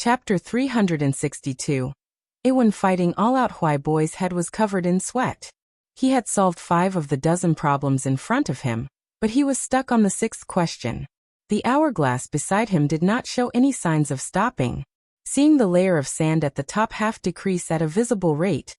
Chapter 362. When fighting all out, Huai Boi's head was covered in sweat. He had solved 5 of the dozen problems in front of him, but he was stuck on the 6th question. The hourglass beside him did not show any signs of stopping. Seeing the layer of sand at the top half decrease at a visible rate,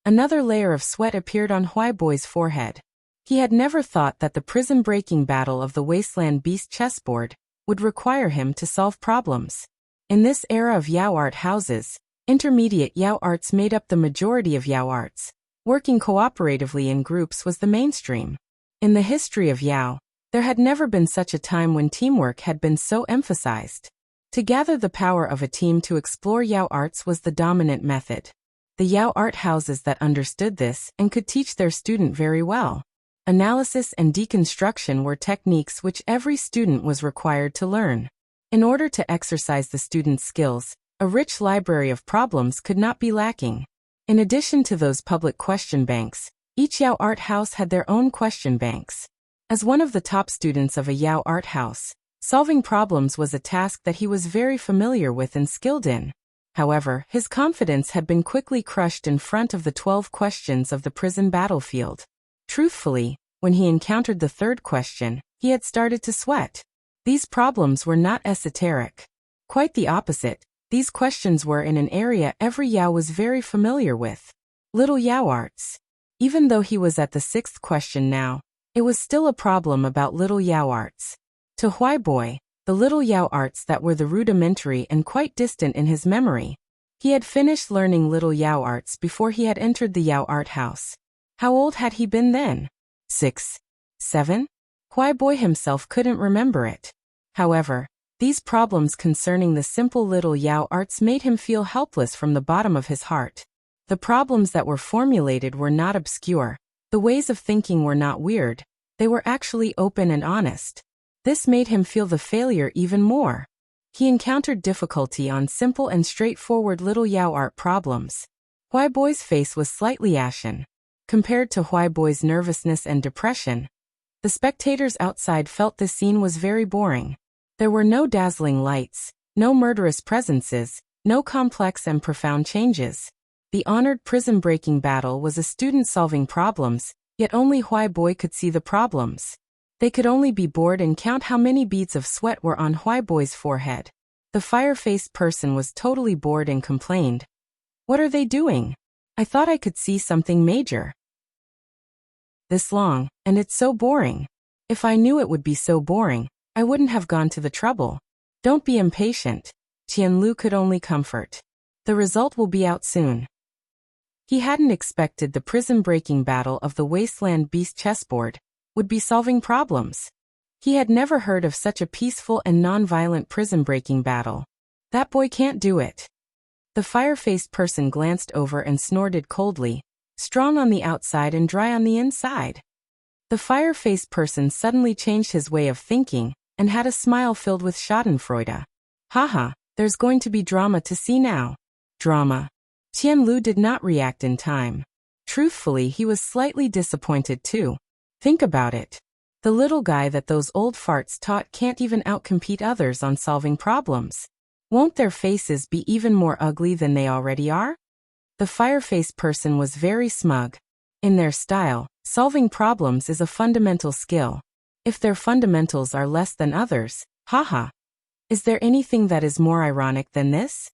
another layer of sweat appeared on Huai Boi's forehead. He had never thought that the prison-breaking battle of the Wasteland Beast chessboard would require him to solve problems. In this era of Yao art houses, intermediate Yao arts made up the majority of Yao arts. Working cooperatively in groups was the mainstream. In the history of Yao, there had never been such a time when teamwork had been so emphasized. To gather the power of a team to explore Yao arts was the dominant method. The Yao art houses that understood this and could teach their student very well. Analysis and deconstruction were techniques which every student was required to learn. In order to exercise the student's skills, a rich library of problems could not be lacking. In addition to those public question banks, each Yao art house had their own question banks. As one of the top students of a Yao art house, solving problems was a task that he was very familiar with and skilled in. However, his confidence had been quickly crushed in front of the 12 questions of the prison battlefield. Truthfully, when he encountered the 3rd question, he had started to sweat. These problems were not esoteric. Quite the opposite, these questions were in an area every Yao was very familiar with. Little Yao arts. Even though he was at the 6th question now, it was still a problem about little Yao arts. To Huai Boi, the little Yao arts that were the rudimentary and quite distant in his memory. He had finished learning little Yao arts before he had entered the Yao art house. How old had he been then? 6? 7? Huai Boi himself couldn't remember it. However, these problems concerning the simple little Yao arts made him feel helpless from the bottom of his heart. The problems that were formulated were not obscure. The ways of thinking were not weird. They were actually open and honest. This made him feel the failure even more. He encountered difficulty on simple and straightforward little Yao art problems. Huai Boi's face was slightly ashen. Compared to Huai Boi's nervousness and depression, the spectators outside felt the scene was very boring. There were no dazzling lights, no murderous presences, no complex and profound changes. The honored prison-breaking battle was a student solving problems, yet only Huai Boi could see the problems. They could only be bored and count how many beads of sweat were on Huai Boi's forehead. The fire-faced person was totally bored and complained, "What are they doing? I thought I could see something major. This long, and it's so boring. If I knew it would be so boring, I wouldn't have gone to the trouble." "Don't be impatient," Qianlu could only comfort. "The result will be out soon." He hadn't expected the prison-breaking battle of the Wasteland Beast chessboard would be solving problems. He had never heard of such a peaceful and non-violent prison-breaking battle. That boy can't do it. The fire-faced person glanced over and snorted coldly, strong on the outside and dry on the inside. The fire-faced person suddenly changed his way of thinking and had a smile filled with schadenfreude. "Haha, there's going to be drama to see now." Drama. Qianlu did not react in time. Truthfully, he was slightly disappointed too. Think about it. The little guy that those old farts taught can't even outcompete others on solving problems. Won't their faces be even more ugly than they already are? The fire-faced person was very smug. In their style, solving problems is a fundamental skill. If their fundamentals are less than others, haha. Is there anything that is more ironic than this?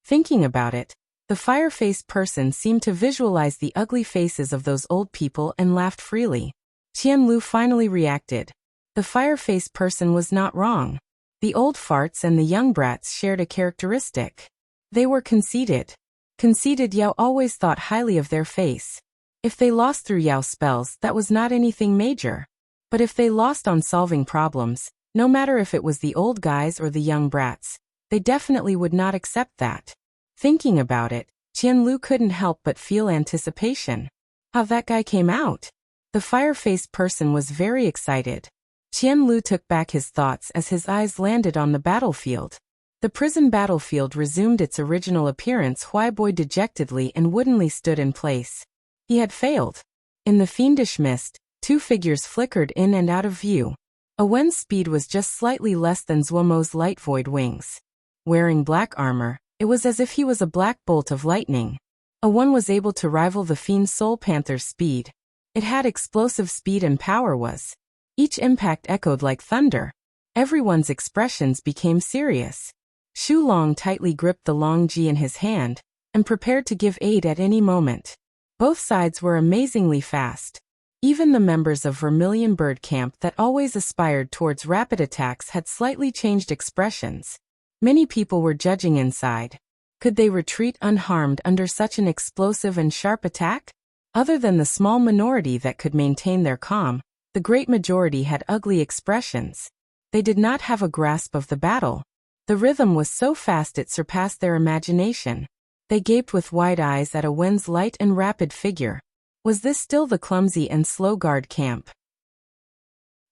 Thinking about it, the fire-faced person seemed to visualize the ugly faces of those old people and laughed freely. Qianlu finally reacted. The fire-faced person was not wrong. The old farts and the young brats shared a characteristic. They were conceited. Conceited Yao always thought highly of their face. If they lost through Yao spells, that was not anything major. But if they lost on solving problems, no matter if it was the old guys or the young brats, they definitely would not accept that. Thinking about it, Qianlu couldn't help but feel anticipation. How that guy came out. The fire-faced person was very excited. Qianlu took back his thoughts as his eyes landed on the battlefield. The prison battlefield resumed its original appearance. Huai Boi dejectedly and woodenly stood in place. He had failed. In the fiendish mist, 2 figures flickered in and out of view. Wen's speed was just slightly less than Zuomo's light void wings. Wearing black armor, It was as if he was a black bolt of lightning. One was able to rival the fiend soul panther's speed. It had explosive speed and power was. Each impact echoed like thunder. Everyone's expressions became serious. Shu Long tightly gripped the long ji in his hand and prepared to give aid at any moment. Both sides were amazingly fast. Even the members of Vermilion Bird Camp that always aspired towards rapid attacks had slightly changed expressions. Many people were judging inside. Could they retreat unharmed under such an explosive and sharp attack? Other than the small minority that could maintain their calm, the great majority had ugly expressions. They did not have a grasp of the battle. The rhythm was so fast it surpassed their imagination. They gaped with wide eyes at Wen's light and rapid figure. Was this still the clumsy and slow guard camp?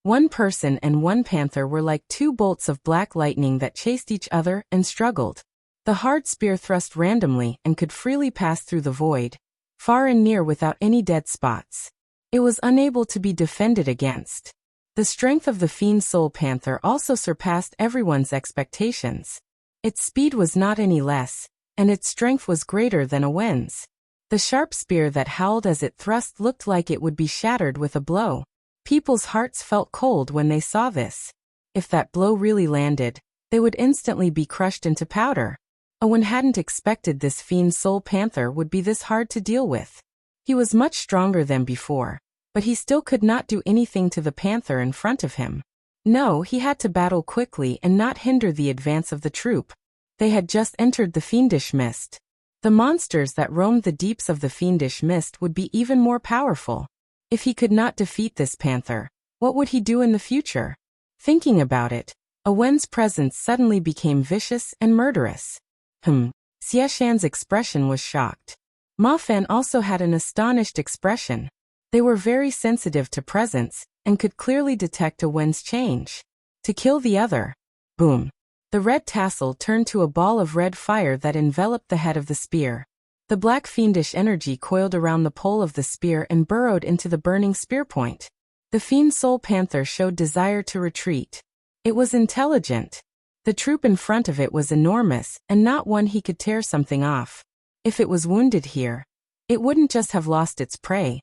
One person and one panther were like two bolts of black lightning that chased each other and struggled. The hard spear thrust randomly and could freely pass through the void, far and near without any dead spots. It was unable to be defended against. The strength of the fiend soul panther also surpassed everyone's expectations. Its speed was not any less, and its strength was greater than Wen's. The sharp spear that howled as it thrust looked like it would be shattered with a blow. People's hearts felt cold when they saw this. If that blow really landed, they would instantly be crushed into powder. Wen hadn't expected this fiend soul panther would be this hard to deal with. He was much stronger than before, but he still could not do anything to the panther in front of him. No, he had to battle quickly and not hinder the advance of the troop. They had just entered the fiendish mist. The monsters that roamed the deeps of the fiendish mist would be even more powerful. If he could not defeat this panther, what would he do in the future? Thinking about it, Wen's presence suddenly became vicious and murderous. Xie Shan's expression was shocked. Ma Fan also had an astonished expression. They were very sensitive to presence and could clearly detect Wen's change. To kill the other. Boom. The red tassel turned to a ball of red fire that enveloped the head of the spear. The black fiendish energy coiled around the pole of the spear and burrowed into the burning spear point. The fiend soul panther showed desire to retreat. It was intelligent. The troop in front of it was enormous and not one he could tear something off. If it was wounded here, it wouldn't just have lost its prey.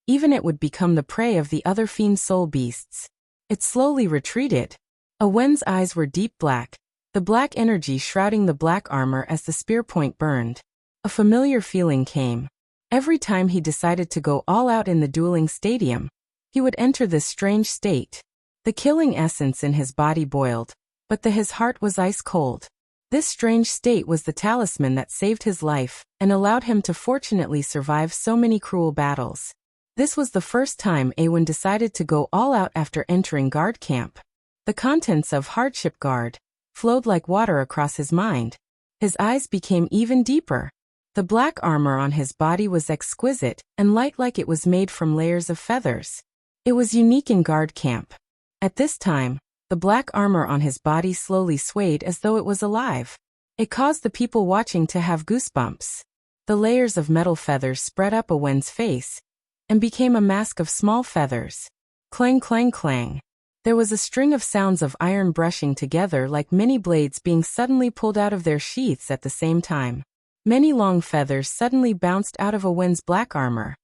Even it would become the prey of the other fiend soul beasts. It slowly retreated. Wen's eyes were deep black, the black energy shrouding the black armor as the spear point burned. A familiar feeling came. Every time he decided to go all out in the dueling stadium, he would enter this strange state. The killing essence in his body boiled, but his heart was ice cold. This strange state was the talisman that saved his life and allowed him to fortunately survive so many cruel battles. This was the first time Wen decided to go all out after entering guard camp. The contents of Hardship Guard flowed like water across his mind. His eyes became even deeper. The black armor on his body was exquisite and light like it was made from layers of feathers. It was unique in guard camp. At this time, the black armor on his body slowly swayed as though it was alive. It caused the people watching to have goosebumps. The layers of metal feathers spread up Wen's face and became a mask of small feathers. Clang, clang, clang. There was a string of sounds of iron brushing together like many blades being suddenly pulled out of their sheaths at the same time. Many long feathers suddenly bounced out of Wen's black armor.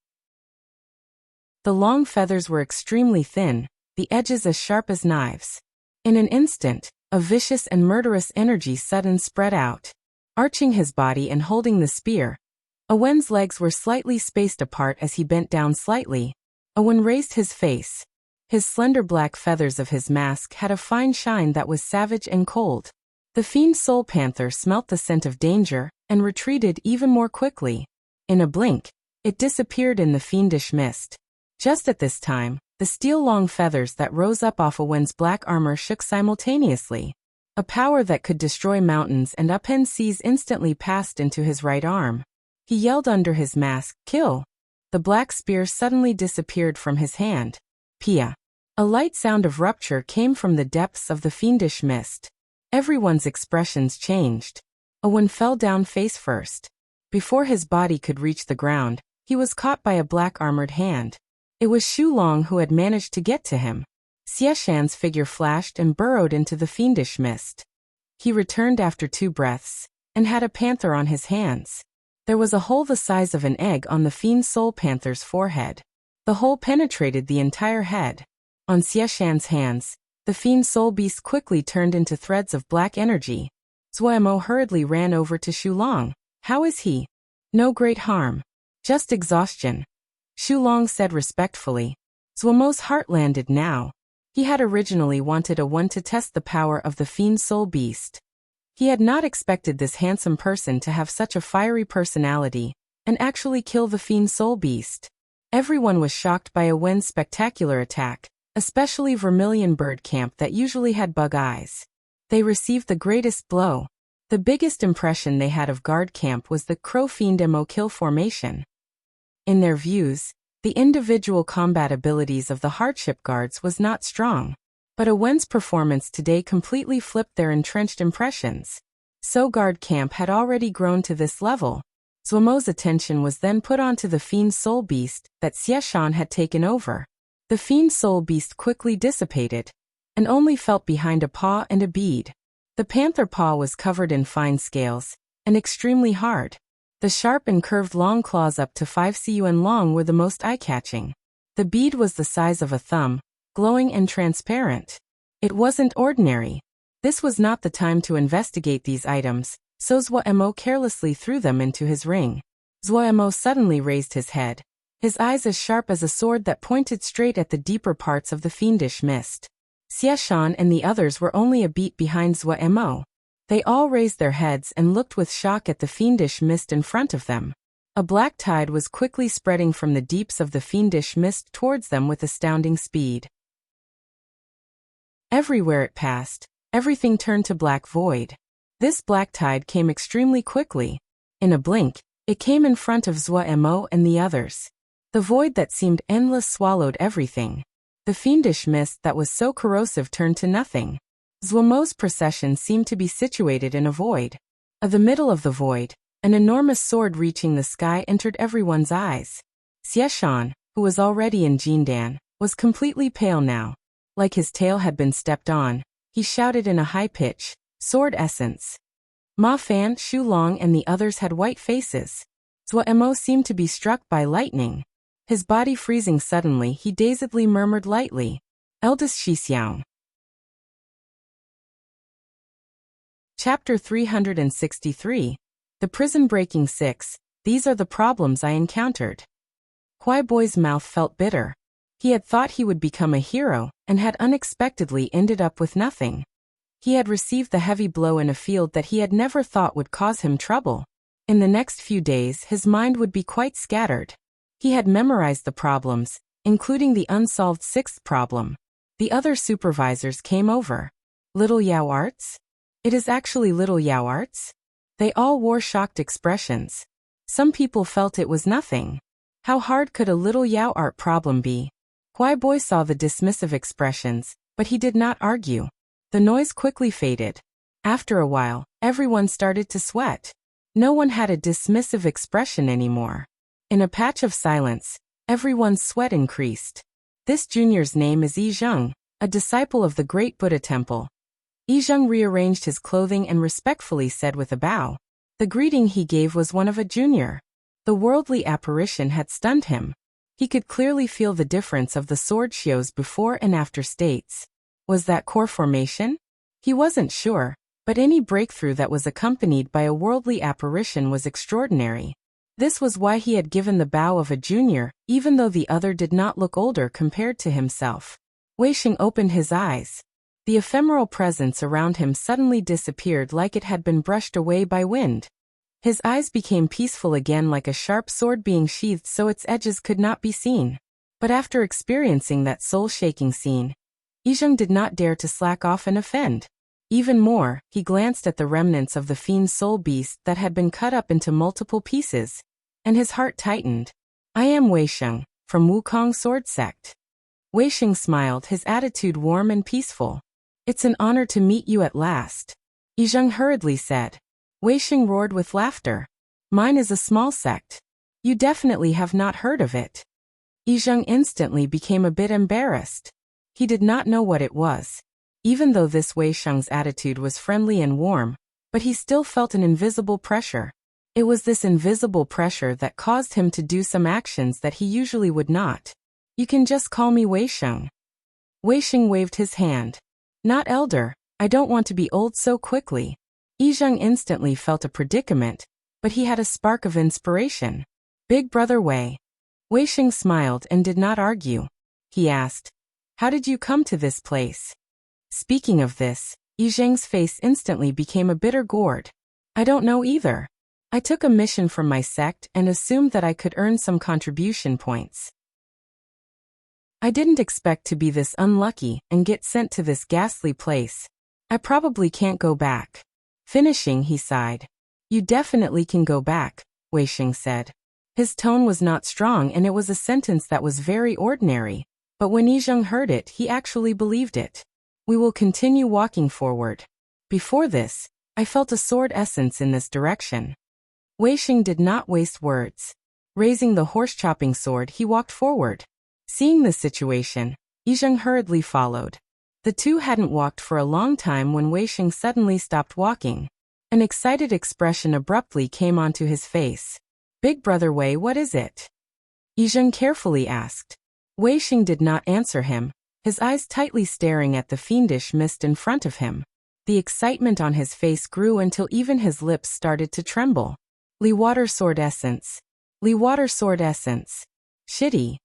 The long feathers were extremely thin, the edges as sharp as knives. In an instant, a vicious and murderous energy suddenly spread out. Arching his body and holding the spear, Wen's legs were slightly spaced apart as he bent down slightly. Wen raised his face. His slender black feathers of his mask had a fine shine that was savage and cold. The fiend soul panther smelt the scent of danger and retreated even more quickly. In a blink, it disappeared in the fiendish mist. Just at this time, the steel long feathers that rose up off Wen's black armor shook simultaneously. A power that could destroy mountains and upend seas instantly passed into his right arm. He yelled under his mask, "Kill!" The black spear suddenly disappeared from his hand. Pia. A light sound of rupture came from the depths of the fiendish mist. Everyone's expressions changed. Wen fell down face first. Before his body could reach the ground, he was caught by a black-armored hand. It was Shu Long who had managed to get to him. Xie Shan's figure flashed and burrowed into the fiendish mist. He returned after 2 breaths. and had a panther on his hands. There was a hole the size of an egg on the fiend soul panther's forehead. The hole penetrated the entire head. On Xieshan's hands, the fiend soul beast quickly turned into threads of black energy. Zuomo hurriedly ran over to Shulong. How is he? No great harm. Just exhaustion. Shulong said respectfully. Zuomo's heart landed now. He had originally wanted a one to test the power of the fiend soul beast. He had not expected this handsome person to have such a fiery personality, and actually kill the fiend soul beast. Everyone was shocked by Wen's spectacular attack, especially Vermilion Bird Camp that usually had bug eyes. They received the greatest blow. The biggest impression they had of Guard Camp was the Crow Fiend Mo kill formation. In their views, the individual combat abilities of the hardship guards was not strong. But Wen's performance today completely flipped their entrenched impressions. So Guard Camp had already grown to this level. Zuomo's attention was then put onto the fiend soul beast that Xieshan had taken over. The fiend soul beast quickly dissipated, and only felt behind a paw and a bead. The panther paw was covered in fine scales, and extremely hard. The sharp and curved long claws up to 5 cun long were the most eye-catching. The bead was the size of a thumb, glowing and transparent. It wasn't ordinary. This was not the time to investigate these items, so Zuomo carelessly threw them into his ring. Zuomo suddenly raised his head, his eyes as sharp as a sword that pointed straight at the deeper parts of the fiendish mist. Xieshan and the others were only a beat behind Zuomo. They all raised their heads and looked with shock at the fiendish mist in front of them. A black tide was quickly spreading from the deeps of the fiendish mist towards them with astounding speed. Everywhere it passed, everything turned to black void. This black tide came extremely quickly. In a blink, it came in front of Zuomo and the others. The void that seemed endless swallowed everything. The fiendish mist that was so corrosive turned to nothing. Zuomo's procession seemed to be situated in a void. At the middle of the void, an enormous sword reaching the sky entered everyone's eyes. Xieshan, who was already in Jindan, was completely pale now. Like his tail had been stepped on, he shouted in a high pitch, "Sword essence!" Ma Fan, Shulong and the others had white faces. Zuomo seemed to be struck by lightning. His body freezing suddenly, he dazedly murmured lightly, "Eldest Shixiang." Chapter 363. The Prison Breaking 6. These are the problems I encountered. Huai Boy's mouth felt bitter. He had thought he would become a hero, and had unexpectedly ended up with nothing. He had received the heavy blow in a field that he had never thought would cause him trouble. In the next few days his mind would be quite scattered. He had memorized the problems, including the unsolved 6th problem. The other supervisors came over. Little Yao Arts? It is actually Little Yao Arts? They all wore shocked expressions. Some people felt it was nothing. How hard could a Little Yao Art problem be? Huai Boy saw the dismissive expressions, but he did not argue. The noise quickly faded. After a while, everyone started to sweat. No one had a dismissive expression anymore. In a patch of silence, everyone's sweat increased. This junior's name is Yi Zheng, a disciple of the Great Buddha Temple. Yi Zheng rearranged his clothing and respectfully said with a bow. The greeting he gave was one of a junior. The worldly apparition had stunned him. He could clearly feel the difference of the sword shios before and after states. Was that core formation? He wasn't sure, but any breakthrough that was accompanied by a worldly apparition was extraordinary. This was why he had given the bow of a junior, even though the other did not look older compared to himself. Weisheng opened his eyes. The ephemeral presence around him suddenly disappeared like it had been brushed away by wind. His eyes became peaceful again like a sharp sword being sheathed so its edges could not be seen. But after experiencing that soul-shaking scene, Yi Zheng did not dare to slack off and offend. Even more, he glanced at the remnants of the fiend soul beast that had been cut up into multiple pieces, and his heart tightened. I am Weisheng, from Wukong Sword Sect. Weisheng smiled, his attitude warm and peaceful. It's an honor to meet you at last. Yi Zheng hurriedly said. Weisheng roared with laughter. Mine is a small sect. You definitely have not heard of it. Yi Zheng instantly became a bit embarrassed. He did not know what it was. Even though this Weisheng's attitude was friendly and warm, but he still felt an invisible pressure. It was this invisible pressure that caused him to do some actions that he usually would not. You can just call me Weisheng. Weisheng waved his hand. Not elder, I don't want to be old so quickly. Yizheng instantly felt a predicament, but he had a spark of inspiration. Big brother Wei. Weisheng smiled and did not argue. He asked, how did you come to this place? Speaking of this, Yizheng's face instantly became a bitter gourd. I don't know either. I took a mission from my sect and assumed that I could earn some contribution points. I didn't expect to be this unlucky and get sent to this ghastly place. I probably can't go back. Finishing, he sighed. You definitely can go back, Weisheng said. His tone was not strong and it was a sentence that was very ordinary, but when Yizheng heard it, he actually believed it. We will continue walking forward. Before this, I felt a sword essence in this direction. Weisheng did not waste words. Raising the horse-chopping sword, he walked forward. Seeing the situation, Yizheng hurriedly followed. The two hadn't walked for a long time when Weisheng suddenly stopped walking. An excited expression abruptly came onto his face. Big brother Wei, what is it? Yizheng carefully asked. Weisheng did not answer him, his eyes tightly staring at the fiendish mist in front of him. The excitement on his face grew until even his lips started to tremble. Li Water Sword Essence. Li Water Sword Essence. Shitty.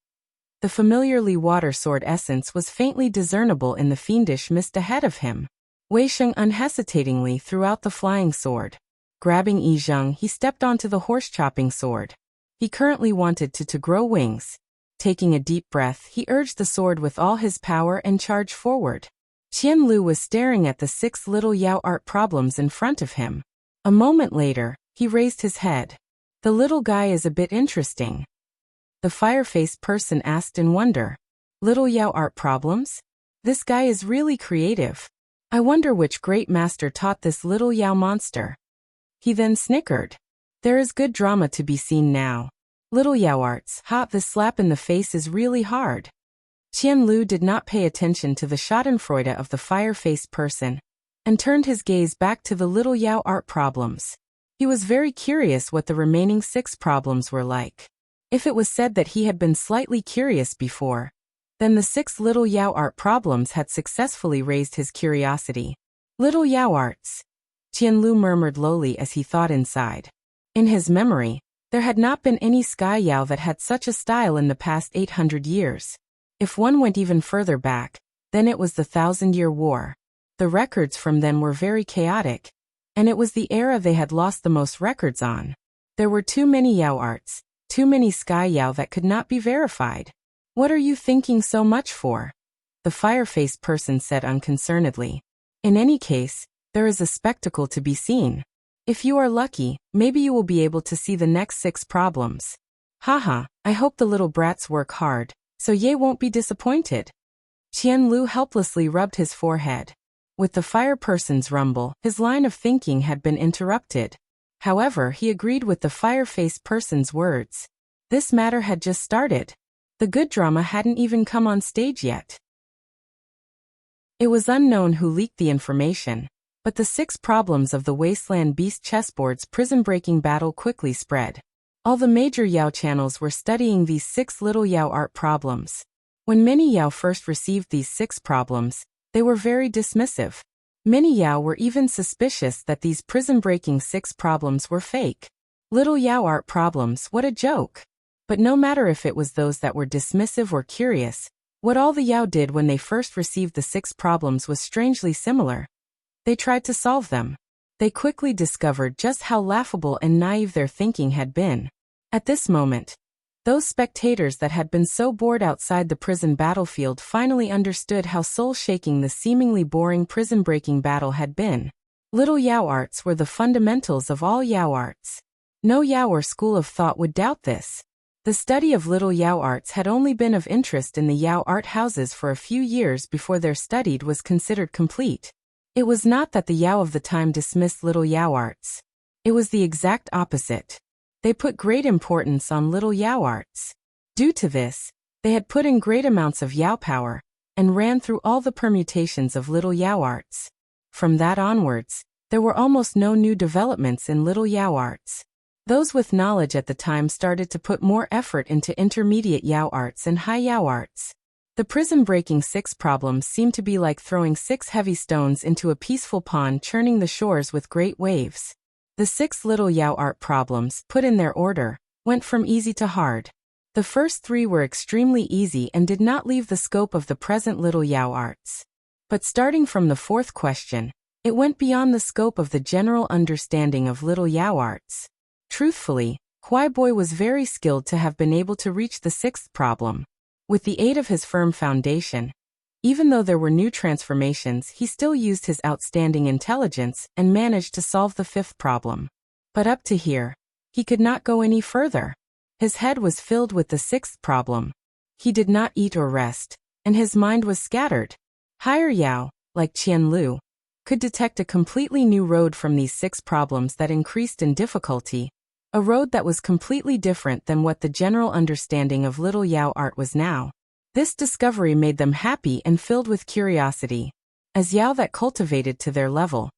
The familiar Li Water Sword Essence was faintly discernible in the fiendish mist ahead of him. Weisheng unhesitatingly threw out the flying sword. Grabbing Yizheng, he stepped onto the horse-chopping sword. He currently wanted to grow wings. Taking a deep breath, he urged the sword with all his power and charged forward. Qian Lu was staring at the 6 little Yao art problems in front of him. A moment later, he raised his head. The little guy is a bit interesting. The fire-faced person asked in wonder. Little Yao art problems? This guy is really creative. I wonder which great master taught this little Yao monster. He then snickered. There is good drama to be seen now. Little Yao arts, this slap in the face is really hard. Qian Lu did not pay attention to the schadenfreude of the fire-faced person, and turned his gaze back to the little Yao art problems. He was very curious what the remaining 6 problems were like. If it was said that he had been slightly curious before, then the 6 little Yao art problems had successfully raised his curiosity. Little Yao arts. Qian Lu murmured lowly as he thought inside. In his memory, there had not been any sky Yao that had such a style in the past 800 years. If one went even further back, then it was the 1,000-Year War. The records from then were very chaotic, and it was the era they had lost the most records on. There were too many Yao arts, too many sky Yao that could not be verified. What are you thinking so much for? The fire-faced person said unconcernedly. In any case, there is a spectacle to be seen. If you are lucky, maybe you will be able to see the next 6 problems. Haha, I hope the little brats work hard, so Ye won't be disappointed. Qian Lu helplessly rubbed his forehead. With the fire person's rumble, his line of thinking had been interrupted. However, he agreed with the fire-faced person's words. This matter had just started. The good drama hadn't even come on stage yet. It was unknown who leaked the information, but the 6 problems of the Wasteland Beast chessboard's prison-breaking battle quickly spread. All the major Yao channels were studying these 6 little Yao art problems. When many Yao first received these 6 problems, they were very dismissive. Many Yao were even suspicious that these prison-breaking 6 problems were fake. Little Yao art problems, what a joke. But no matter if it was those that were dismissive or curious, what all the Yao did when they first received the 6 problems was strangely similar. They tried to solve them. They quickly discovered just how laughable and naive their thinking had been. At this moment, those spectators that had been so bored outside the prison battlefield finally understood how soul-shaking the seemingly boring prison-breaking battle had been. Little Yao arts were the fundamentals of all Yao arts. No Yao or school of thought would doubt this. The study of little Yao arts had only been of interest in the Yao art houses for a few years before their study was considered complete. It was not that the Yao of the time dismissed little Yao arts. It was the exact opposite. They put great importance on little Yao arts. Due to this, they had put in great amounts of Yao power, and ran through all the permutations of little Yao arts. From that onwards, There were almost no new developments in Little Yao arts. Those with knowledge at the time started to put more effort into intermediate Yao arts and high Yao arts. The prism-breaking 6 problems seemed to be like throwing 6 heavy stones into a peaceful pond, churning the shores with great waves. The 6 Little Yao art problems, put in their order, went from easy to hard. The first 3 were extremely easy and did not leave the scope of the present Little Yao arts. But starting from the 4th question, it went beyond the scope of the general understanding of Little Yao arts. Truthfully, Huaibo was very skilled to have been able to reach the 6th problem. With the aid of his firm foundation, even though there were new transformations, he still used his outstanding intelligence and managed to solve the 5th problem. But up to here, he could not go any further. His head was filled with the 6th problem. He did not eat or rest, and his mind was scattered. Higher Yao, like Qian Lu, could detect a completely new road from these 6 problems that increased in difficulty, a road that was completely different than what the general understanding of Little Yao art was now. This discovery made them happy and filled with curiosity. As Yao that cultivated to their level,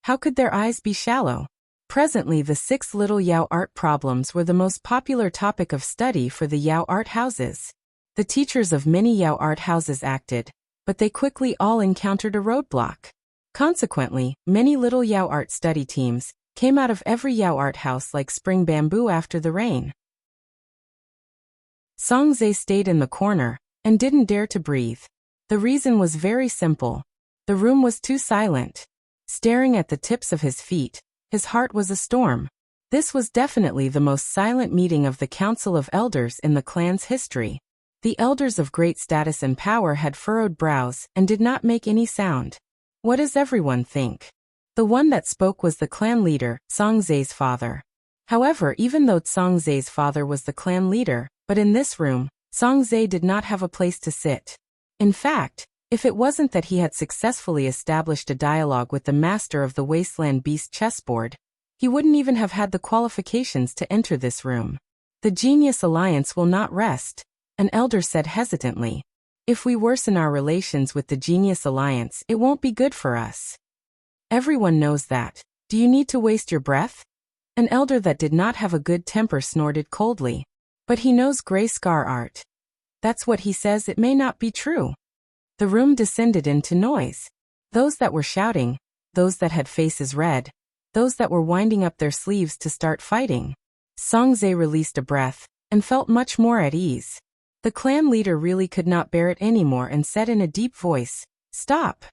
how could their eyes be shallow? Presently the 6 Little Yao art problems were the most popular topic of study for the Yao art houses. The teachers of many Yao art houses acted, but they quickly all encountered a roadblock. Consequently, many Little Yao art study teams came out of every Yao art house like spring bamboo after the rain. Songzhe stayed in the corner and didn't dare to breathe. The reason was very simple. The room was too silent. Staring at the tips of his feet, his heart was a storm. This was definitely the most silent meeting of the Council of Elders in the clan's history. The elders of great status and power had furrowed brows and did not make any sound. What does everyone think? The one that spoke was the clan leader, Songzhe's father. However, even though Songzhe's father was the clan leader, but in this room, Songzhe did not have a place to sit. In fact, if it wasn't that he had successfully established a dialogue with the master of the Wasteland Beast chessboard, he wouldn't even have had the qualifications to enter this room. The Genius Alliance will not rest, an elder said hesitantly. If we worsen our relations with the Genius Alliance, it won't be good for us. Everyone knows that. Do you need to waste your breath? An elder that did not have a good temper snorted coldly. But he knows gray scar art. That's what he says. It may not be true. The room descended into noise. Those that were shouting, those that had faces red, those that were winding up their sleeves to start fighting. Songzhe released a breath and felt much more at ease. The clan leader really could not bear it anymore and said in a deep voice, "Stop."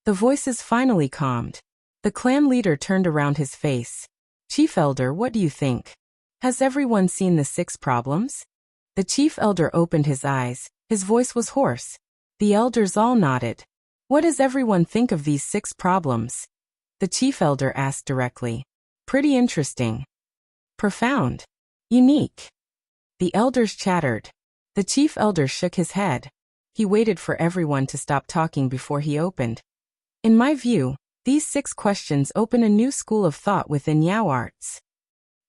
The voices finally calmed. The clan leader turned around his face. "Chief Elder, what do you think? Has everyone seen the 6 problems?" The chief elder opened his eyes. His voice was hoarse. The elders all nodded. "What does everyone think of these 6 problems?" The chief elder asked directly. "Pretty interesting. Profound. Unique." The elders chattered. The chief elder shook his head. He waited for everyone to stop talking before he opened. "In my view, these 6 questions open a new school of thought within Yao arts."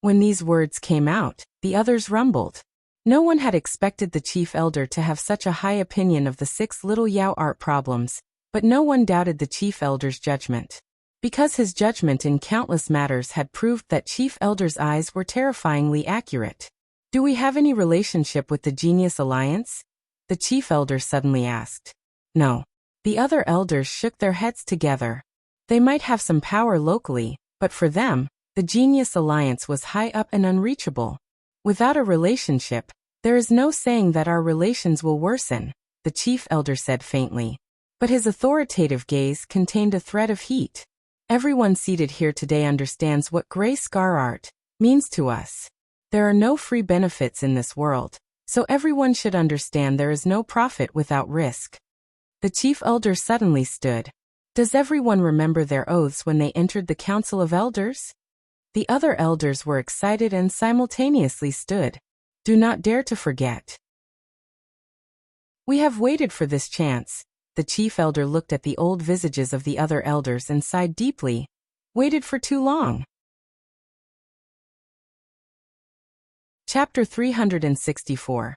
When these words came out, the others rumbled. No one had expected the chief elder to have such a high opinion of the 6 Little Yao art problems, but no one doubted the chief elder's judgment. Because his judgment in countless matters had proved that chief elder's eyes were terrifyingly accurate. "Do we have any relationship with the Genius Alliance?" the chief elder suddenly asked. "No." The other elders shook their heads together. They might have some power locally, but for them, the Genius Alliance was high up and unreachable. "Without a relationship, there is no saying that our relations will worsen," the chief elder said faintly. But his authoritative gaze contained a thread of heat. "Everyone seated here today understands what gray scar art means to us. There are no free benefits in this world, so everyone should understand there is no profit without risk." The chief elder suddenly stood. "Does everyone remember their oaths when they entered the Council of Elders?" The other elders were excited and simultaneously stood. "Do not dare to forget." "We have waited for this chance." The chief elder looked at the old visages of the other elders and sighed deeply. "Waited for too long." Chapter 364.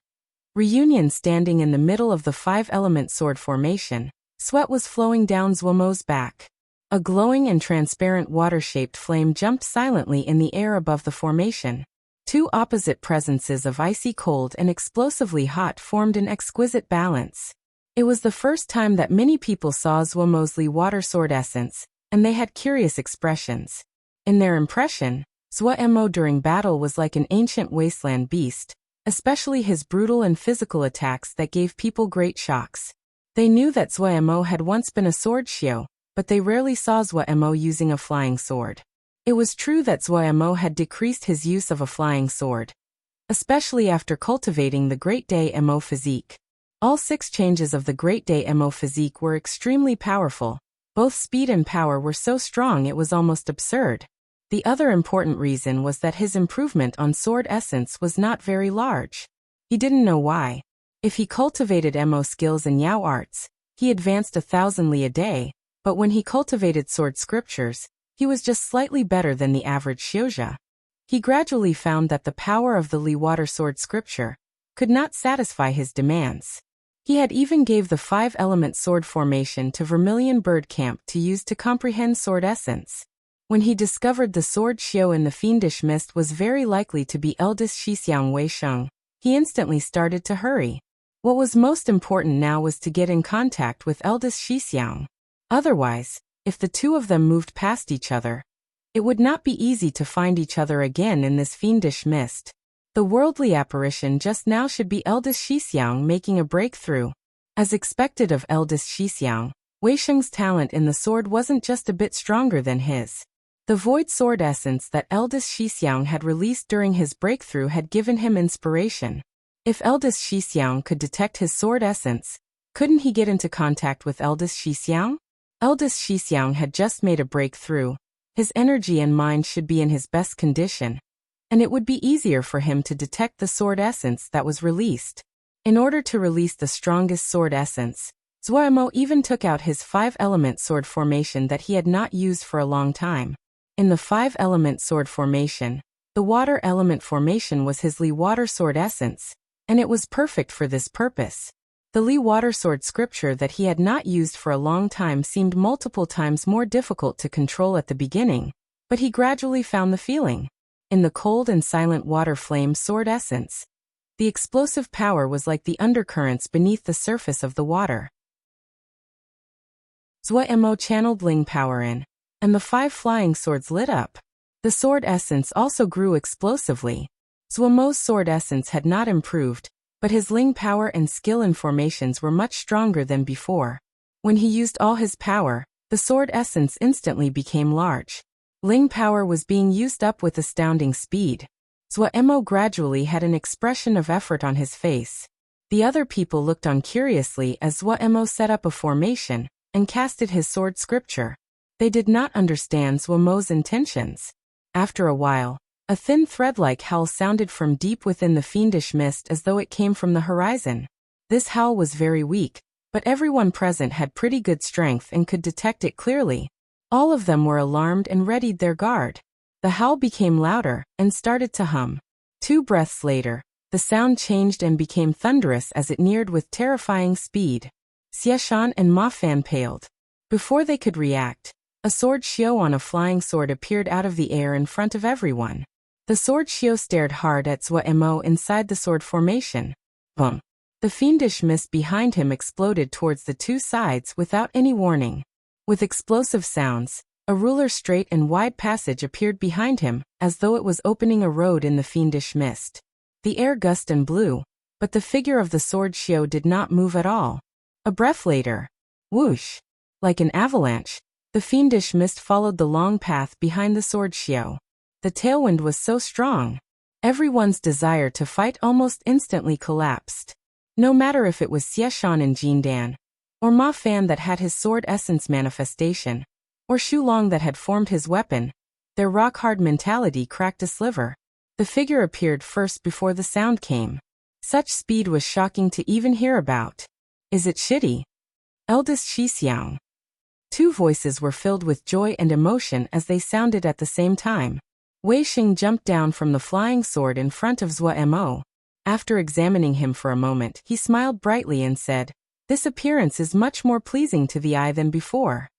Reunion. Standing in the middle of the 5-element sword formation, sweat was flowing down Zhuomo's back. A glowing and transparent water-shaped flame jumped silently in the air above the formation. Two opposite presences of icy cold and explosively hot formed an exquisite balance. It was the first time that many people saw Zhuomo's Li water sword essence, and they had curious expressions. In their impression, Zhuomo during battle was like an ancient wasteland beast, especially his brutal and physical attacks that gave people great shocks. They knew that Zhuomo had once been a sword xiao, but they rarely saw Zhuomo using a flying sword. It was true that Zhuomo had decreased his use of a flying sword, especially after cultivating the Great Day Mo physique. All 6 changes of the Great Day Mo physique were extremely powerful. Both speed and power were so strong it was almost absurd. The other important reason was that his improvement on sword essence was not very large. He didn't know why. If he cultivated Mo skills in Yao arts, he advanced 1,000 li a day, but when he cultivated sword scriptures, he was just slightly better than the average xiaojia. He gradually found that the power of the Li water sword scripture could not satisfy his demands. He had even gave the 5-element sword formation to Vermilion Bird Camp to use to comprehend sword essence. When he discovered the sword xiao in the fiendish mist was very likely to be eldest Shixiang Wei Sheng, he instantly started to hurry. What was most important now was to get in contact with eldest Shixiang. Otherwise, if the two of them moved past each other, it would not be easy to find each other again in this fiendish mist. The worldly apparition just now should be eldest Shixiang making a breakthrough. As expected of eldest Shixiang, Wei Sheng's talent in the sword wasn't just a bit stronger than his. The void sword essence that eldest Shixiang had released during his breakthrough had given him inspiration. If eldest Shixiang could detect his sword essence, couldn't he get into contact with eldest Shixiang? Eldest Shixiang had just made a breakthrough. His energy and mind should be in his best condition, and it would be easier for him to detect the sword essence that was released. In order to release the strongest sword essence, Zhuomo even took out his 5-element sword formation that he had not used for a long time. In the 5-element sword formation, the water element formation was his Li water sword essence, and it was perfect for this purpose. The Li water sword scripture that he had not used for a long time seemed multiple times more difficult to control at the beginning, but he gradually found the feeling. In the cold and silent water flame sword essence, the explosive power was like the undercurrents beneath the surface of the water. Zhuomo channeled Ling power in, and the 5 flying swords lit up. The sword essence also grew explosively. Zhuomo's sword essence had not improved, but his Ling power and skill in formations were much stronger than before. When he used all his power, the sword essence instantly became large. Ling power was being used up with astounding speed. Zhuomo gradually had an expression of effort on his face. The other people looked on curiously as Zhuomo set up a formation and casted his sword scripture. They did not understand Zhuomo's intentions. After a while, a thin thread-like howl sounded from deep within the fiendish mist as though it came from the horizon. This howl was very weak, but everyone present had pretty good strength and could detect it clearly. All of them were alarmed and readied their guard. The howl became louder and started to hum. 2 breaths later, the sound changed and became thunderous as it neared with terrifying speed. Xieshan and Ma Fan paled. Before they could react, a sword xiao on a flying sword appeared out of the air in front of everyone. The sword xiao stared hard at Zhuomo inside the sword formation. Boom! The fiendish mist behind him exploded towards the 2 sides without any warning. With explosive sounds, a ruler straight and wide passage appeared behind him, as though it was opening a road in the fiendish mist. The air gusted and blew, but the figure of the sword xiao did not move at all. A breath later, whoosh! Like an avalanche, the fiendish mist followed the long path behind the sword xiao. The tailwind was so strong. Everyone's desire to fight almost instantly collapsed. No matter if it was Xieshan and Jindan, or Ma Fan that had his sword essence manifestation, or Shu Long that had formed his weapon, their rock-hard mentality cracked a sliver. The figure appeared first before the sound came. Such speed was shocking to even hear about. Is it shitty? Eldest Shixiang. 2 voices were filled with joy and emotion as they sounded at the same time. Wei Sheng jumped down from the flying sword in front of Zhuomo. After examining him for a moment, he smiled brightly and said, "This appearance is much more pleasing to the eye than before."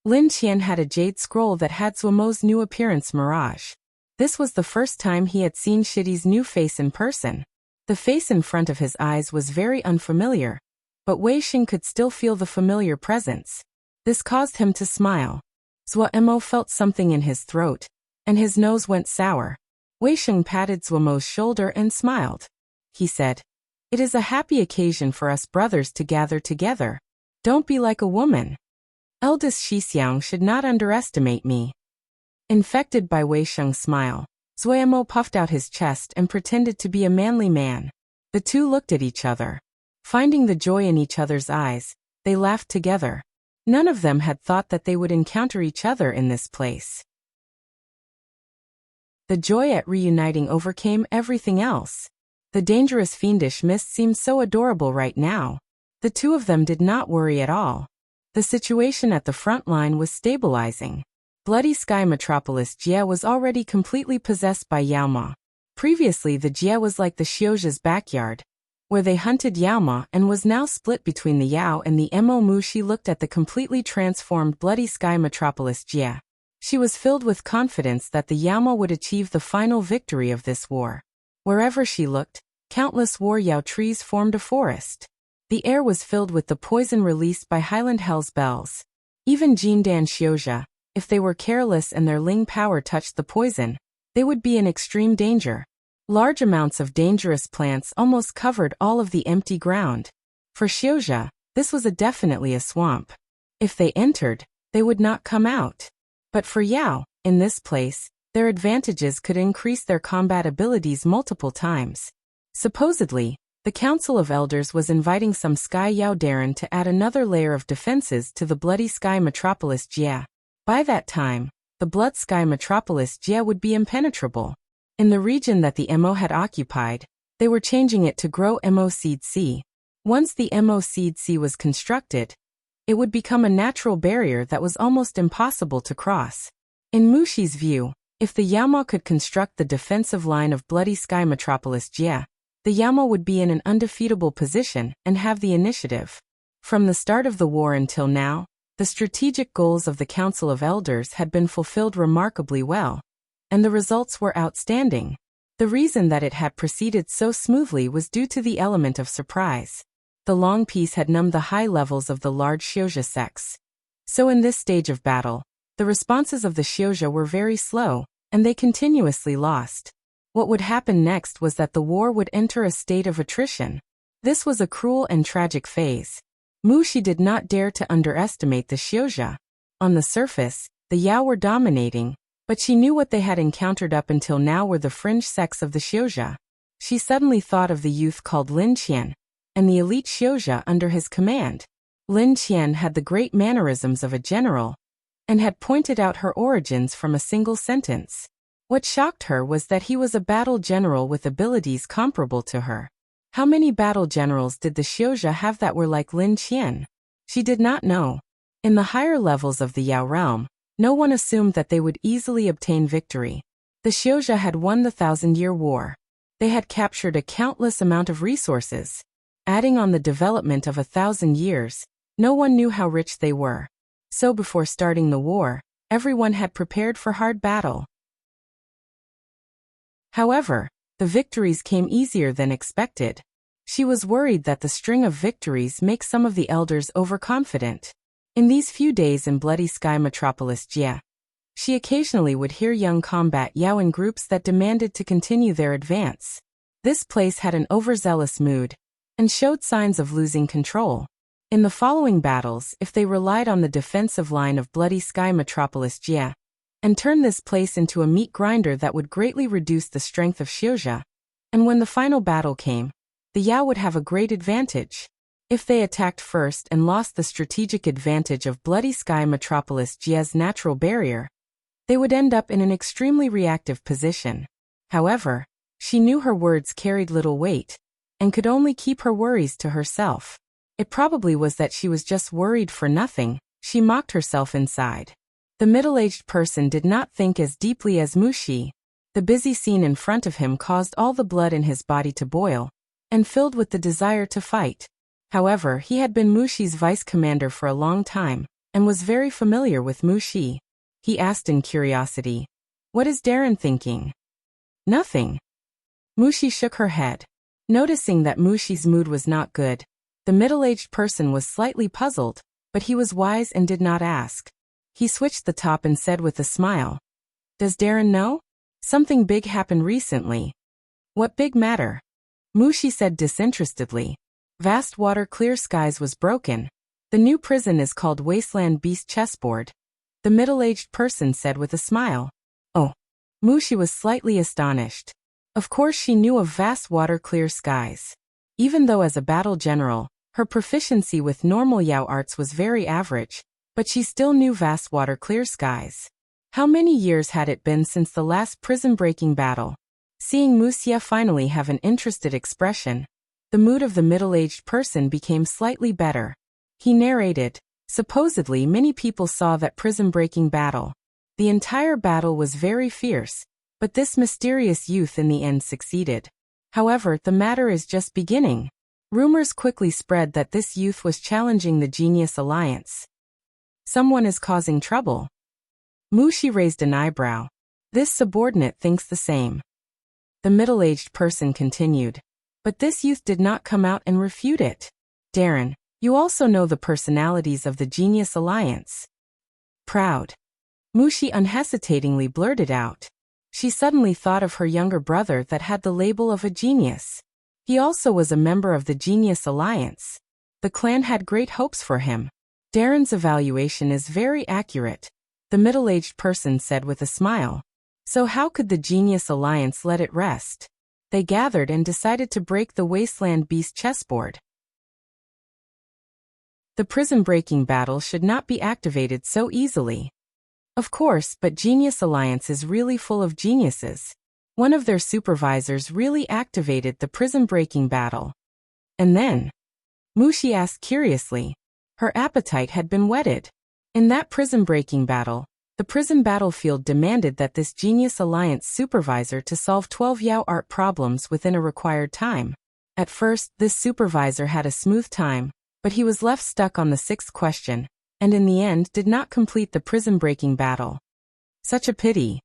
Lin Qian had a jade scroll that had Zuomo's new appearance mirage. This was the first time he had seen Shidi's new face in person. The face in front of his eyes was very unfamiliar, but Wei Xing could still feel the familiar presence. This caused him to smile. Zuomo felt something in his throat, and his nose went sour. Wei Xing patted Zuomo's shoulder and smiled. He said, "It is a happy occasion for us brothers to gather together. Don't be like a woman. Eldest Shixiang should not underestimate me." Infected by Wei Xing's smile, Zuomo puffed out his chest and pretended to be a manly man. The two looked at each other. Finding the joy in each other's eyes, they laughed together. None of them had thought that they would encounter each other in this place. The joy at reuniting overcame everything else. The dangerous fiendish mist seemed so adorable right now. The two of them did not worry at all. The situation at the front line was stabilizing. Bloody Sky Metropolis Jie was already completely possessed by Yaoma. Previously the Jie was like the Xiujia's backyard, where they hunted Yaoma, and was now split between the Yao and the Mo Mu. She looked at the completely transformed Bloody Sky Metropolis Jie. She was filled with confidence that the Yaoma would achieve the final victory of this war. Wherever she looked, countless war Yao trees formed a forest. The air was filled with the poison released by Highland Hell's bells. Even Jindan Xiujia, if they were careless and their Ling power touched the poison, they would be in extreme danger. Large amounts of dangerous plants almost covered all of the empty ground. For Xiujia, this was definitely a swamp. If they entered, they would not come out. But for Yao, in this place, their advantages could increase their combat abilities multiple times. Supposedly, the Council of Elders was inviting some Sky Yao Darren to add another layer of defenses to the Bloody Sky Metropolis Jie. By that time, the Blood Sky Metropolis Jie would be impenetrable. In the region that the Mo had occupied, they were changing it to grow Mo Seed C. Once the Mo Seed C was constructed, it would become a natural barrier that was almost impossible to cross. In Mushi's view, if the Yaoma could construct the defensive line of Bloody Sky Metropolis Jie, the Yaoma would be in an undefeatable position and have the initiative. From the start of the war until now, the strategic goals of the Council of Elders had been fulfilled remarkably well, and the results were outstanding. The reason that it had proceeded so smoothly was due to the element of surprise. The long peace had numbed the high levels of the large Xiujia sects. So in this stage of battle, the responses of the Xiujia were very slow, and they continuously lost. What would happen next was that the war would enter a state of attrition. This was a cruel and tragic phase. Mushi did not dare to underestimate the Xiujia. On the surface, the Yao were dominating, but she knew what they had encountered up until now were the fringe sects of the Xiujia. She suddenly thought of the youth called Lin Qian, and the elite Xiujia under his command. Lin Qian had the great mannerisms of a general, and had pointed out her origins from a single sentence. What shocked her was that he was a battle general with abilities comparable to her. How many battle generals did the Xiujia have that were like Lin Qian? She did not know. In the higher levels of the Yao realm, no one assumed that they would easily obtain victory. The Xiujia had won the 1,000-year war. They had captured a countless amount of resources. Adding on the development of 1,000 years, no one knew how rich they were. So before starting the war, everyone had prepared for hard battle. However, the victories came easier than expected. She was worried that the string of victories makes some of the elders overconfident. In these few days in Bloody Sky Metropolis Jie, she occasionally would hear young combat Yao in groups that demanded to continue their advance. This place had an overzealous mood, and showed signs of losing control. In the following battles, if they relied on the defensive line of Bloody Sky Metropolis Jie, and turn this place into a meat grinder that would greatly reduce the strength of Xiujia, and when the final battle came, the Yao would have a great advantage. If they attacked first and lost the strategic advantage of Bloody Sky Metropolis Jie's natural barrier, they would end up in an extremely reactive position. However, she knew her words carried little weight, and could only keep her worries to herself. It probably was that she was just worried for nothing, she mocked herself inside. The middle-aged person did not think as deeply as Mushi. The busy scene in front of him caused all the blood in his body to boil, and filled with the desire to fight. However, he had been Mushi's vice commander for a long time, and was very familiar with Wuxia. He asked in curiosity, "What is Darren thinking?" "Nothing." Wuxia shook her head. Noticing that Wuxia's mood was not good, the middle-aged person was slightly puzzled, but he was wise and did not ask. He switched the top and said with a smile, "Does Darren know? Something big happened recently." "What big matter?" Wuxia said disinterestedly. "Vast water clear skies was broken. The new prison is called Wasteland Beast Chessboard," the middle-aged person said with a smile. "Oh." Wuxia was slightly astonished. Of course she knew of vast water clear skies. Even though as a battle general, her proficiency with normal Yao arts was very average, but she still knew vast water clear skies. How many years had it been since the last prison-breaking battle? Seeing Wuxia finally have an interested expression, the mood of the middle-aged person became slightly better. He narrated, supposedly many people saw that prison-breaking battle. The entire battle was very fierce, but this mysterious youth in the end succeeded. However, the matter is just beginning. Rumors quickly spread that this youth was challenging the Genius Alliance. Someone is causing trouble. Wuxia raised an eyebrow. This subordinate thinks the same. The middle-aged person continued. But this youth did not come out and refute it. "Darren, you also know the personalities of the Genius Alliance." "Proud." Wuxia unhesitatingly blurted out. She suddenly thought of her younger brother that had the label of a genius. He also was a member of the Genius Alliance. The clan had great hopes for him. "Darren's evaluation is very accurate," the middle-aged person said with a smile. "So how could the Genius Alliance let it rest?" They gathered and decided to break the Wasteland Beast chessboard. The prison-breaking battle should not be activated so easily. Of course, but Genius Alliance is really full of geniuses. One of their supervisors really activated the prison-breaking battle. And then? Wuxia asked curiously. Her appetite had been whetted. In that prison-breaking battle, the prison battlefield demanded that this Genius Alliance supervisor to solve 12 Yao art problems within a required time. At first, this supervisor had a smooth time, but he was left stuck on the 6th question, and in the end did not complete the prison-breaking battle. Such a pity.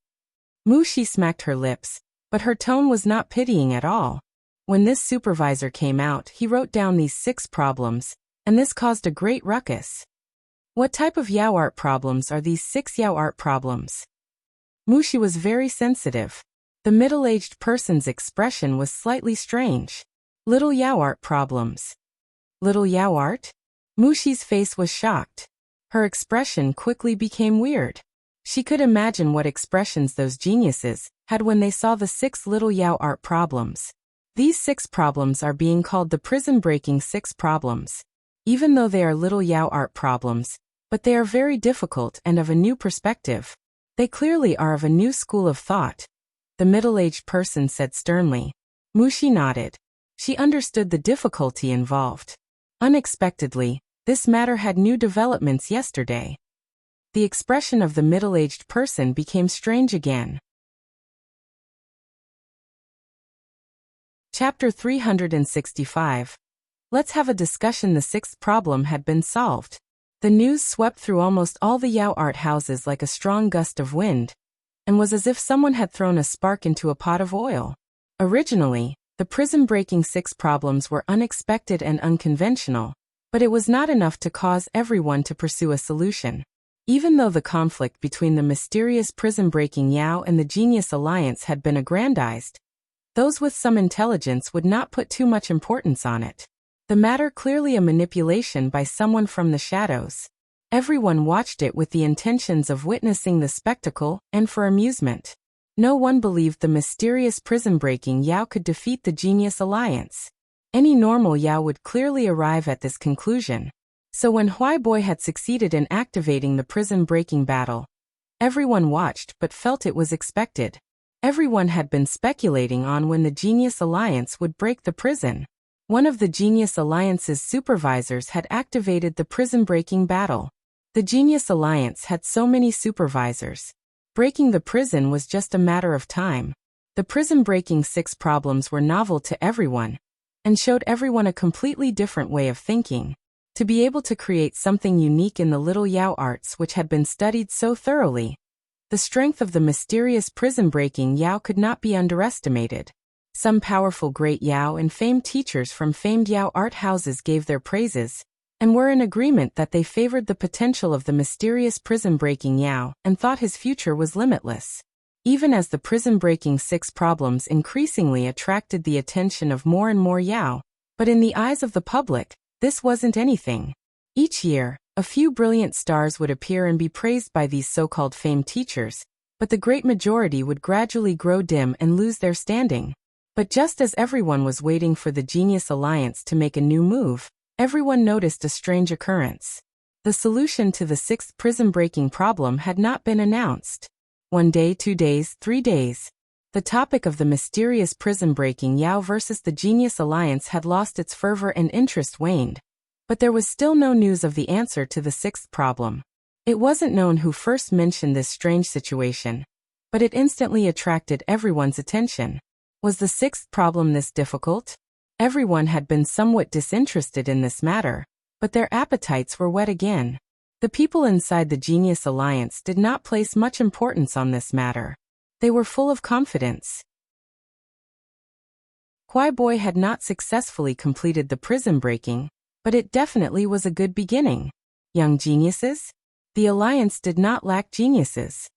Wuxia smacked her lips, but her tone was not pitying at all. When this supervisor came out, he wrote down these 6 problems, and this caused a great ruckus. What type of Yao art problems are these 6 Yao art problems? Wuxia was very sensitive. The middle-aged person's expression was slightly strange. Little Yao art problems. Little Yao art? Wuxia's face was shocked. Her expression quickly became weird. She could imagine what expressions those geniuses had when they saw the 6 little Yao art problems. These 6 problems are being called the prison-breaking 6 problems. Even though they are little Yao art problems, but they are very difficult and of a new perspective. They clearly are of a new school of thought. The middle-aged person said sternly. Wuxia nodded. She understood the difficulty involved. Unexpectedly, this matter had new developments yesterday. The expression of the middle-aged person became strange again. Chapter 365. Let's have a discussion. The 6th problem had been solved. The news swept through almost all the Yao art houses like a strong gust of wind, and was as if someone had thrown a spark into a pot of oil. Originally, the prison-breaking 6 problems were unexpected and unconventional, but it was not enough to cause everyone to pursue a solution. Even though the conflict between the mysterious prison-breaking Yao and the Genius Alliance had been aggrandized, those with some intelligence would not put too much importance on it. The matter clearly a manipulation by someone from the shadows. Everyone watched it with the intentions of witnessing the spectacle and for amusement. No one believed the mysterious prison-breaking Yao could defeat the Genius Alliance. Any normal Yao would clearly arrive at this conclusion. So when Huaibo had succeeded in activating the prison-breaking battle, everyone watched but felt it was expected. Everyone had been speculating on when the Genius Alliance would break the prison. One of the Genius Alliance's supervisors had activated the prison-breaking battle. The Genius Alliance had so many supervisors. Breaking the prison was just a matter of time. The prison-breaking 6 problems were novel to everyone, and showed everyone a completely different way of thinking. To be able to create something unique in the little Yao arts which had been studied so thoroughly. The strength of the mysterious prison-breaking Yao could not be underestimated. Some powerful great Yao and famed teachers from famed Yao art houses gave their praises, and were in agreement that they favored the potential of the mysterious prison-breaking Yao and thought his future was limitless. Even as the prison-breaking 6 problems increasingly attracted the attention of more and more Yao, but in the eyes of the public, this wasn't anything. Each year, a few brilliant stars would appear and be praised by these so-called famed teachers, but the great majority would gradually grow dim and lose their standing. But just as everyone was waiting for the Genius Alliance to make a new move, everyone noticed a strange occurrence. The solution to the 6th prison-breaking problem had not been announced. 1 day, 2 days, 3 days. The topic of the mysterious prison-breaking Yao versus the Genius Alliance had lost its fervor and interest waned. But there was still no news of the answer to the 6th problem. It wasn't known who first mentioned this strange situation, but it instantly attracted everyone's attention. Was the 6th problem this difficult? Everyone had been somewhat disinterested in this matter, but their appetites were whet again. The people inside the Genius Alliance did not place much importance on this matter. They were full of confidence. Huai Boy had not successfully completed the prison breaking, but it definitely was a good beginning. Young geniuses? The Alliance did not lack geniuses.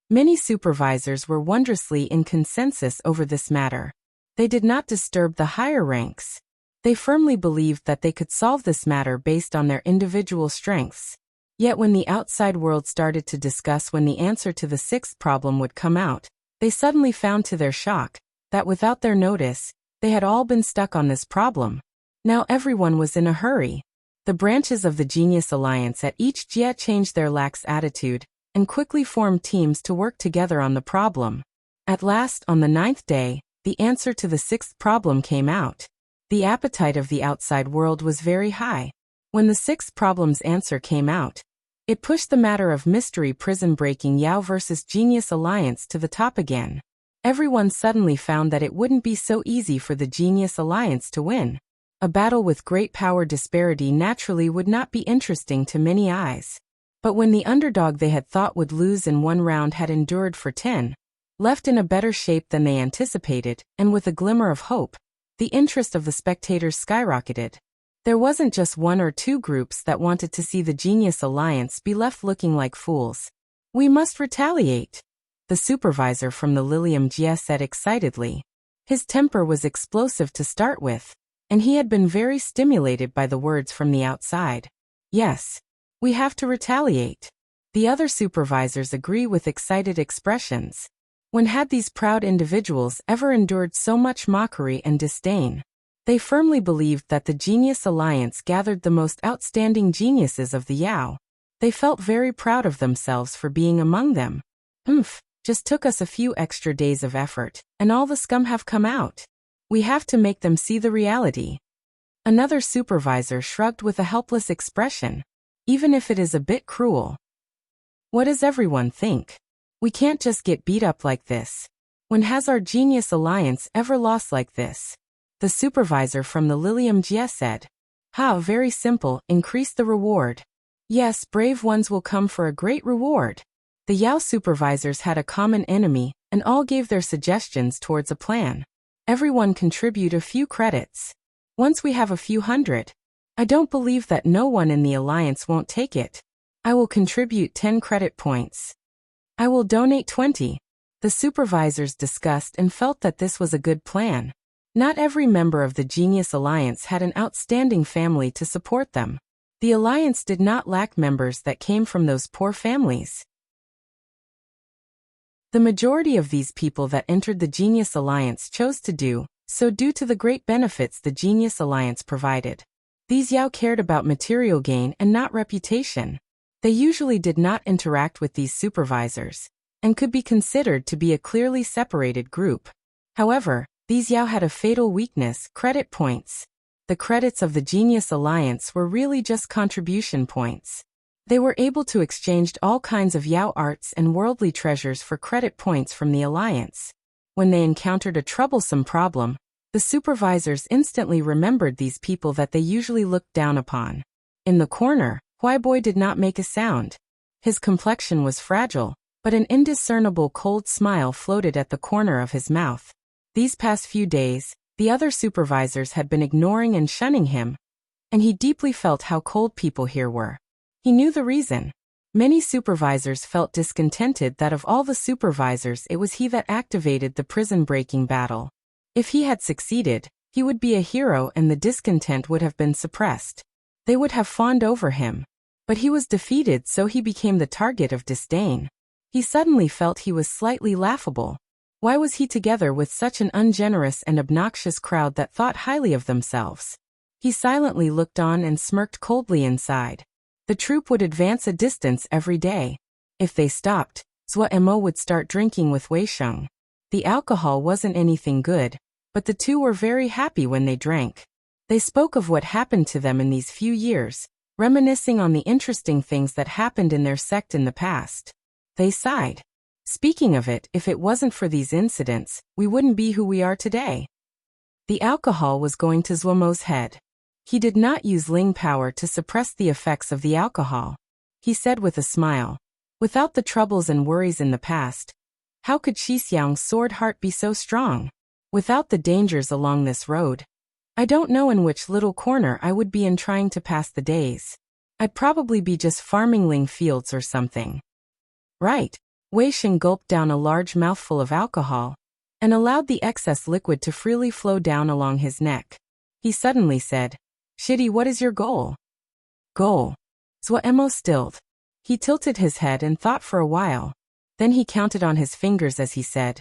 Many supervisors were wondrously in consensus over this matter. They did not disturb the higher ranks. They firmly believed that they could solve this matter based on their individual strengths. Yet when the outside world started to discuss when the answer to the 6th problem would come out, they suddenly found to their shock that without their notice, they had all been stuck on this problem. Now everyone was in a hurry. The branches of the Genius Alliance at each Jia changed their lax attitude and quickly formed teams to work together on the problem. At last, on the 9th day, the answer to the 6th problem came out. The appetite of the outside world was very high. When the 6th problem's answer came out, it pushed the matter of mystery prison-breaking Yao versus Genius Alliance to the top again. Everyone suddenly found that it wouldn't be so easy for the Genius Alliance to win. A battle with great power disparity naturally would not be interesting to many eyes. But when the underdog they had thought would lose in 1 round had endured for 10, left in a better shape than they anticipated, and with a glimmer of hope, the interest of the spectators skyrocketed. There wasn't just 1 or 2 groups that wanted to see the Genius Alliance be left looking like fools. We must retaliate, the supervisor from the Lilium Jia said excitedly. His temper was explosive to start with, and he had been very stimulated by the words from the outside. Yes, we have to retaliate. The other supervisors agree with excited expressions. When had these proud individuals ever endured so much mockery and disdain? They firmly believed that the Genius Alliance gathered the most outstanding geniuses of the Yao. They felt very proud of themselves for being among them. Just took us a few extra days of effort, and all the scum have come out. We have to make them see the reality. Another supervisor shrugged with a helpless expression. Even if it is a bit cruel. What does everyone think? We can't just get beat up like this. When has our Genius Alliance ever lost like this? The supervisor from the Lilium Jia said. Very simple, increase the reward. Yes, brave ones will come for a great reward. The Yao supervisors had a common enemy, and all gave their suggestions towards a plan. Everyone contribute a few credits. Once we have a few hundred, I don't believe that no one in the Alliance won't take it. I will contribute 10 credit points. I will donate 20. The supervisors discussed and felt that this was a good plan. Not every member of the Genius Alliance had an outstanding family to support them. The Alliance did not lack members that came from those poor families. The majority of these people that entered the Genius Alliance chose to do so due to the great benefits the Genius Alliance provided. These Yao cared about material gain and not reputation. They usually did not interact with these supervisors, and could be considered to be a clearly separated group. However, these Yao had a fatal weakness: credit points. The credits of the Genius Alliance were really just contribution points. They were able to exchange all kinds of Yao arts and worldly treasures for credit points from the Alliance. When they encountered a troublesome problem, the supervisors instantly remembered these people that they usually looked down upon. In the corner, Huaibo did not make a sound. His complexion was fragile, but an indiscernible cold smile floated at the corner of his mouth. These past few days, the other supervisors had been ignoring and shunning him, and he deeply felt how cold people here were. He knew the reason. Many supervisors felt discontented that of all the supervisors it was he that activated the prison-breaking battle. If he had succeeded, he would be a hero and the discontent would have been suppressed. They would have fawned over him. But he was defeated, so he became the target of disdain. He suddenly felt he was slightly laughable. Why was he together with such an ungenerous and obnoxious crowd that thought highly of themselves? He silently looked on and smirked coldly inside. The troop would advance a distance every day. If they stopped, Zhuo would start drinking with Wei Sheng. The alcohol wasn't anything good, but the two were very happy when they drank. They spoke of what happened to them in these few years, reminiscing on the interesting things that happened in their sect in the past. They sighed. Speaking of it, if it wasn't for these incidents, we wouldn't be who we are today. The alcohol was going to Zhuo's head. He did not use Ling power to suppress the effects of the alcohol. He said with a smile, without the troubles and worries in the past, how could Xixiang's sword heart be so strong? Without the dangers along this road, I don't know in which little corner I would be in trying to pass the days. I'd probably be just farming Ling fields or something. Right. Wei Sheng gulped down a large mouthful of alcohol and allowed the excess liquid to freely flow down along his neck. He suddenly said, Shitty, what is your goal? Goal. Zhuo stilled. He tilted his head and thought for a while. Then he counted on his fingers as he said,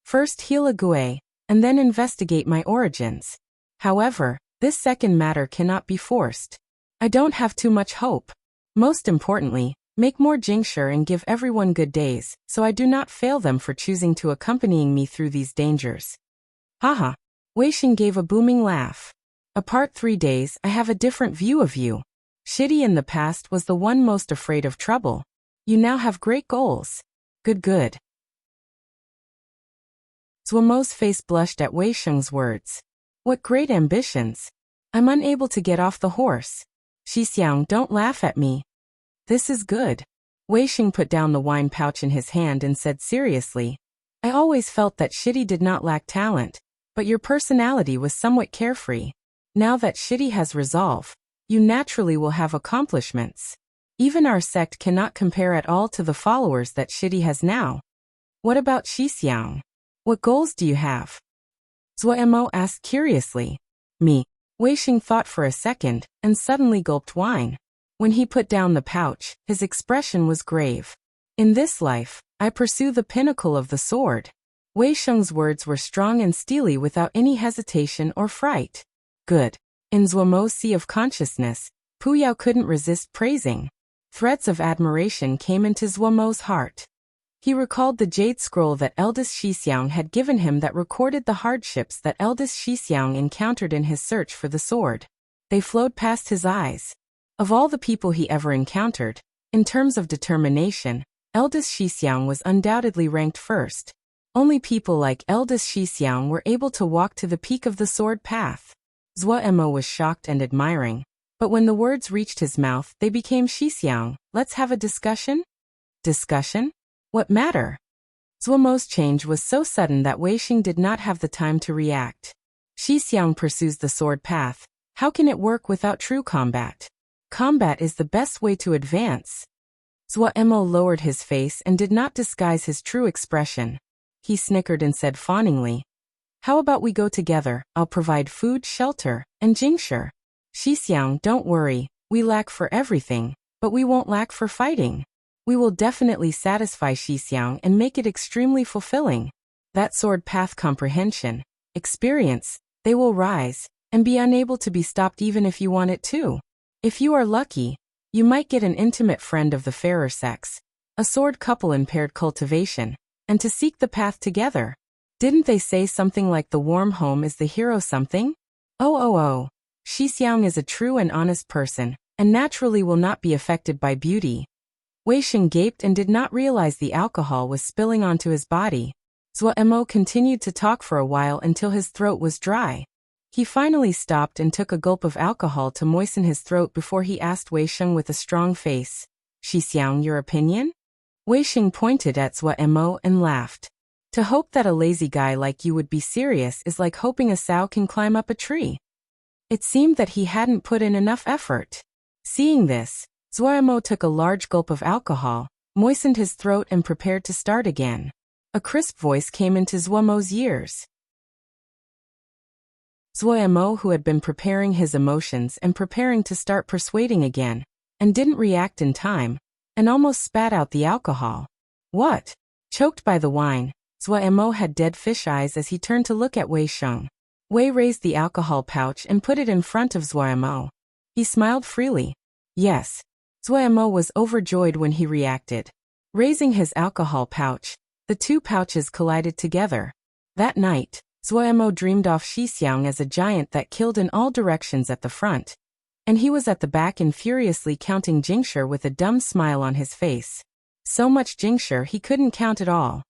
first heal a Gui, and then investigate my origins. However, this second matter cannot be forced. I don't have too much hope. Most importantly, make more Jingshi and give everyone good days, so I do not fail them for choosing to accompanying me through these dangers. Haha. Wei Sheng gave a booming laugh. Apart 3 days, I have a different view of you. Shitty in the past was the one most afraid of trouble. You now have great goals. Good. Zhuo's face blushed at Wei Sheng's words. What great ambitions. I'm unable to get off the horse. Xixiang, don't laugh at me. This is good. Wei Sheng put down the wine pouch in his hand and said seriously, I always felt that Shitty did not lack talent, but your personality was somewhat carefree. Now that Shitty has resolve, you naturally will have accomplishments. Even our sect cannot compare at all to the followers that Shitty has now. What about Xixiang? What goals do you have? Zhuo asked curiously. Me. Wei Sheng thought for a second, and suddenly gulped wine. When he put down the pouch, his expression was grave. In this life, I pursue the pinnacle of the sword. Wei Sheng's words were strong and steely without any hesitation or fright. Good. In Zhuo's sea of consciousness, Pu Yao couldn't resist praising. Threads of admiration came into Zhuo's heart. He recalled the jade scroll that eldest Xixiang had given him that recorded the hardships that eldest Xixiang encountered in his search for the sword. They flowed past his eyes. Of all the people he ever encountered, in terms of determination, eldest Xixiang was undoubtedly ranked first. Only people like eldest Xixiang were able to walk to the peak of the sword path. Zhuo was shocked and admiring, but when the words reached his mouth, they became Xixiang, let's have a discussion? Discussion? What matter? Zhuo's change was so sudden that Wei Sheng did not have the time to react. Xixiang pursues the sword path. How can it work without true combat? Combat is the best way to advance. Zhuo lowered his face and did not disguise his true expression. He snickered and said fawningly, how about we go together? I'll provide food, shelter, and Jingshi. Xixiang, don't worry, we lack for everything, but we won't lack for fighting. We will definitely satisfy Xixiang and make it extremely fulfilling. That sword path comprehension, experience, they will rise, and be unable to be stopped even if you want it to. If you are lucky, you might get an intimate friend of the fairer sex, a sword couple in paired cultivation, and to seek the path together. Didn't they say something like the warm home is the hero something? Oh. Xixiang is a true and honest person, and naturally will not be affected by beauty. Wei Sheng gaped and did not realize the alcohol was spilling onto his body. Zhuo continued to talk for a while until his throat was dry. He finally stopped and took a gulp of alcohol to moisten his throat before he asked Wei Sheng with a strong face, "Xixiang, your opinion?" Wei Sheng pointed at Zuo and laughed. "To hope that a lazy guy like you would be serious is like hoping a sow can climb up a tree." It seemed that he hadn't put in enough effort. Seeing this, Zuo took a large gulp of alcohol, moistened his throat and prepared to start again. A crisp voice came into Zuo's ears. Zuo, who had been preparing his emotions and preparing to start persuading again, and didn't react in time, and almost spat out the alcohol. "What?" Choked by the wine, Zuo had dead fish eyes as he turned to look at Wei Sheng. Wei raised the alcohol pouch and put it in front of Zuo. He smiled freely. "Yes." Zuo was overjoyed when he reacted. Raising his alcohol pouch, the two pouches collided together. That night, Zuo dreamed of Xixiang as a giant that killed in all directions at the front, and he was at the back and furiously counting Jingshi with a dumb smile on his face. So much Jingshi he couldn't count it all.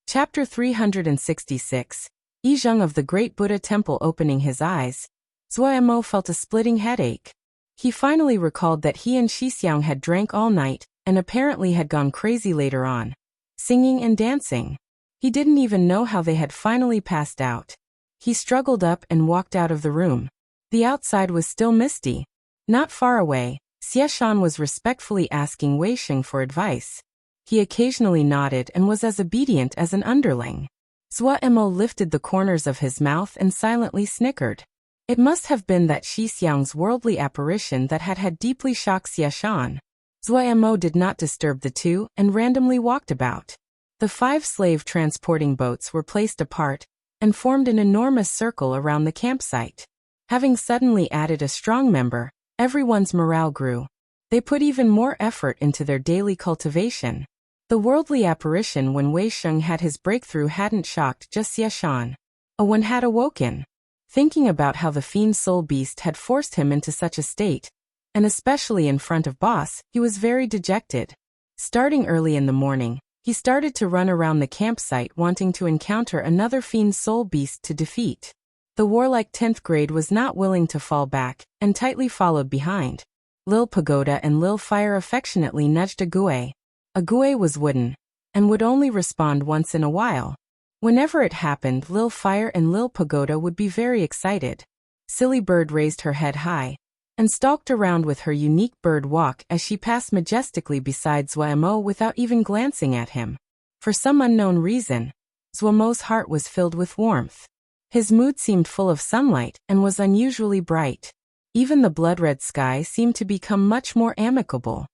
Chapter 366. Yizheng of the Great Buddha Temple. Opening his eyes, Zuo felt a splitting headache. He finally recalled that he and Xixiang had drank all night, and apparently had gone crazy later on, singing and dancing. He didn't even know how they had finally passed out. He struggled up and walked out of the room. The outside was still misty. Not far away, Xieshan was respectfully asking Wei Sheng for advice. He occasionally nodded and was as obedient as an underling. Zuo lifted the corners of his mouth and silently snickered. It must have been that Xixiang's worldly apparition that had deeply shocked Xieshan. Zuo did not disturb the two and randomly walked about. The 5 slave transporting boats were placed apart and formed an enormous circle around the campsite. Having suddenly added a strong member, everyone's morale grew. They put even more effort into their daily cultivation. The worldly apparition when Wei Sheng had his breakthrough hadn't shocked just Xieshan. One had awoken. Thinking about how the fiend soul beast had forced him into such a state, and especially in front of boss, he was very dejected. Starting early in the morning, he started to run around the campsite wanting to encounter another fiend soul beast to defeat. The warlike 10th grade was not willing to fall back, and tightly followed behind. Lil Pagoda and Lil Fire affectionately nudged Ague. Ague was wooden, and would only respond once in a while. Whenever it happened, Lil Fire and Lil Pagoda would be very excited. Silly Bird raised her head high, and stalked around with her unique bird walk as she passed majestically beside Zuo without even glancing at him. For some unknown reason, Zuo's heart was filled with warmth. His mood seemed full of sunlight and was unusually bright. Even the blood-red sky seemed to become much more amicable.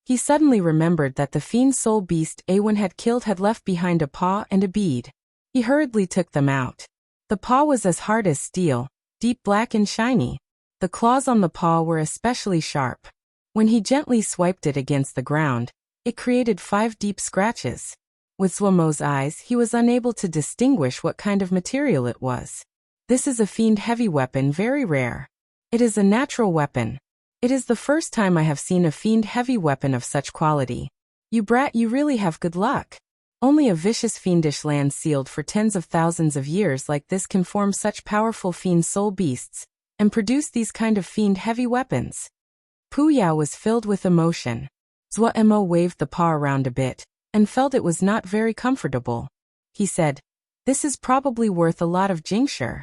He suddenly remembered that the fiend soul beast Awen had killed had left behind a paw and a bead. He hurriedly took them out. The paw was as hard as steel, deep black and shiny. The claws on the paw were especially sharp. When he gently swiped it against the ground, it created 5 deep scratches. With Zuo's eyes, he was unable to distinguish what kind of material it was. This is a fiend heavy weapon, very rare. It is a natural weapon. It is the first time I have seen a fiend heavy weapon of such quality. You brat, you really have good luck. Only a vicious fiendish land sealed for tens of thousands of years like this can form such powerful fiend soul beasts, and produce these kind of fiend heavy weapons. Pu Yao was filled with emotion. Zuo waved the paw around a bit, and felt it was not very comfortable. He said, "This is probably worth a lot of Jingshi."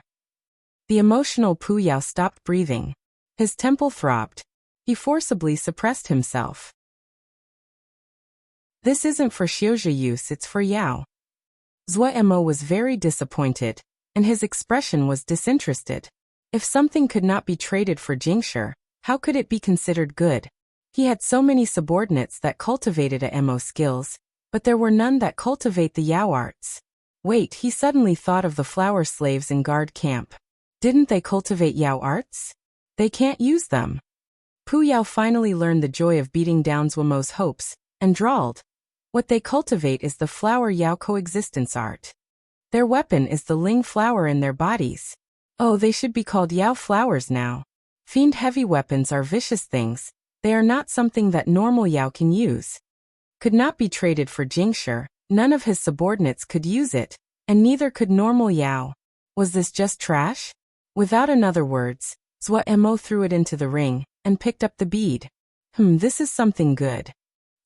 The emotional Pu Yao stopped breathing. His temple throbbed. He forcibly suppressed himself. "This isn't for Xiuzhi use, it's for Yao." Zuo was very disappointed, and his expression was disinterested. If something could not be traded for Jingshi, how could it be considered good? He had so many subordinates that cultivated Mo skills, but there were none that cultivate the Yao arts. Wait, he suddenly thought of the flower slaves in guard camp. Didn't they cultivate Yao arts? They can't use them. Pu Yao finally learned the joy of beating down Zuo's hopes, and drawled, "What they cultivate is the flower Yao coexistence art. Their weapon is the Ling flower in their bodies. Oh, they should be called Yao flowers now. Fiend heavy weapons are vicious things, they are not something that normal Yao can use. Could not be traded for Jingshi, none of his subordinates could use it, And neither could normal Yao. Was this just trash? Without another words, Mo threw it into the ring and picked up the bead. This is something good.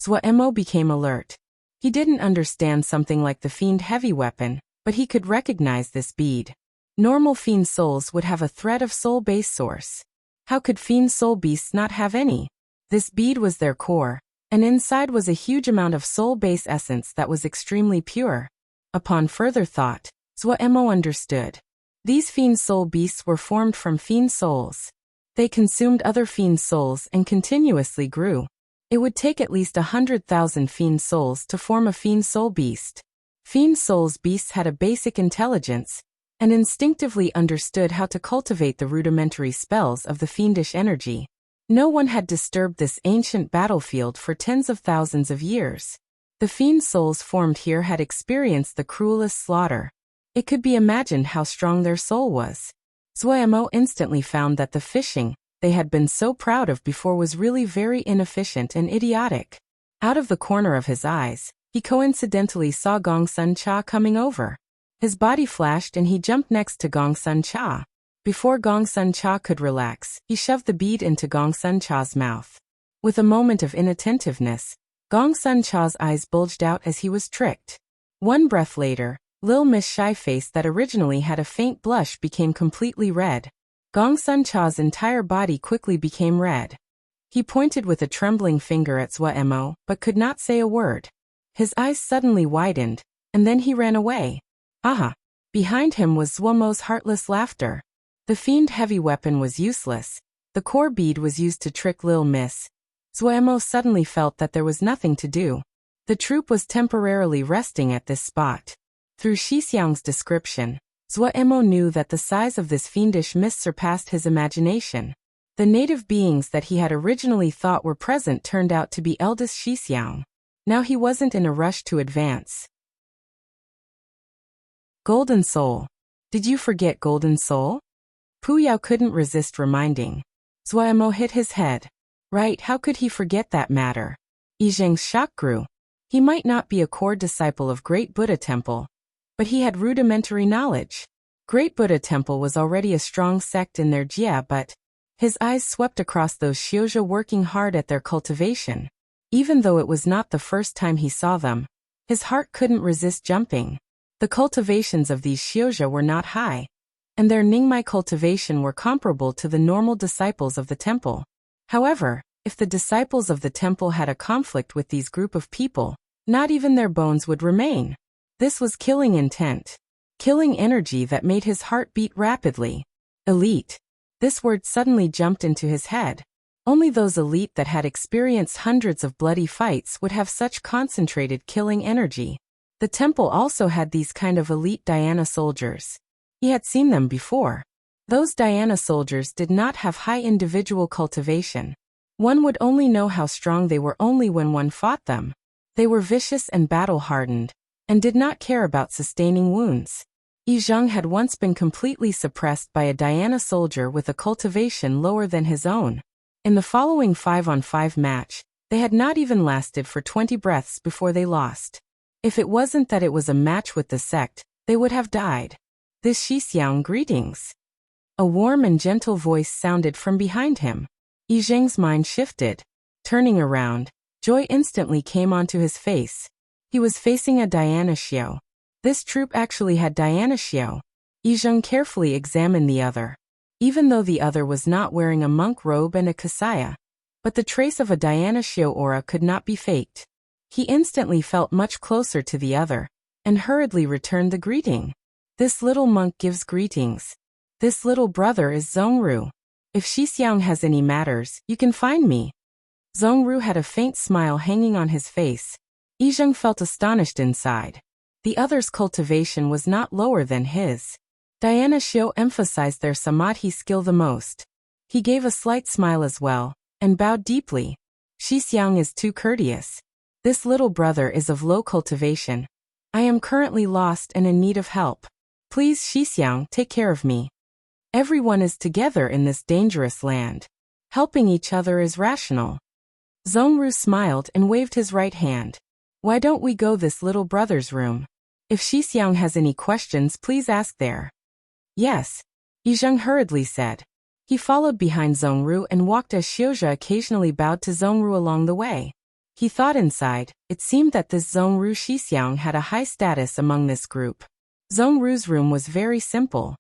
Mo became alert. He didn't understand something like the fiend heavy weapon, but he could recognize this bead. Normal fiend souls would have a thread of soul base source. How could fiend soul beasts not have any? This bead was their core, and inside was a huge amount of soul base essence that was extremely pure. Upon further thought, Mo understood. These fiend soul beasts were formed from fiend souls. They consumed other fiend souls and continuously grew. It would take at least 100,000 fiend souls to form a fiend soul beast. Fiend souls beasts had a basic intelligence, and instinctively understood how to cultivate the rudimentary spells of the fiendish energy. No one had disturbed this ancient battlefield for tens of thousands of years. The fiend souls formed here had experienced the cruelest slaughter. It could be imagined how strong their soul was. Mo instantly found that the fishing they had been so proud of before was really very inefficient and idiotic. Out of the corner of his eyes, he coincidentally saw Gong Sun Cha coming over. His body flashed and he jumped next to Gong Sun Cha. Before Gong Sun Cha could relax, he shoved the bead into Gong Sun Cha's mouth. With a moment of inattentiveness, Gong Sun Cha's eyes bulged out as he was tricked. One breath later, Lil Miss Shy Face that originally had a faint blush became completely red. Gong Sun Cha's entire body quickly became red. He pointed with a trembling finger at Mo, but could not say a word. His eyes suddenly widened, and then he ran away. Aha! Behind him was Mo's heartless laughter. The fiend heavy weapon was useless. The core bead was used to trick Lil Miss. Mo suddenly felt that there was nothing to do. The troop was temporarily resting at this spot. Through Shixiang's description, Mo knew that the size of this fiendish mist surpassed his imagination. The native beings that he had originally thought were present turned out to be eldest Shixiang. Now he wasn't in a rush to advance. Golden Soul. Did you forget Golden Soul? Pu Yao couldn't resist reminding. Mo hit his head. Right, how could he forget that matter? Yi Zheng's shock grew. He might not be a core disciple of Great Buddha Temple, but he had rudimentary knowledge. Great Buddha Temple was already a strong sect in their Jia, but his eyes swept across those Xiuzha working hard at their cultivation. Even though it was not the first time he saw them, his heart couldn't resist jumping. The cultivations of these Xiuzha were not high, and their Ningmai cultivation were comparable to the normal disciples of the temple. However, if the disciples of the temple had a conflict with these group of people, not even their bones would remain. This was killing intent. Killing energy that made his heart beat rapidly. Elite. This word suddenly jumped into his head. Only those elite that had experienced hundreds of bloody fights would have such concentrated killing energy. The temple also had these kind of elite Diana soldiers. He had seen them before. Those Diana soldiers did not have high individual cultivation. One would only know how strong they were only when one fought them. They were vicious and battle-hardened, and did not care about sustaining wounds. Yi Zheng had once been completely suppressed by a Diana soldier with a cultivation lower than his own. In the following 5-on-5 match, they had not even lasted for 20 breaths before they lost. If it wasn't that it was a match with the sect, they would have died. This Shixiang, greetings. A warm and gentle voice sounded from behind him. Yi Zheng's mind shifted. Turning around, joy instantly came onto his face. He was facing a Diana Xiao. This troop actually had Diana Xiao. Yi Zheng carefully examined the other. Even though the other was not wearing a monk robe and a kasaya, but the trace of a Diana Xiao aura could not be faked. He instantly felt much closer to the other, and hurriedly returned the greeting. This little monk gives greetings. This little brother is Zhongru. If Shixiang has any matters, you can find me. Zhongru had a faint smile hanging on his face. Yi Zheng felt astonished inside. The other's cultivation was not lower than his. Diana Xiao emphasized their samadhi skill the most. He gave a slight smile as well, and bowed deeply. Shixiang is too courteous. This little brother is of low cultivation. I am currently lost and in need of help. Please, Shixiang, take care of me. Everyone is together in this dangerous land. Helping each other is rational. Zhongru smiled and waved his right hand. Why don't we go this little brother's room? If Xixiang has any questions, please ask there. Yes, Yizheng hurriedly said. He followed behind Zhongru and walked as Xiuzha occasionally bowed to Zhongru along the way. He thought inside, it seemed that this Zhongru Xixiang had a high status among this group. Zhongru's room was very simple.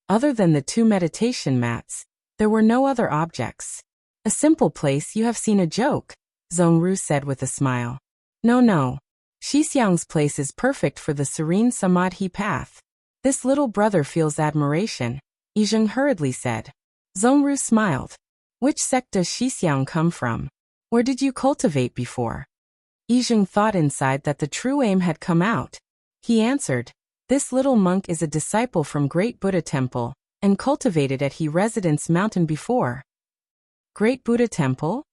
Other than the 2 meditation mats, there were no other objects. A simple place. You have seen a joke, Zhongru said with a smile. No. Xixiang's place is perfect for the serene samadhi path. This little brother feels admiration, Yizheng hurriedly said. Zhongru smiled. Which sect does Xixiang come from? Where did you cultivate before? Yizheng thought inside that the true aim had come out. He answered, this little monk is a disciple from Great Buddha Temple, and cultivated at He Residence Mountain before. Great Buddha Temple?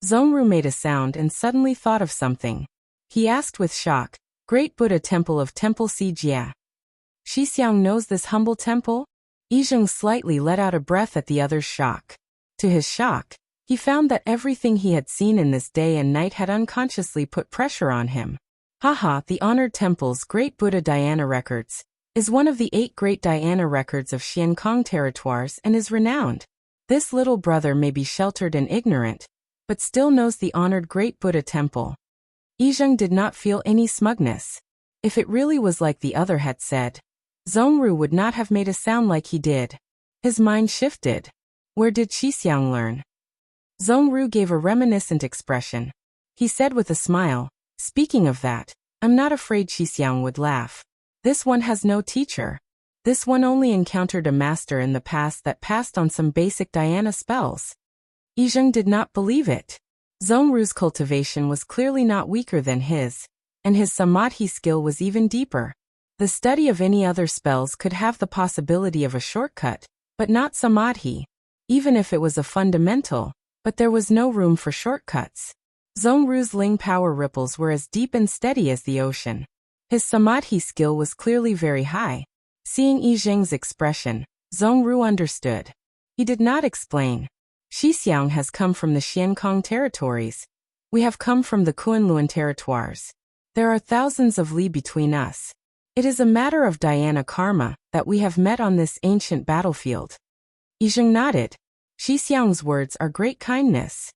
Zhongru made a sound and suddenly thought of something. He asked with shock, Great Buddha Temple of Temple Sijia. Xixiang knows this humble temple? Yizheng slightly let out a breath at the other's shock. To his shock, he found that everything he had seen in this day and night had unconsciously put pressure on him. Haha, the honored temple's Great Buddha Dhyana Records is one of the 8 great dhyana records of Xiankong territoires and is renowned. This little brother may be sheltered and ignorant, but still knows the honored Great Buddha Temple. Yizheng did not feel any smugness. If it really was like the other had said, Zhongru would not have made a sound like he did. His mind shifted. Where did Xixiang learn? Zhongru gave a reminiscent expression. He said with a smile, speaking of that, I'm not afraid Xixiang would laugh. This one has no teacher. This one only encountered a master in the past that passed on some basic dhyana spells. Yizheng did not believe it. Zhongru's cultivation was clearly not weaker than his, and his samadhi skill was even deeper. The study of any other spells could have the possibility of a shortcut, but not samadhi, even if it was a fundamental, but there was no room for shortcuts. Zhongru's Ling power ripples were as deep and steady as the ocean. His samadhi skill was clearly very high. Seeing Yizheng's expression, Zhongru understood. He did not explain. Xixiang has come from the Xiankong territories. We have come from the Kunlun territoires. There are thousands of li between us. It is a matter of dhyana karma that we have met on this ancient battlefield. Yizheng nodded. Xixiang's words are great kindness.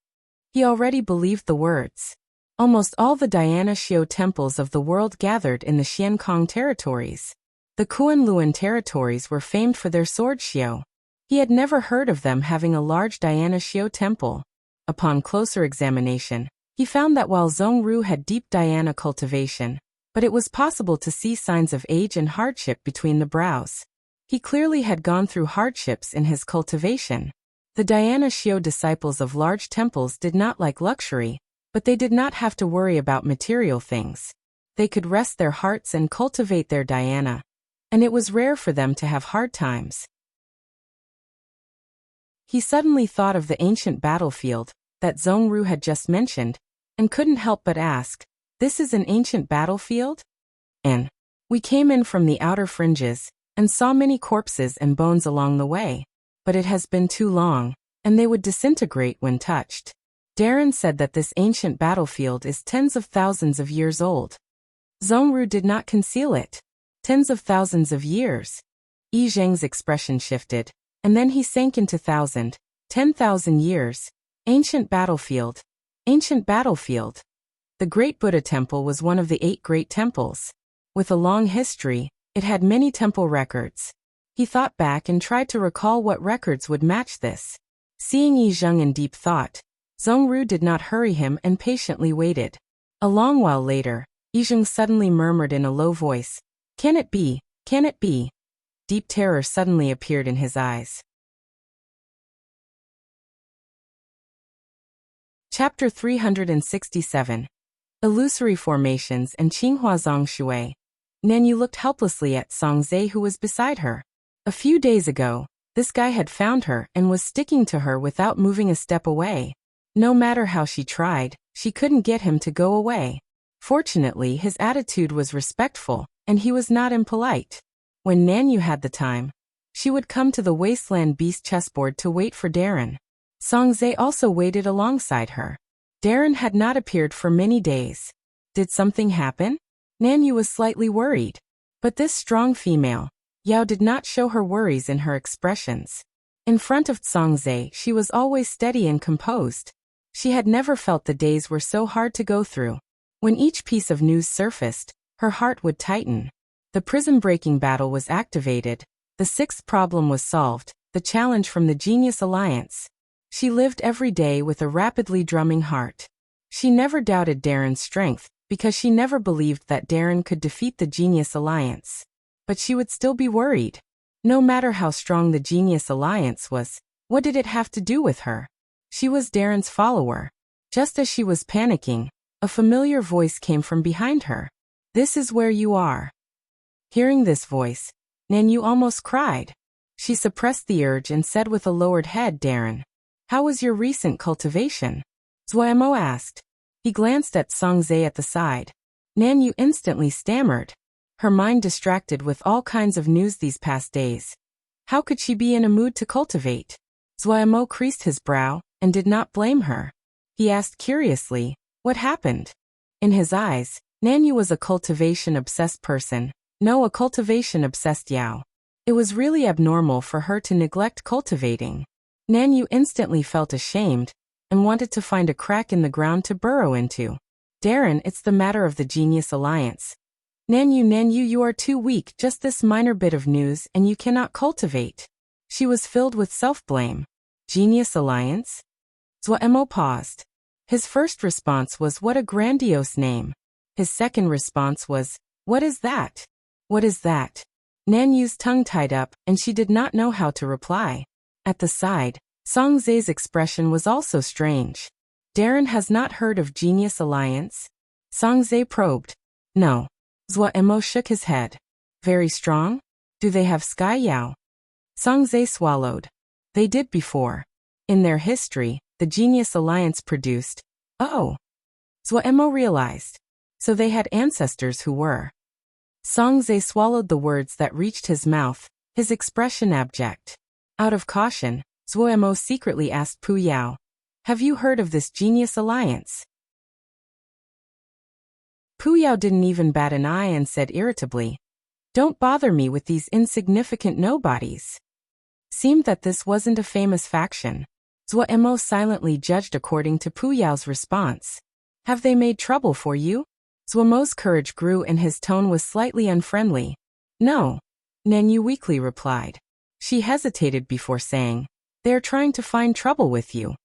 He already believed the words. Almost all the dhyana Xiao temples of the world gathered in the Xiankong territories. The Kunlun territories were famed for their sword Xiao. He had never heard of them having a large dhyana Xiao temple. Upon closer examination, he found that while Zhongru had deep dhyana cultivation, but it was possible to see signs of age and hardship between the brows. He clearly had gone through hardships in his cultivation. The dhyana Xiao disciples of large temples did not like luxury, but they did not have to worry about material things. They could rest their hearts and cultivate their dhyana, and it was rare for them to have hard times. He suddenly thought of the ancient battlefield that Zhongru had just mentioned, and couldn't help but ask, this is an ancient battlefield? And we came in from the outer fringes, and saw many corpses and bones along the way, but it has been too long, and they would disintegrate when touched. Darren said that this ancient battlefield is tens of thousands of years old. Zhongru did not conceal it. Tens of thousands of years. Yizheng's expression shifted, and then he sank into 10,000 years. Ancient battlefield. Ancient battlefield. The Great Buddha Temple was one of the 8 great temples. With a long history, it had many temple records. He thought back and tried to recall what records would match this. Seeing Yizheng in deep thought, Zhongru did not hurry him and patiently waited. A long while later, Yizheng suddenly murmured in a low voice, "Can it be? Can it be?" Deep terror suddenly appeared in his eyes. Chapter 367. Illusory Formations and Qinghuazong Shui. Nanyu looked helplessly at Songzhe, who was beside her. A few days ago, this guy had found her and was sticking to her without moving a step away. No matter how she tried, she couldn't get him to go away. Fortunately, his attitude was respectful, and he was not impolite. When Nanyu had the time, she would come to the Wasteland Beast chessboard to wait for Darren. Songzhe also waited alongside her. Darren had not appeared for many days. Did something happen? Nanyu was slightly worried. But this strong female, Yao, did not show her worries in her expressions. In front of Zhongzhe, she was always steady and composed. She had never felt the days were so hard to go through. When each piece of news surfaced, her heart would tighten. The prison-breaking battle was activated. The sixth problem was solved, the challenge from the Genius Alliance. She lived every day with a rapidly drumming heart. She never doubted Darren's strength, because she never believed that Darren could defeat the Genius Alliance. But she would still be worried. No matter how strong the Genius Alliance was, what did it have to do with her? She was Darren's follower. Just as she was panicking, a familiar voice came from behind her. "This is where you are." Hearing this voice, Nanyu almost cried. She suppressed the urge and said with a lowered head, "Darren, how was your recent cultivation?" Zuomo asked. He glanced at Zhongzhe at the side. Nanyu instantly stammered. Her mind distracted with all kinds of news these past days. How could she be in a mood to cultivate? Zuomo creased his brow, and did not blame her. He asked curiously, "What happened?" In his eyes, Nanyu was a cultivation-obsessed person, no, a cultivation-obsessed Yao. It was really abnormal for her to neglect cultivating. Nanyu instantly felt ashamed, and wanted to find a crack in the ground to burrow into. "Darren, it's the matter of the Genius Alliance. Nanyu, you are too weak, just this minor bit of news and you cannot cultivate." She was filled with self-blame. Genius Alliance? Zuomo paused. His first response was, "What a grandiose name." His second response was, "What is that? What is that?" Nanyu's tongue tied up, and she did not know how to reply. At the side, Zhongzhe's expression was also strange. "Darren has not heard of Genius Alliance?" Zhongzhe probed. "No." Zuomo shook his head. "Very strong? Do they have Sky Yao?" Zhongzhe swallowed. "They did before. In their history, the Genius Alliance produced..." "Oh." Zuomo realized. So they had ancestors who were. Zhongzhe swallowed the words that reached his mouth, his expression abject. Out of caution, Zuomo secretly asked Pu Yao, "Have you heard of this Genius Alliance?" Pu Yao didn't even bat an eye and said irritably, "Don't bother me with these insignificant nobodies." Seemed that this wasn't a famous faction. Zuomo silently judged according to Pu Yao's response. "Have they made trouble for you?" Zuomo's courage grew and his tone was slightly unfriendly. "No," Nanyu weakly replied. She hesitated before saying, "They are trying to find trouble with you."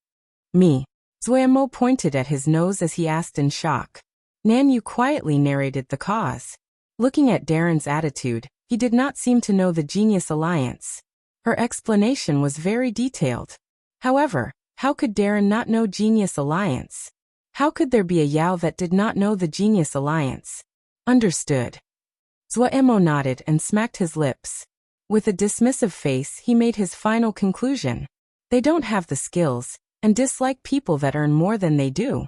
"Me?" Zuomo pointed at his nose as he asked in shock. Nanyu quietly narrated the cause. Looking at Darren's attitude, he did not seem to know the Genius Alliance. Her explanation was very detailed. However, how could Darren not know Genius Alliance? How could there be a Yao that did not know the Genius Alliance? Understood. Zuomo nodded and smacked his lips. With a dismissive face, he made his final conclusion. They don't have the skills, and dislike people that earn more than they do.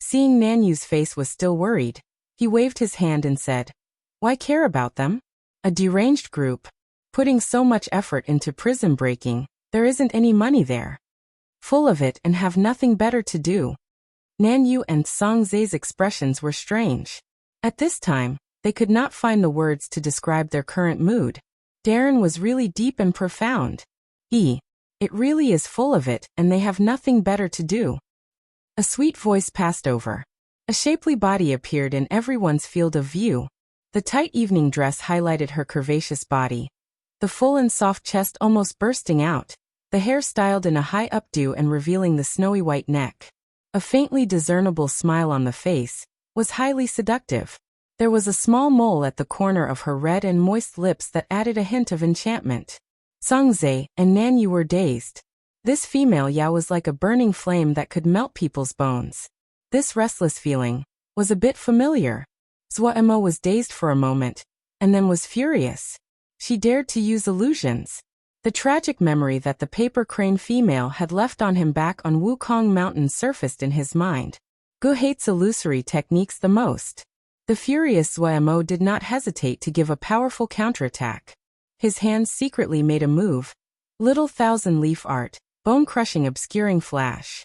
Seeing Nanyu's face was still worried, he waved his hand and said, "Why care about them? A deranged group. Putting so much effort into prison breaking, there isn't any money there. Full of it and have nothing better to do." Nanyu and Zhongzhe's expressions were strange. At this time, they could not find the words to describe their current mood. Darren was really deep and profound. It really is full of it, and they have nothing better to do. A sweet voice passed over. A shapely body appeared in everyone's field of view. The tight evening dress highlighted her curvaceous body. The full and soft chest almost bursting out, the hair styled in a high updo and revealing the snowy white neck. A faintly discernible smile on the face was highly seductive. There was a small mole at the corner of her red and moist lips that added a hint of enchantment. Zhongzhe and Nanyu were dazed. This female Yao was like a burning flame that could melt people's bones. This restless feeling was a bit familiar. Zuomo was dazed for a moment, and then was furious. She dared to use illusions. The tragic memory that the paper crane female had left on him back on Wukong Mountain surfaced in his mind. Gu hates illusory techniques the most. The furious Zuomo did not hesitate to give a powerful counterattack. His hands secretly made a move. Little thousand-leaf art, bone-crushing obscuring flash.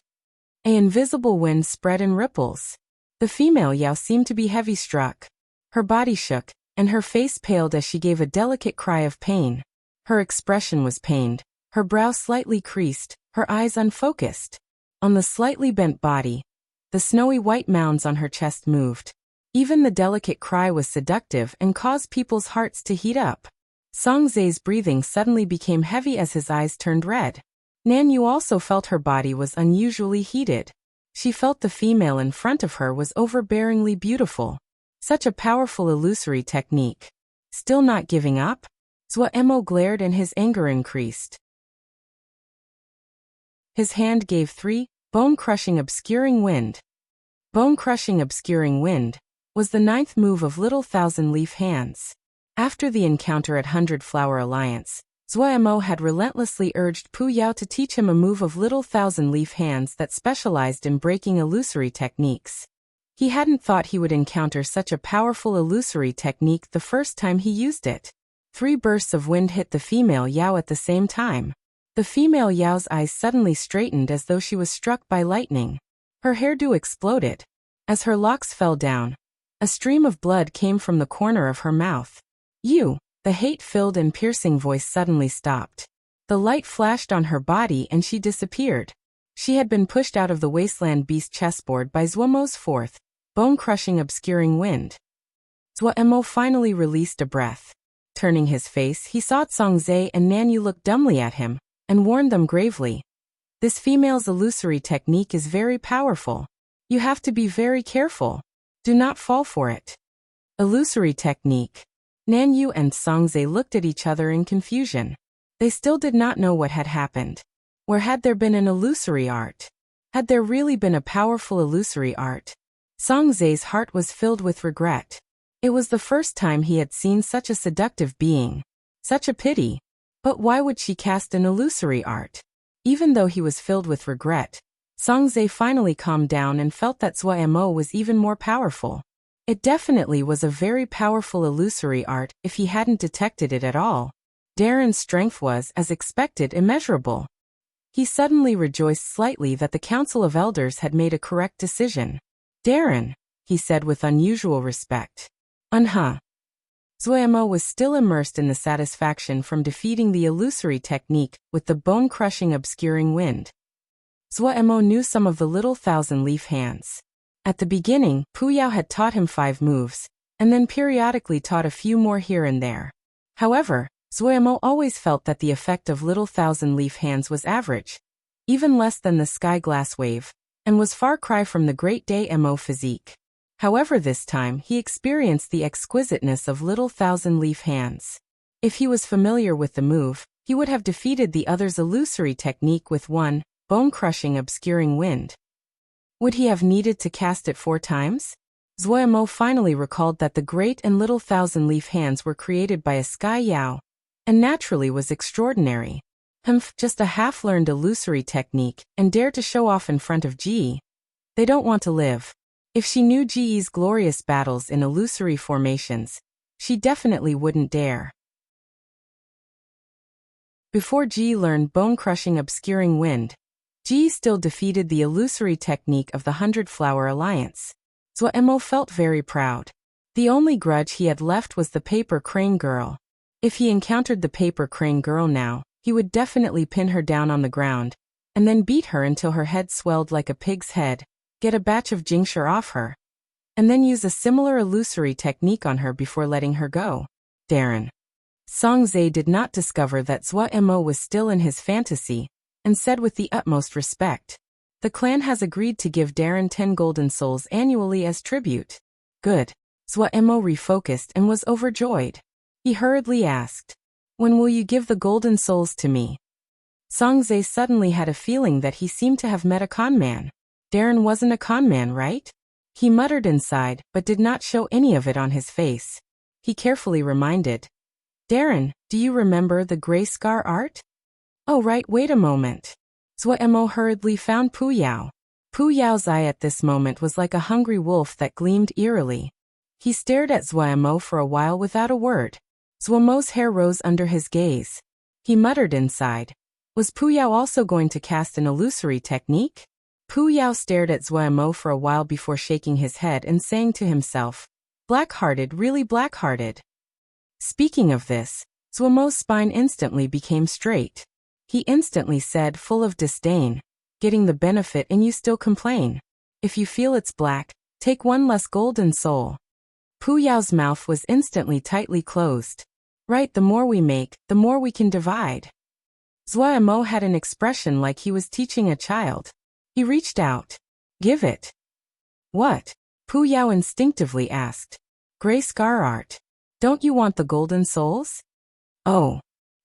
An invisible wind spread in ripples. The female Yao seemed to be heavy-struck. Her body shook, and her face paled as she gave a delicate cry of pain. Her expression was pained, her brow slightly creased, her eyes unfocused. On the slightly bent body, the snowy white mounds on her chest moved. Even the delicate cry was seductive and caused people's hearts to heat up. Song Zhe's breathing suddenly became heavy as his eyes turned red. Nan Yu also felt her body was unusually heated. She felt the female in front of her was overbearingly beautiful. Such a powerful illusory technique. Still not giving up? Zhuo glared and his anger increased. His hand gave 3, bone-crushing obscuring wind. Bone-crushing obscuring wind was the 9th move of Little Thousand-Leaf Hands. After the encounter at 100-Flower Alliance, Zhuo had relentlessly urged Pu Yao to teach him a move of Little Thousand-Leaf Hands that specialized in breaking illusory techniques. He hadn't thought he would encounter such a powerful illusory technique the first time he used it. 3 bursts of wind hit the female Yao at the same time. The female Yao's eyes suddenly straightened as though she was struck by lightning. Her hairdo exploded. As her locks fell down, a stream of blood came from the corner of her mouth. "You!" The hate-filled and piercing voice suddenly stopped. The light flashed on her body and she disappeared. She had been pushed out of the Wasteland Beast chessboard by Zhuo's 4th, bone-crushing obscuring wind. Zhuo finally released a breath. Turning his face, he saw Song Zhe and Nan Yu look dumbly at him, and warned them gravely. "This female's illusory technique is very powerful. You have to be very careful. Do not fall for it." Illusory technique. Nan Yu and Song Zhe looked at each other in confusion. They still did not know what had happened. Where had there been an illusory art? Had there really been a powerful illusory art? Song Zhe's heart was filled with regret. It was the first time he had seen such a seductive being. Such a pity. But why would she cast an illusory art? Even though he was filled with regret, Song Zhe finally calmed down and felt that Zhuo was even more powerful. It definitely was a very powerful illusory art if he hadn't detected it at all. Darren's strength was, as expected, immeasurable. He suddenly rejoiced slightly that the Council of Elders had made a correct decision. "Darren," he said with unusual respect. Zhuo was still immersed in the satisfaction from defeating the illusory technique with the bone-crushing obscuring wind. Zhuo knew some of the Little Thousand-Leaf Hands. At the beginning, Pu Yao had taught him 5 moves, and then periodically taught a few more here and there. However, Zhuo always felt that the effect of Little Thousand-Leaf Hands was average, even less than the Sky Glass Wave, and was far cry from the Great Day Mo physique. However, this time he experienced the exquisiteness of Little Thousand-Leaf Hands. If he was familiar with the move, he would have defeated the other's illusory technique with 1, bone-crushing obscuring wind. Would he have needed to cast it 4 times? Zhuo finally recalled that the Great and Little Thousand-Leaf Hands were created by a Sky Yao, and naturally was extraordinary. Just a half-learned illusory technique, and dared to show off in front of Ji. They don't want to live. If she knew Ji's glorious battles in illusory formations, she definitely wouldn't dare. Before Ji learned bone-crushing obscuring wind, Ji still defeated the illusory technique of the 100-Flower Alliance. Zhuo felt very proud. The only grudge he had left was the Paper Crane Girl. If he encountered the Paper Crane Girl now, he would definitely pin her down on the ground, and then beat her until her head swelled like a pig's head, get a batch of Jingshi off her, and then use a similar illusory technique on her before letting her go. Darren. Song Zhe did not discover that Zhuo was still in his fantasy, and said with the utmost respect, "The clan has agreed to give Darren 10 golden souls annually as tribute." Good. Zhuo refocused and was overjoyed. He hurriedly asked, "When will you give the golden souls to me?" Song Zhe suddenly had a feeling that he seemed to have met a conman. Darren wasn't a conman, right? He muttered inside, but did not show any of it on his face. He carefully reminded, "Darren, do you remember the gray scar art?" "Oh right, wait a moment." Zhuo hurriedly found Pu Yao. Pu Yao's eye at this moment was like a hungry wolf that gleamed eerily. He stared at Zhuo for a while without a word. Zhuo's hair rose under his gaze. He muttered inside. Was Pu Yao also going to cast an illusory technique? Pu Yao stared at Zuo for a while before shaking his head and saying to himself, "Black-hearted, really black-hearted." Speaking of this, Zuo's spine instantly became straight. He instantly said, full of disdain, "Getting the benefit and you still complain. If you feel it's black, take one less golden soul." Pu Yao's mouth was instantly tightly closed. "Right, the more we make, the more we can divide." Zuo had an expression like he was teaching a child. He reached out. "Give it." "What?" Pu Yao instinctively asked. "Gray scar art. Don't you want the golden souls?" "Oh."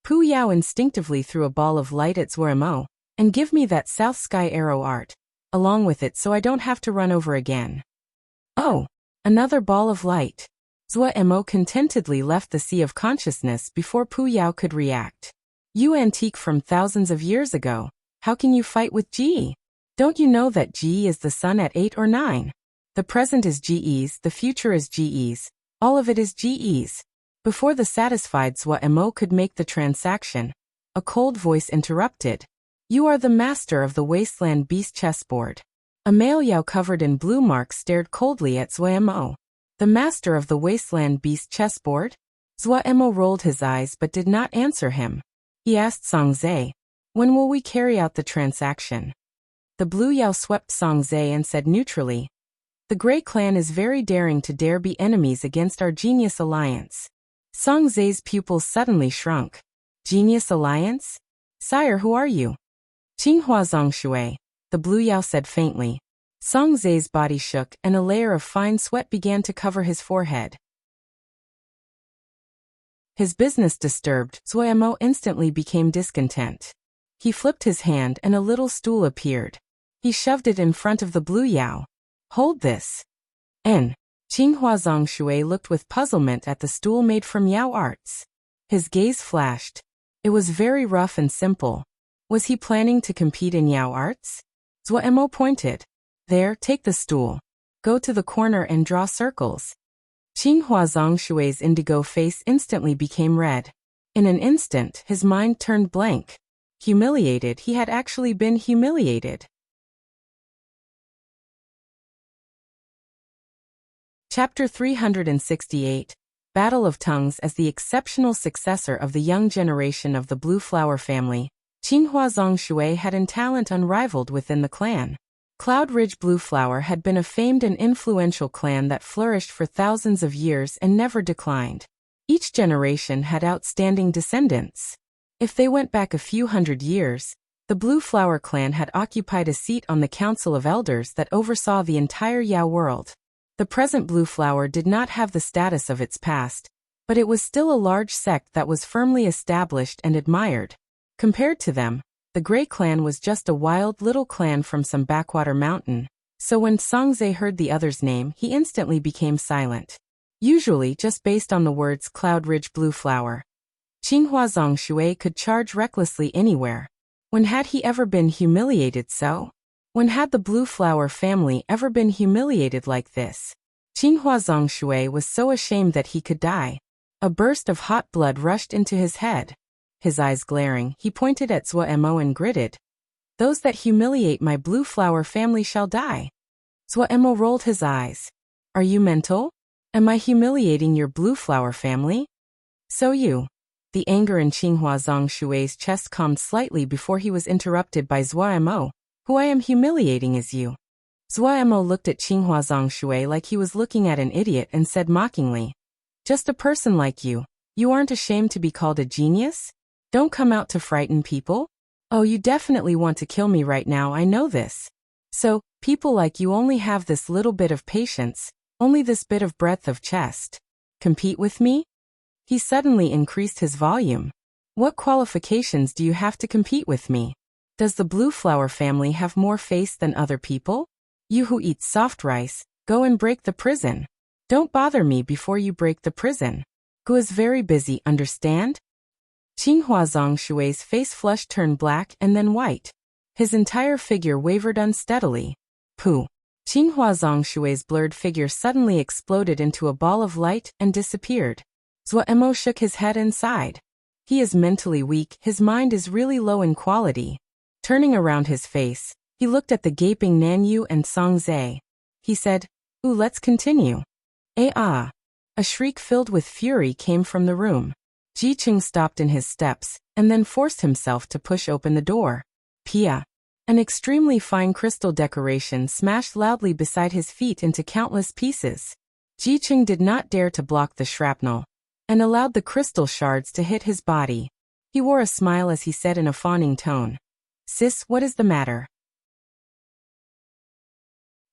Pu Yao instinctively threw a ball of light at Zuo, "And give me that South Sky arrow art, along with it so I don't have to run over again." "Oh." Another ball of light. Zuo contentedly left the sea of consciousness before Pu Yao could react. "You antique from thousands of years ago, how can you fight with Ji? Don't you know that Ji is the sun at 8 or 9? The present is Ji's, the future is Ji's, all of it is Ji's." Before the satisfied Zuo could make the transaction, a cold voice interrupted. "You are the master of the wasteland beast chessboard." A male Yao covered in blue marks stared coldly at Zuo. "The master of the wasteland beast chessboard?" Zuo rolled his eyes but did not answer him. He asked Songzhe, "When will we carry out the transaction?" The blue Yao swept Songzhe and said neutrally, "The Grey Clan is very daring to dare be enemies against our genius alliance." Songzhe's pupils suddenly shrunk. "Genius alliance? Sire, who are you?" "Qinghua Zongshui," the blue Yao said faintly. Songzhe's body shook and a layer of fine sweat began to cover his forehead. His business disturbed, Zuo instantly became discontent. He flipped his hand and a little stool appeared. He shoved it in front of the blue Yao. "Hold this." "En." Qinghua Zongshui looked with puzzlement at the stool made from Yao arts. His gaze flashed. It was very rough and simple. Was he planning to compete in Yao arts? Zuo pointed. "There, take the stool. Go to the corner and draw circles." Qinghua Zongshui's indigo face instantly became red. In an instant, his mind turned blank. Humiliated, he had actually been humiliated. Chapter 368, Battle of Tongues. As the exceptional successor of the young generation of the Blue Flower family, Qinghua Zongshui had a talent unrivaled within the clan. Cloud Ridge Blue Flower had been a famed and influential clan that flourished for thousands of years and never declined. Each generation had outstanding descendants. If they went back a few hundred years, the Blue Flower clan had occupied a seat on the Council of Elders that oversaw the entire Yao world. The present Blue Flower did not have the status of its past, but it was still a large sect that was firmly established and admired. Compared to them, the Grey Clan was just a wild little clan from some backwater mountain, so when Songzhe heard the other's name he instantly became silent. Usually just based on the words Cloud Ridge Blue Flower. Qinghua Zongshui could charge recklessly anywhere. When had he ever been humiliated so? When had the Blue Flower family ever been humiliated like this? Qinghua Zongshui was so ashamed that he could die. A burst of hot blood rushed into his head. His eyes glaring, he pointed at Zuo and gritted. "Those that humiliate my Blue Flower family shall die." Zuo rolled his eyes. "Are you mental? Am I humiliating your Blue Flower family?" "So you." The anger in Qinghua Zongshui's chest calmed slightly before he was interrupted by Zuo. "Who I am humiliating is you." Zuo looked at Qinghua Zongshui like he was looking at an idiot and said mockingly, "Just a person like you. You aren't ashamed to be called a genius? Don't come out to frighten people? Oh, you definitely want to kill me right now, I know this. So, people like you only have this little bit of patience, only this bit of breadth of chest. Compete with me?" He suddenly increased his volume. "What qualifications do you have to compete with me? Does the Blue Flower family have more face than other people? You who eat soft rice, go and break the prison. Don't bother me before you break the prison. Gu is very busy, understand?" Qinghua Zongshui's face flushed, turned black and then white. His entire figure wavered unsteadily. "Pooh." Qinghua Zongshui's blurred figure suddenly exploded into a ball of light and disappeared. Zuo shook his head and sighed. He is mentally weak, his mind is really low in quality. Turning around his face, He looked at the gaping Nanyu and Songzhe. He said, "Ooh, let's continue." Ah! A shriek filled with fury came from the room. Jiqing stopped in his steps, and then forced himself to push open the door. Pia! An extremely fine crystal decoration smashed loudly beside his feet into countless pieces. Jiqing did not dare to block the shrapnel, and allowed the crystal shards to hit his body. He wore a smile as he said in a fawning tone, "Sis, what is the matter?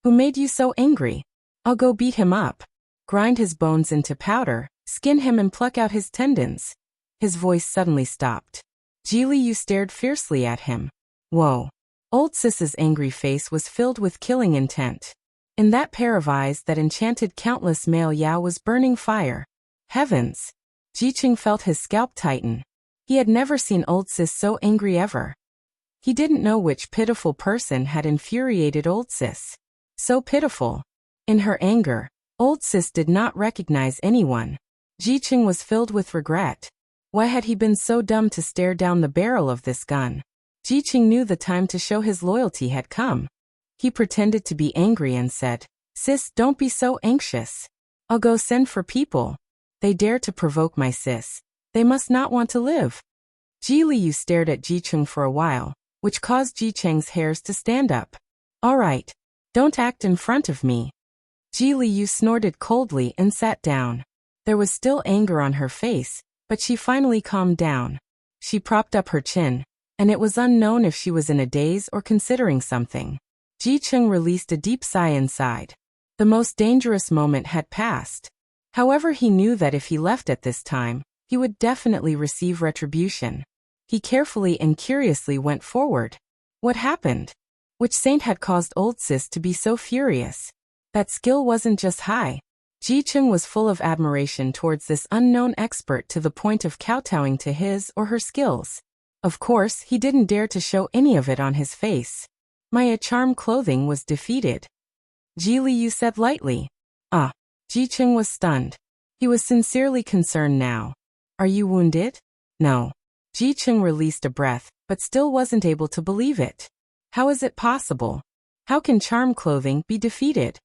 Who made you so angry? I'll go beat him up. Grind his bones into powder, skin him and pluck out his tendons." His voice suddenly stopped. Ji Liu stared fiercely at him. Whoa! Old Sis's angry face was filled with killing intent. In that pair of eyes that enchanted countless male Yao was burning fire. Heavens! Jiqing felt his scalp tighten. He had never seen Old Sis so angry ever. He didn't know which pitiful person had infuriated Old Sis. So pitiful. In her anger, Old Sis did not recognize anyone. Jiqing was filled with regret. Why had he been so dumb to stare down the barrel of this gun? Jiqing knew the time to show his loyalty had come. He pretended to be angry and said, "Sis, don't be so anxious. I'll go send for people. They dare to provoke my sis. They must not want to live." Ji Liu stared at Jiqing for a while, which caused Jiqing's hairs to stand up. "All right. Don't act in front of me." Ji Liu snorted coldly and sat down. There was still anger on her face, but she finally calmed down. She propped up her chin, and it was unknown if she was in a daze or considering something. Jiqing released a deep sigh inside. The most dangerous moment had passed. However, he knew that if he left at this time, he would definitely receive retribution. He carefully and curiously went forward. What happened? Which saint had caused Old Sis to be so furious? That skill wasn't just high. Jiqing was full of admiration towards this unknown expert to the point of kowtowing to his or her skills. Of course, he didn't dare to show any of it on his face. My charm clothing was defeated. Ji Liu said lightly. Ah. Jiqing was stunned. He was sincerely concerned now. Are you wounded? No. Jiqing released a breath, but still wasn't able to believe it. How is it possible? How can charm clothing be defeated?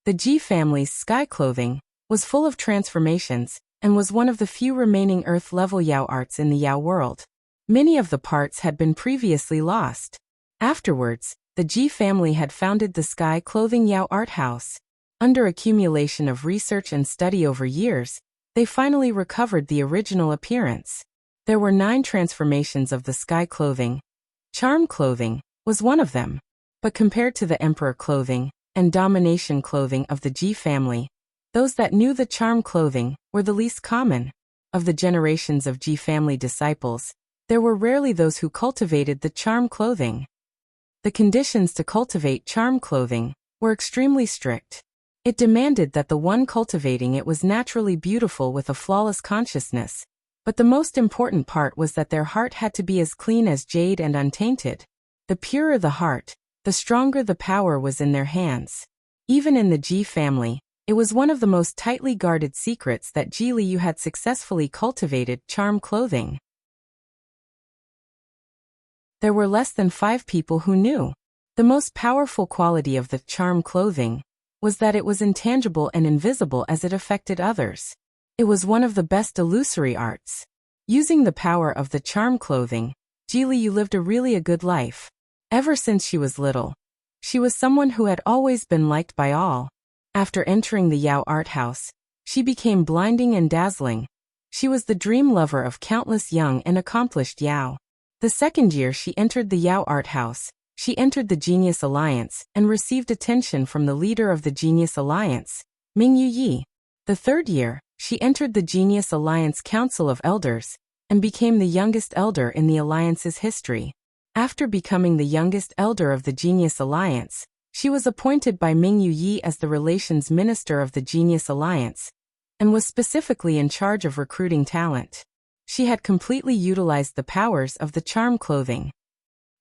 The Ji family's sky clothing was full of transformations and was one of the few remaining Earth-level Yao arts in the Yao world. Many of the parts had been previously lost. Afterwards, the Ji family had founded the Sky Clothing Yao Art House. Under accumulation of research and study over years, they finally recovered the original appearance. There were 9 transformations of the Sky Clothing. Charm Clothing was one of them. But compared to the Emperor Clothing and Domination Clothing of the Ji family, those that knew the Charm Clothing were the least common. Of the generations of Ji family disciples, there were rarely those who cultivated the Charm Clothing. The conditions to cultivate Charm Clothing were extremely strict. It demanded that the one cultivating it was naturally beautiful with a flawless consciousness, but the most important part was that their heart had to be as clean as jade and untainted. The purer the heart, the stronger the power was in their hands. Even in the Ji family, it was one of the most tightly guarded secrets that Ji Liu had successfully cultivated Charm Clothing. There were less than 5 people who knew. The most powerful quality of the Charm Clothing was that it was intangible and invisible as it affected others. It was one of the best illusory arts. Using the power of the Charm Clothing, Ji Liu lived a good life. Ever since she was little, she was someone who had always been liked by all. After entering the Yao Art House, she became blinding and dazzling. She was the dream lover of countless young and accomplished Yao. The second year she entered the Yao Art House, she entered the Genius Alliance and received attention from the leader of the Genius Alliance, Ming Yi. The third year, she entered the Genius Alliance Council of Elders and became the youngest elder in the Alliance's history. After becoming the youngest elder of the Genius Alliance, she was appointed by Ming Yi as the Relations Minister of the Genius Alliance and was specifically in charge of recruiting talent. She had completely utilized the powers of the Charm Clothing.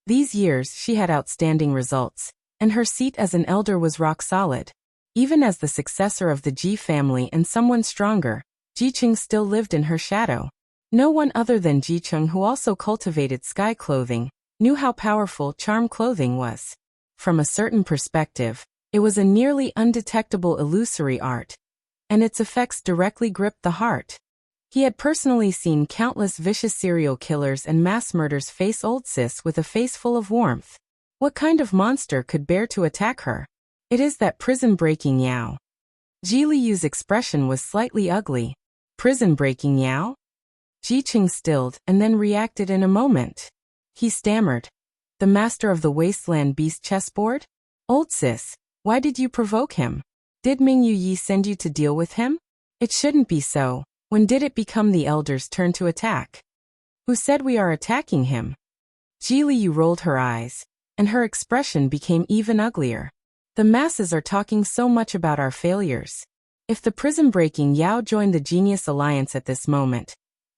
These years she had outstanding results, and her seat as an elder was rock solid. Even as the successor of the Ji family and someone stronger, Jiqing still lived in her shadow. No one other than Jiqing, who also cultivated Sky Clothing, knew how powerful Charm Clothing was. From a certain perspective, it was a nearly undetectable illusory art, and its effects directly gripped the heart. He had personally seen countless vicious serial killers and mass murders face old sis with a face full of warmth. What kind of monster could bear to attack her? It is that prison-breaking Yao. Ji Liyu's expression was slightly ugly. Prison-breaking Yao? Ji Qing stilled and then reacted in a moment. He stammered. The master of the wasteland beast chessboard? Old sis, why did you provoke him? Did Ming Yu Yi send you to deal with him? It shouldn't be so. When did it become the elder's turn to attack? Who said we are attacking him? Ji Liyu rolled her eyes, and her expression became even uglier. The masses are talking so much about our failures. If the prison-breaking Yao joined the Genius Alliance at this moment,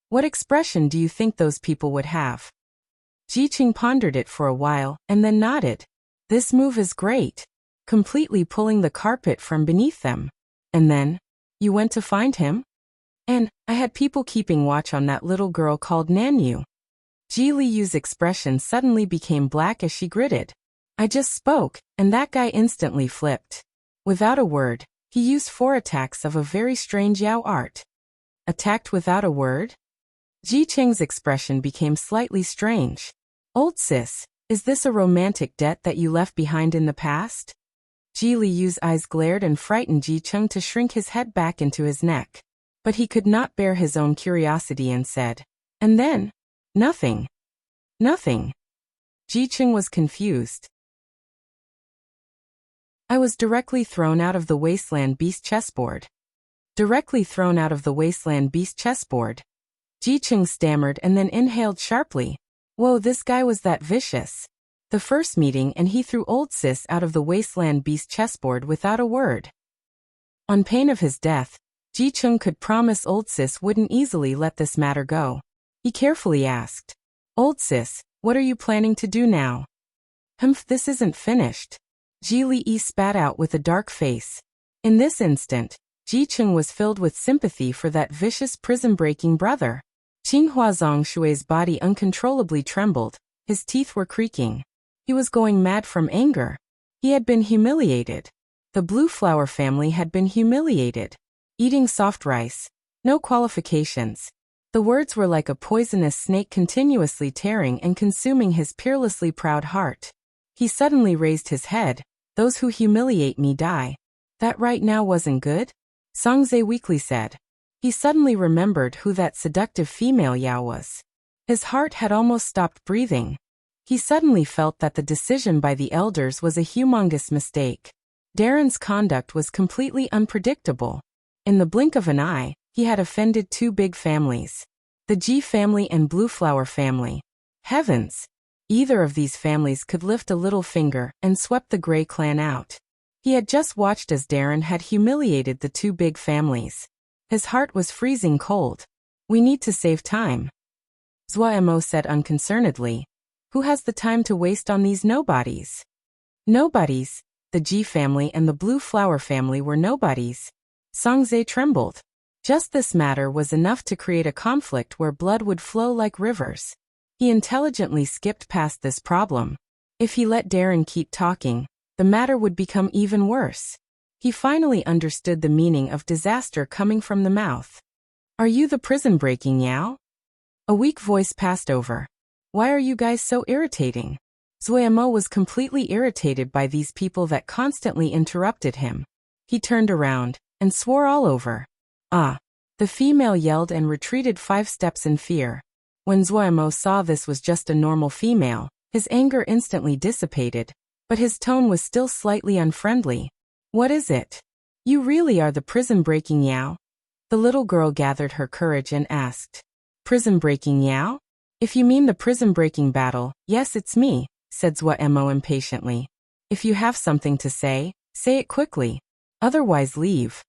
what expression do you think those people would have? Ji Qing pondered it for a while and then nodded. This move is great. Completely pulling the carpet from beneath them. And then, you went to find him? And I had people keeping watch on that little girl called Nanyu. Ji Liyu's expression suddenly became black as she gritted. I just spoke, and that guy instantly flipped. Without a word, he used 4 attacks of a very strange Yao art. Attacked without a word? Ji Qing's expression became slightly strange. Old sis, is this a romantic debt that you left behind in the past? Ji Liyu's eyes glared and frightened Ji Qing to shrink his head back into his neck. But he could not bear his own curiosity and said, and then? Nothing. Nothing. Ji Qing was confused. I was directly thrown out of the wasteland beast chessboard. Directly thrown out of the wasteland beast chessboard. Ji Qing stammered and then inhaled sharply. Whoa, this guy was that vicious. The first meeting and he threw old sis out of the wasteland beast chessboard without a word. On pain of his death, Ji Qing could promise old sis wouldn't easily let this matter go. He carefully asked, Old sis, what are you planning to do now? This isn't finished. Ji Li spat out with a dark face. In this instant, Ji Qing was filled with sympathy for that vicious prison-breaking brother. Qinghua Zongshui's body uncontrollably trembled, his teeth were creaking. He was going mad from anger. He had been humiliated. The Blue Flower family had been humiliated. Eating soft rice. No qualifications. The words were like a poisonous snake continuously tearing and consuming his peerlessly proud heart. He suddenly raised his head. Those who humiliate me die. That right now wasn't good? Songze weakly said. He suddenly remembered who that seductive female Yao was. His heart had almost stopped breathing. He suddenly felt that the decision by the elders was a humongous mistake. Darren's conduct was completely unpredictable. In the blink of an eye, he had offended 2 big families. The Ji family and Blue Flower family. Heavens! Either of these families could lift a little finger and swept the Grey clan out. He had just watched as Darren had humiliated the 2 big families. His heart was freezing cold. We need to save time. Zuo said unconcernedly. Who has the time to waste on these nobodies? Nobodies. The Ji family and the Blue Flower family were nobodies. Songze trembled. Just this matter was enough to create a conflict where blood would flow like rivers. He intelligently skipped past this problem. If he let Darren keep talking, the matter would become even worse. He finally understood the meaning of disaster coming from the mouth. Are you the prison-breaking Yao? A weak voice passed over. Why are you guys so irritating? Zuo was completely irritated by these people that constantly interrupted him. He turned around and swore all over. Ah! The female yelled and retreated 5 steps in fear. When Zuo saw this was just a normal female, his anger instantly dissipated, but his tone was still slightly unfriendly. What is it? You really are the prison-breaking Yao? The little girl gathered her courage and asked. Prison-breaking Yao? If you mean the prison-breaking battle, yes, it's me, said Zuo impatiently. If you have something to say it quickly. Otherwise leave.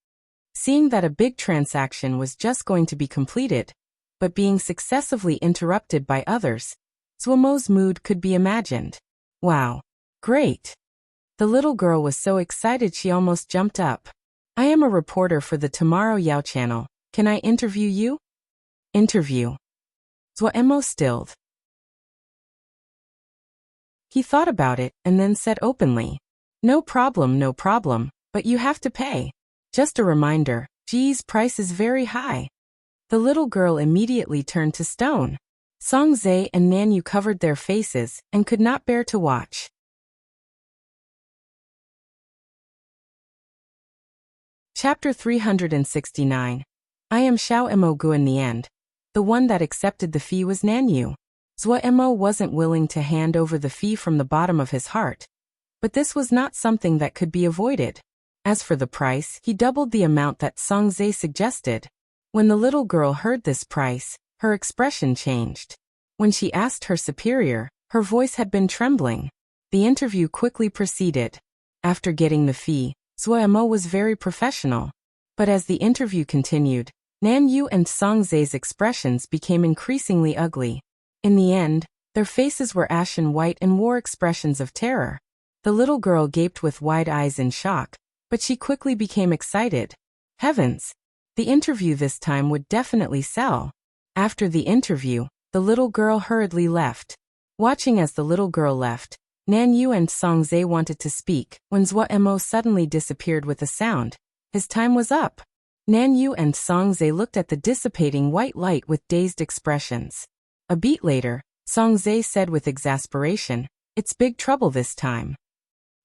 Seeing that a big transaction was just going to be completed, but being successively interrupted by others, Zuo's mood could be imagined. Wow. Great. The little girl was so excited she almost jumped up. I am a reporter for the Tomorrow Yao channel. Can I interview you? Interview. Zuo stilled. He thought about it and then said openly, no problem, but you have to pay. Just a reminder, Ji's price is very high. The little girl immediately turned to stone. Songzae and Nanyu covered their faces and could not bear to watch. Chapter 369. I am Xiao Emogu. In the end, the one that accepted the fee was Nanyu. Zhuo wasn't willing to hand over the fee from the bottom of his heart, but this was not something that could be avoided. As for the price, he doubled the amount that Songzae suggested. When the little girl heard this price, her expression changed. When she asked her superior, her voice had been trembling. The interview quickly proceeded. After getting the fee, Zhuo was very professional. But as the interview continued, Nanyu and Songzae's expressions became increasingly ugly. In the end, their faces were ashen white and wore expressions of terror. The little girl gaped with wide eyes in shock, but she quickly became excited. Heavens! The interview this time would definitely sell. After the interview, the little girl hurriedly left. Watching as the little girl left, Nanyu and Songzae wanted to speak, when Zhuo suddenly disappeared with a sound. His time was up. Nanyu and Songzae looked at the dissipating white light with dazed expressions. A beat later, Songzae said with exasperation, it's big trouble this time.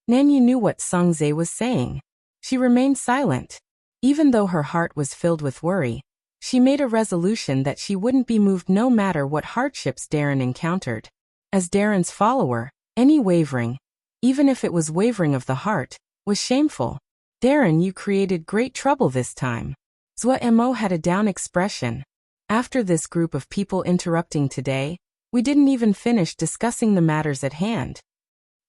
Nanyu knew what Songzae was saying. She remained silent. Even though her heart was filled with worry, she made a resolution that she wouldn't be moved no matter what hardships Darren encountered. As Darren's follower, any wavering, even if it was wavering of the heart, was shameful. Darren, you created great trouble this time. Zhuo had a down expression. After this group of people interrupting today, we didn't even finish discussing the matters at hand.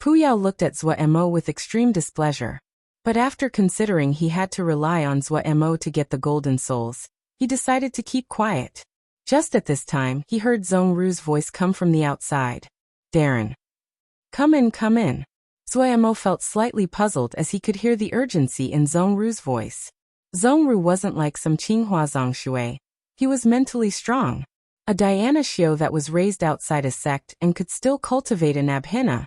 Puyao looked at Zhuo with extreme displeasure. But after considering he had to rely on Zhuo to get the golden souls, he decided to keep quiet. Just at this time, he heard Zhongru's voice come from the outside. Darren. Come in. Zhuo felt slightly puzzled as he could hear the urgency in Zhongru's voice. Zhongru wasn't like some Qinghua Zongshui. He was mentally strong. A Diana Xiao that was raised outside a sect and could still cultivate an abhina.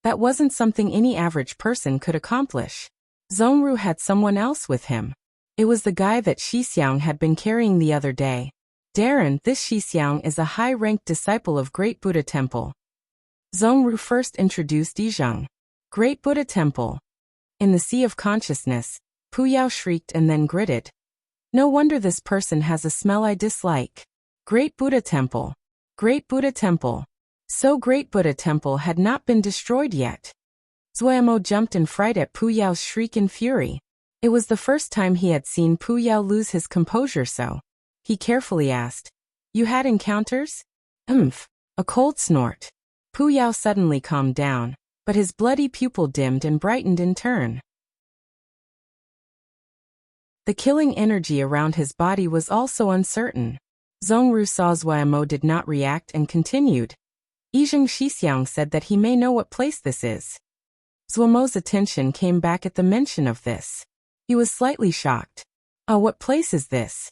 That wasn't something any average person could accomplish. Zhongru had someone else with him. It was the guy that Shixiang had been carrying the other day. Darren, this Shixiang is a high-ranked disciple of Great Buddha Temple. Zhongru first introduced Yizheng. Great Buddha Temple. In the Sea of Consciousness, Puyao shrieked and then gritted. No wonder this person has a smell I dislike. Great Buddha Temple. Great Buddha Temple. So Great Buddha Temple had not been destroyed yet. Zhuo jumped in fright at Puyao's shriek in fury. It was the first time he had seen Puyao lose his composure so. He carefully asked, you had encounters? A cold snort. Puyao suddenly calmed down, but his bloody pupil dimmed and brightened in turn. The killing energy around his body was also uncertain. Zhongru saw Zhuo did not react and continued. Yizheng Shixiang said that he may know what place this is. Zhuo's attention came back at the mention of this. He was slightly shocked. What place is this?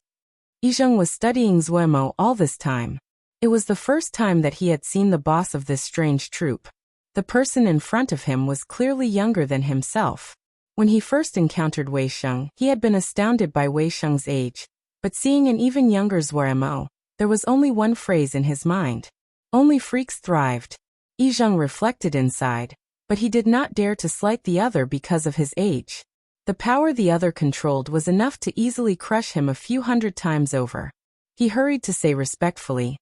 Yizheng was studying Zhuo all this time. It was the first time that he had seen the boss of this strange troop. The person in front of him was clearly younger than himself. When he first encountered Wei Sheng, he had been astounded by Wei Sheng's age, but seeing an even younger Zhuo, there was only one phrase in his mind. Only freaks thrived. Yizheng reflected inside, but he did not dare to slight the other because of his age. The power the other controlled was enough to easily crush him a few hundred times over. He hurried to say respectfully,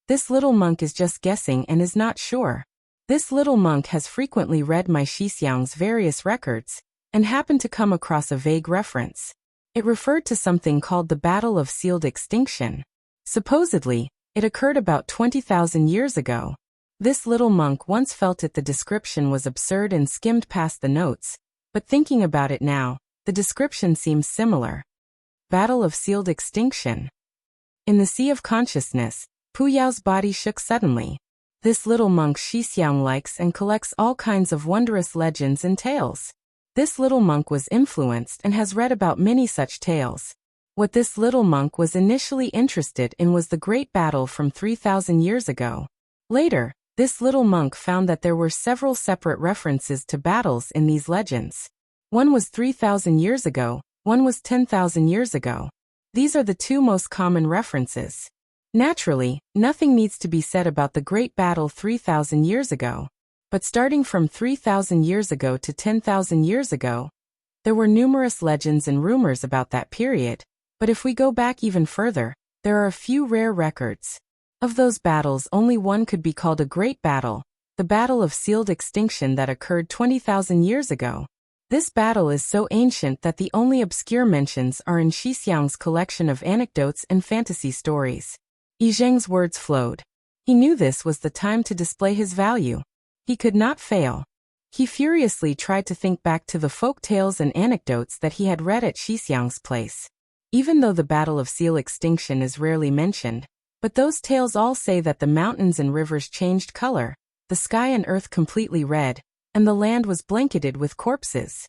this little monk is just guessing and is not sure. This little monk has frequently read my Shixiang's various records, and happened to come across a vague reference. It referred to something called the Battle of Sealed Extinction. Supposedly, it occurred about 20,000 years ago. This little monk once felt it the description was absurd and skimmed past the notes, but thinking about it now, the description seems similar. Battle of Sealed Extinction. In the Sea of Consciousness, Puyao's body shook suddenly. This little monk Shixiang likes and collects all kinds of wondrous legends and tales. This little monk was influenced and has read about many such tales. What this little monk was initially interested in was the great battle from 3,000 years ago. Later, This little monk found that there were several separate references to battles in these legends. One was 3,000 years ago, one was 10,000 years ago. These are the two most common references. Naturally, nothing needs to be said about the great battle 3,000 years ago. But starting from 3,000 years ago to 10,000 years ago, there were numerous legends and rumors about that period. But if we go back even further, there are a few rare records. Of those battles, only one could be called a great battle, the Battle of Sealed Extinction that occurred 20,000 years ago. This battle is so ancient that the only obscure mentions are in Xixiang's collection of anecdotes and fantasy stories. Yi Zheng's words flowed. He knew this was the time to display his value. He could not fail. He furiously tried to think back to the folk tales and anecdotes that he had read at Xixiang's place. Even though the Battle of Seal Extinction is rarely mentioned, but those tales all say that the mountains and rivers changed color, the sky and earth completely red, and the land was blanketed with corpses.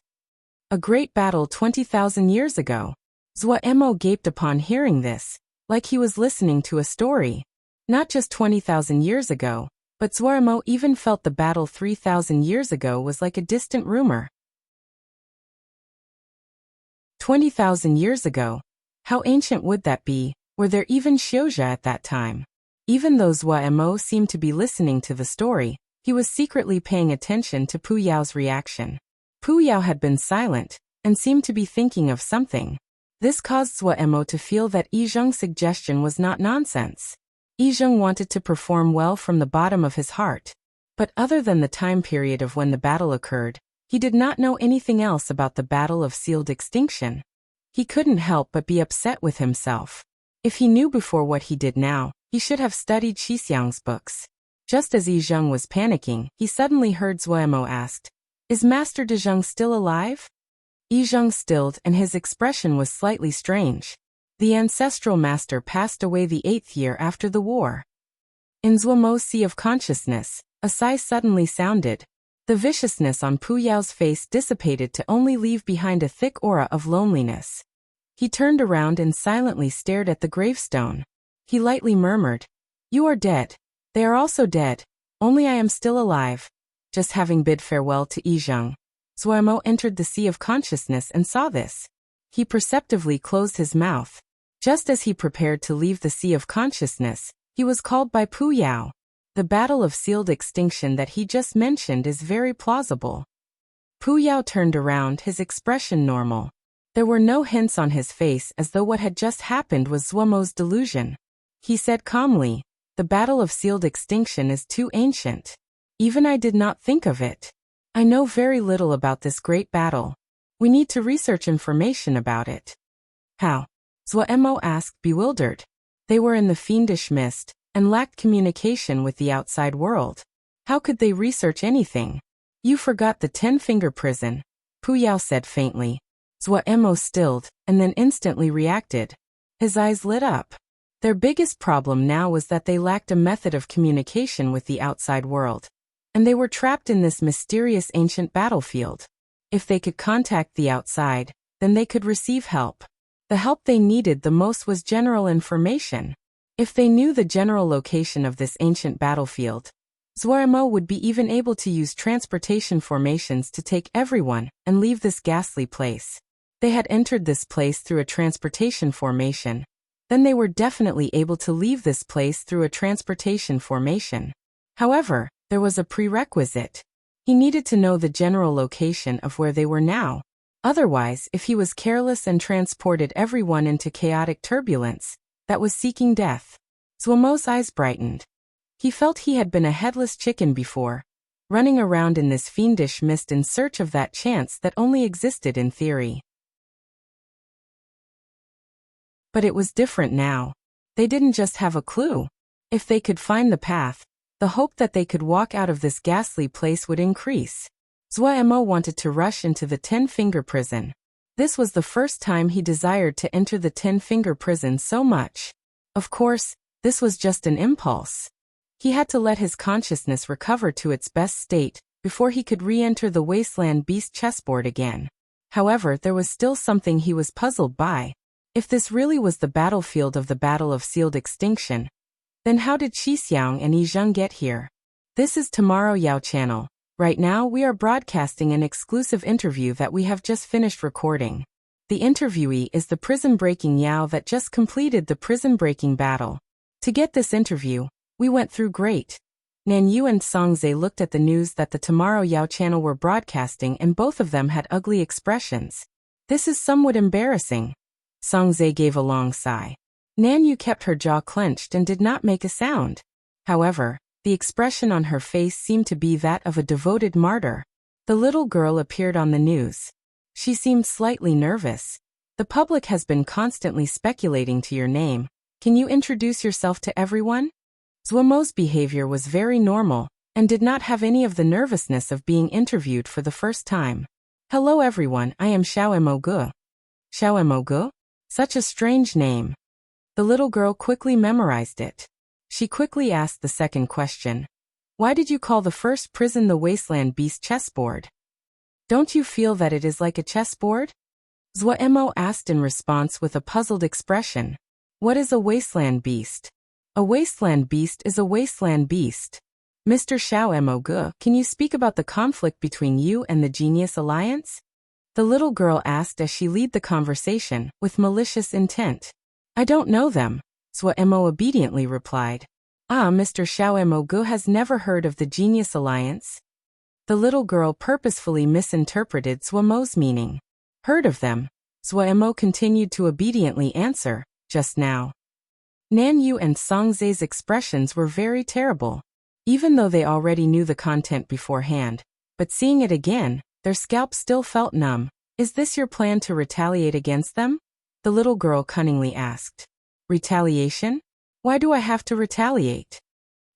A great battle 20,000 years ago. Zuo gaped upon hearing this, like he was listening to a story. Not just 20,000 years ago, but Zuo even felt the battle 3,000 years ago was like a distant rumor. 20,000 years ago? How ancient would that be? Were there even Xiuzha at that time? Even though Zuo seemed to be listening to the story, he was secretly paying attention to Pu Yao's reaction. Pu Yao had been silent, and seemed to be thinking of something. This caused Zuo to feel that Yi Zheng's suggestion was not nonsense. Yi Zheng wanted to perform well from the bottom of his heart. But other than the time period of when the battle occurred, he did not know anything else about the Battle of Sealed Extinction. He couldn't help but be upset with himself. If he knew before what he did now, he should have studied Xixiang's books. Just as Yi Zheng was panicking, he suddenly heard Zuo asked, "Is Master De Zheng still alive?" Yi Zheng stilled and his expression was slightly strange. The ancestral master passed away the 8th year after the war. In Zuomo's sea of consciousness, a sigh suddenly sounded. The viciousness on Pu Yao's face dissipated to only leave behind a thick aura of loneliness. He turned around and silently stared at the gravestone. He lightly murmured, "You are dead. They are also dead. Only I am still alive." Just having bid farewell to Yi Zheng, Zuo entered the sea of consciousness and saw this. He perceptively closed his mouth. Just as he prepared to leave the sea of consciousness, he was called by Pu Yao. The Battle of Sealed Extinction that he just mentioned is very plausible. Pu Yao turned around, his expression normal. There were no hints on his face as though what had just happened was Zuomo's delusion. He said calmly, "The Battle of Sealed Extinction is too ancient. Even I did not think of it. I know very little about this great battle. We need to research information about it." "How?" Zuo asked, bewildered. They were in the fiendish mist, and lacked communication with the outside world. How could they research anything? "You forgot the 10-finger prison," Pu Yao said faintly. Zuo stilled, and then instantly reacted. His eyes lit up. Their biggest problem now was that they lacked a method of communication with the outside world. And they were trapped in this mysterious ancient battlefield. If they could contact the outside, then they could receive help. The help they needed the most was general information. If they knew the general location of this ancient battlefield, Zuo would be even able to use transportation formations to take everyone and leave this ghastly place. They had entered this place through a transportation formation. Then they were definitely able to leave this place through a transportation formation. However, there was a prerequisite. He needed to know the general location of where they were now. Otherwise, if he was careless and transported everyone into chaotic turbulence, that was seeking death. Zuomo's eyes brightened. He felt he had been a headless chicken before, running around in this fiendish mist in search of that chance that only existed in theory. But it was different now. They didn't just have a clue. If they could find the path, the hope that they could walk out of this ghastly place would increase. Zuo wanted to rush into the 10-finger prison. This was the first time he desired to enter the 10-finger prison so much. Of course, this was just an impulse. He had to let his consciousness recover to its best state before he could re-enter the wasteland beast chessboard again. However, there was still something he was puzzled by. If this really was the battlefield of the Battle of Sealed Extinction, then how did Xixiang and Yi Zheng get here? This is Tomorrow Yao channel. Right now we are broadcasting an exclusive interview that we have just finished recording. The interviewee is the prison-breaking Yao that just completed the prison-breaking battle. To get this interview, we went through great. Nan Yu and Song Zhe looked at the news that the Tomorrow Yao channel were broadcasting and both of them had ugly expressions. This is somewhat embarrassing. Song Zhe gave a long sigh. Nan Yu kept her jaw clenched and did not make a sound. However, the expression on her face seemed to be that of a devoted martyr. The little girl appeared on the news. She seemed slightly nervous. The public has been constantly speculating to your name. Can you introduce yourself to everyone? Zhuomo's behavior was very normal and did not have any of the nervousness of being interviewed for the first time. Hello everyone, I am Xiao Emogu. Xiao Emogu? Such a strange name. The little girl quickly memorized it. She quickly asked the second question. Why did you call the first prison the Wasteland Beast chessboard? Don't you feel that it is like a chessboard? Zhuo asked in response with a puzzled expression. What is a wasteland beast? A wasteland beast is a wasteland beast. Mr. Xiao Emogu, can you speak about the conflict between you and the Genius Alliance? The little girl asked as she led the conversation, with malicious intent. I don't know them, Zhuo obediently replied. Ah, Mr. Xiao Emogu has never heard of the Genius Alliance? The little girl purposefully misinterpreted Zhuomo's meaning. Heard of them? Zhuo continued to obediently answer, just now. Nan Yu and Song Zhe's expressions were very terrible. Even though they already knew the content beforehand, but seeing it again, their scalps still felt numb. Is this your plan to retaliate against them? The little girl cunningly asked. Retaliation? Why do I have to retaliate?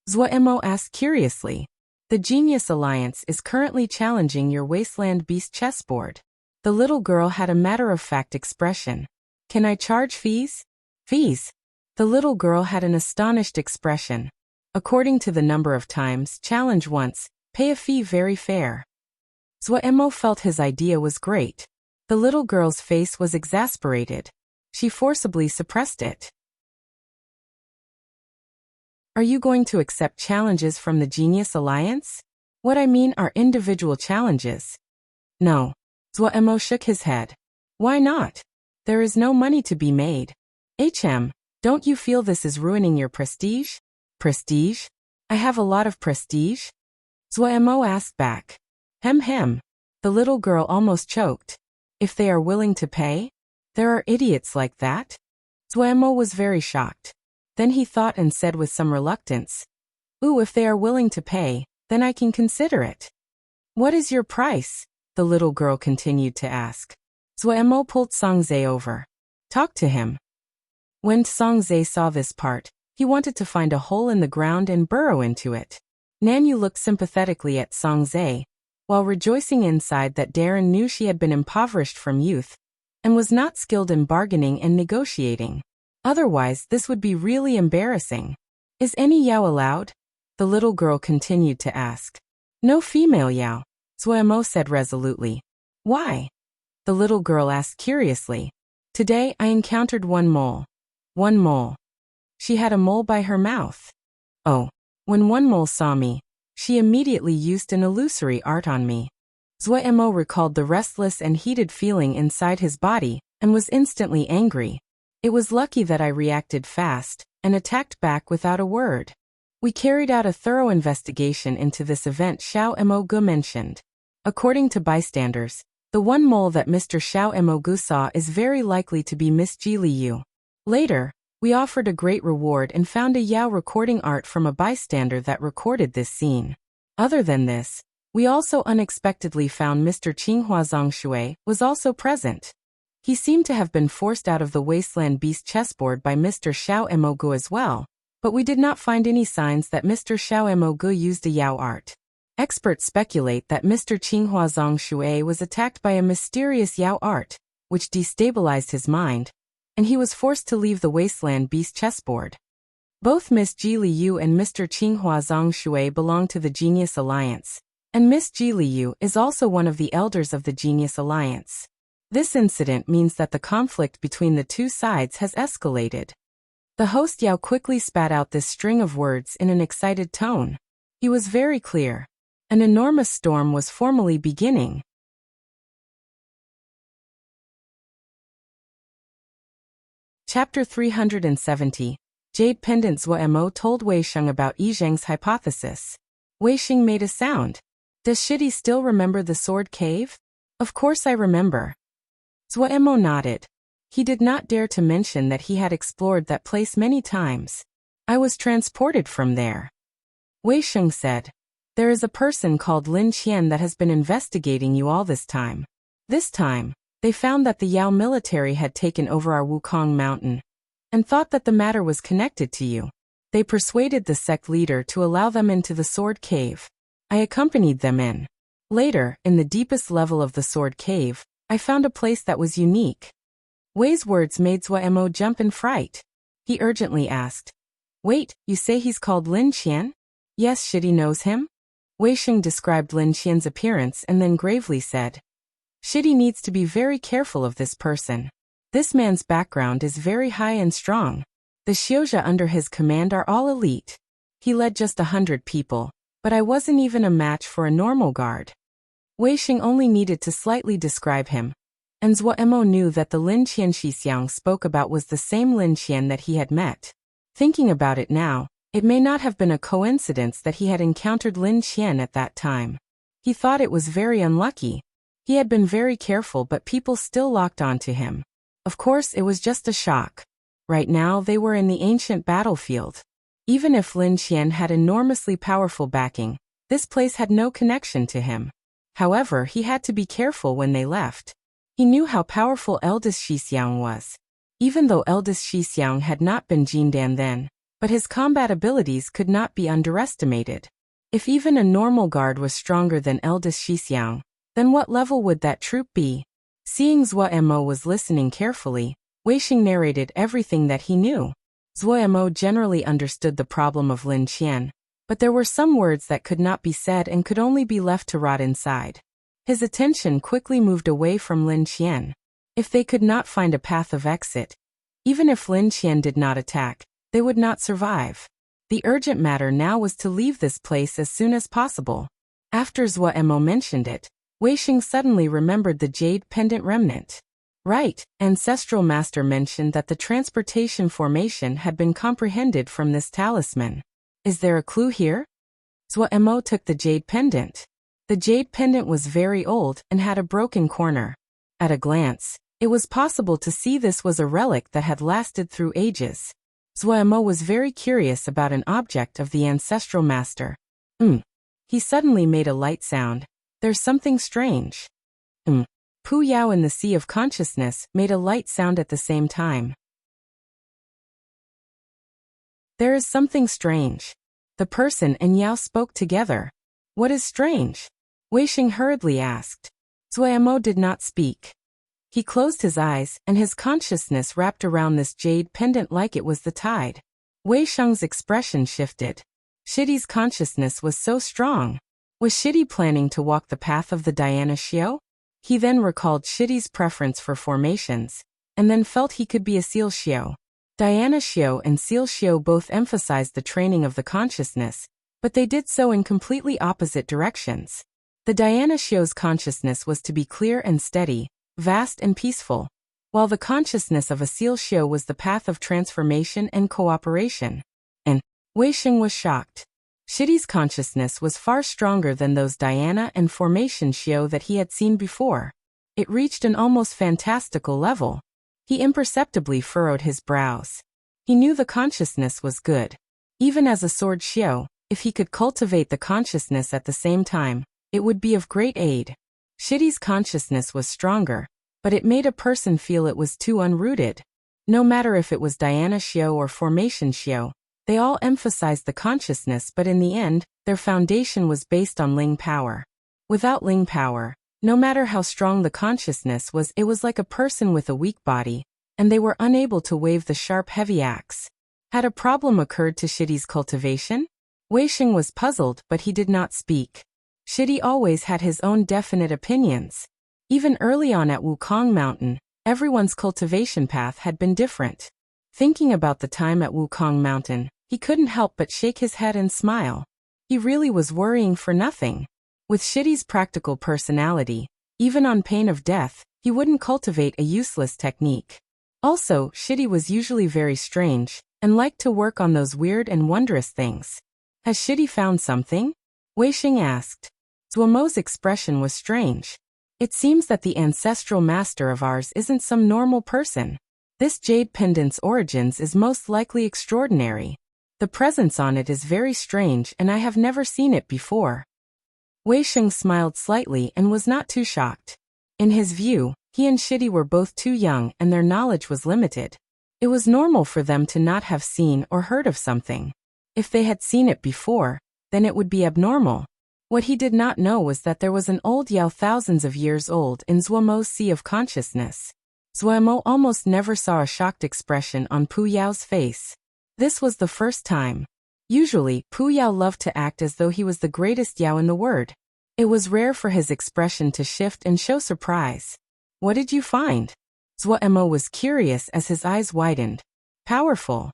Zhuo asked curiously. The Genius Alliance is currently challenging your Wasteland Beast chessboard. The little girl had a matter-of-fact expression. Can I charge fees? Fees? The little girl had an astonished expression. According to the number of times, challenge once, pay a fee very fair. Zhuo felt his idea was great. The little girl's face was exasperated. She forcibly suppressed it. Are you going to accept challenges from the Genius Alliance? What I mean are individual challenges. No. Zhuo shook his head. Why not? There is no money to be made. Don't you feel this is ruining your prestige? Prestige? I have a lot of prestige? Zhuo asked back. The little girl almost choked. If they are willing to pay? There are idiots like that? Zhuo was very shocked. Then he thought and said with some reluctance. Ooh, if they are willing to pay, then I can consider it. What is your price? The little girl continued to ask. Zhuo pulled Song Zhe over. Talk to him. When Song Zhe saw this part, he wanted to find a hole in the ground and burrow into it. Nan Yu looked sympathetically at Song Zhe, while rejoicing inside that Darren knew she had been impoverished from youth, and was not skilled in bargaining and negotiating. Otherwise, this would be really embarrassing. Is any Yao allowed? The little girl continued to ask. No female Yao, Zhuo said resolutely. Why? The little girl asked curiously. Today I encountered one mole. One mole. She had a mole by her mouth. Oh. When one mole saw me, she immediately used an illusory art on me. Zhuo recalled the restless and heated feeling inside his body and was instantly angry. It was lucky that I reacted fast and attacked back without a word. We carried out a thorough investigation into this event Xiao Emogu mentioned. According to bystanders, the one mole that Mr. Xiao Emogu saw is very likely to be Miss Ji Liu. Later, we offered a great reward and found a Yao recording art from a bystander that recorded this scene. Other than this, we also unexpectedly found Mr. Qinghua Zongshui was also present. He seemed to have been forced out of the Wasteland Beast chessboard by Mr. Xiao Emogu as well, but we did not find any signs that Mr. Xiao Emogu used a Yao art. Experts speculate that Mr. Qinghua Zongshui was attacked by a mysterious Yao art, which destabilized his mind, and he was forced to leave the Wasteland Beast chessboard. Both Miss Ji Liu and Mr. Qinghua Zongshui belong to the Genius Alliance, and Miss Ji Liu is also one of the elders of the Genius Alliance. This incident means that the conflict between the two sides has escalated. The host Yao quickly spat out this string of words in an excited tone. He was very clear. An enormous storm was formally beginning. Chapter 370. Jade Pendant. Zuo told Wei Sheng about Yi Zheng's hypothesis. Wei Sheng made a sound. Does Shidi still remember the sword cave? Of course I remember. Zuo nodded. He did not dare to mention that he had explored that place many times. I was transported from there. Wei Sheng said. There is a person called Lin Qian that has been investigating you all this time. This time, they found that the Yao military had taken over our Wukong mountain, and thought that the matter was connected to you. They persuaded the sect leader to allow them into the sword cave. I accompanied them in. Later, in the deepest level of the sword cave, I found a place that was unique. Wei's words made Zuo jump in fright. He urgently asked, Wait, you say he's called Lin Qian? Yes, Shidi knows him? Wei Sheng described Lin Qian's appearance and then gravely said, Shidi needs to be very careful of this person. This man's background is very high and strong. The Xiozha under his command are all elite. He led just 100 people, but I wasn't even a match for a normal guard. Wei Sheng only needed to slightly describe him, and Zuo knew that the Lin Qian Xixiang spoke about was the same Lin Qian that he had met. Thinking about it now, it may not have been a coincidence that he had encountered Lin Qian at that time. He thought it was very unlucky. He had been very careful, but people still locked onto him. Of course, it was just a shock. Right now, they were in the ancient battlefield. Even if Lin Qian had enormously powerful backing, this place had no connection to him. However, he had to be careful when they left. He knew how powerful eldest Xixiang was. Even though eldest Xixiang had not been Jindan then, but his combat abilities could not be underestimated. If even a normal guard was stronger than eldest Xixiang, then what level would that troop be? Seeing Zuo was listening carefully, Wei Sheng narrated everything that he knew. Zuo generally understood the problem of Lin Qian, but there were some words that could not be said and could only be left to rot inside. His attention quickly moved away from Lin Qian. If they could not find a path of exit, even if Lin Qian did not attack, they would not survive. The urgent matter now was to leave this place as soon as possible. After Zuo mentioned it, Wei Sheng suddenly remembered the jade pendant remnant. Right, Ancestral Master mentioned that the transportation formation had been comprehended from this talisman. Is there a clue here? Zuo took the jade pendant. The jade pendant was very old and had a broken corner. At a glance, it was possible to see this was a relic that had lasted through ages. Zuo was very curious about an object of the Ancestral Master. He suddenly made a light sound. There's something strange. Pu Yao in the Sea of Consciousness made a light sound at the same time. There is something strange. The person and Yao spoke together. What is strange? Wei Sheng hurriedly asked. Zuo did not speak. He closed his eyes, and his consciousness wrapped around this jade pendant like it was the tide. Wei Sheng's expression shifted. Shidi's consciousness was so strong. Was Shidi planning to walk the path of the Diana Xiao? He then recalled Shidi's preference for formations, and then felt he could be a Seal Xiao. Diana Xiao and Seal Xiao both emphasized the training of the consciousness, but they did so in completely opposite directions. The Diana Xiao's consciousness was to be clear and steady, vast and peaceful, while the consciousness of a Seal Xiao was the path of transformation and cooperation. And Wei Sheng was shocked. Shidi's consciousness was far stronger than those Diana and Formation Xiao that he had seen before. It reached an almost fantastical level. He imperceptibly furrowed his brows. He knew the consciousness was good. Even as a sword Xiao, if he could cultivate the consciousness at the same time, it would be of great aid. Shidi's consciousness was stronger, but it made a person feel it was too unrooted. No matter if it was Diana Xiao or Formation Xiao, they all emphasized the consciousness, but in the end, their foundation was based on Ling power. Without Ling power, no matter how strong the consciousness was, it was like a person with a weak body, and they were unable to wave the sharp heavy axe. Had a problem occurred to Shidi's cultivation? Wei Sheng was puzzled, but he did not speak. Shidi always had his own definite opinions. Even early on at Wukong Mountain, everyone's cultivation path had been different. Thinking about the time at Wukong Mountain, he couldn't help but shake his head and smile. He really was worrying for nothing. With Shidi's practical personality, even on pain of death, he wouldn't cultivate a useless technique. Also, Shidi was usually very strange, and liked to work on those weird and wondrous things. Has Shidi found something? Weixing asked. Zuomo's expression was strange. It seems that the ancestral master of ours isn't some normal person. This jade pendant's origins is most likely extraordinary. The presence on it is very strange and I have never seen it before. Weixing smiled slightly and was not too shocked. In his view, he and Shidi were both too young and their knowledge was limited. It was normal for them to not have seen or heard of something. If they had seen it before, then it would be abnormal. What he did not know was that there was an old Yao thousands of years old in Zuomo's sea of consciousness. Zuomo almost never saw a shocked expression on Pu Yao's face. This was the first time. Usually, Pu Yao loved to act as though he was the greatest Yao in the world. It was rare for his expression to shift and show surprise. What did you find? Zuomo was curious as his eyes widened. Powerful.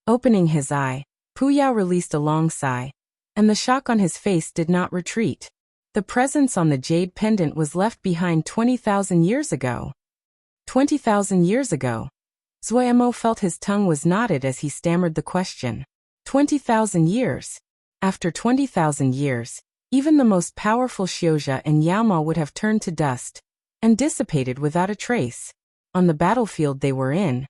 Opening his eye, Pu Yao released a long sigh, and the shock on his face did not retreat. The presence on the jade pendant was left behind 20,000 years ago. 20,000 years ago. Zuomo felt his tongue was knotted as he stammered the question. 20,000 years. After 20,000 years, even the most powerful Xiuzha and Yaoma would have turned to dust and dissipated without a trace. On the battlefield they were in,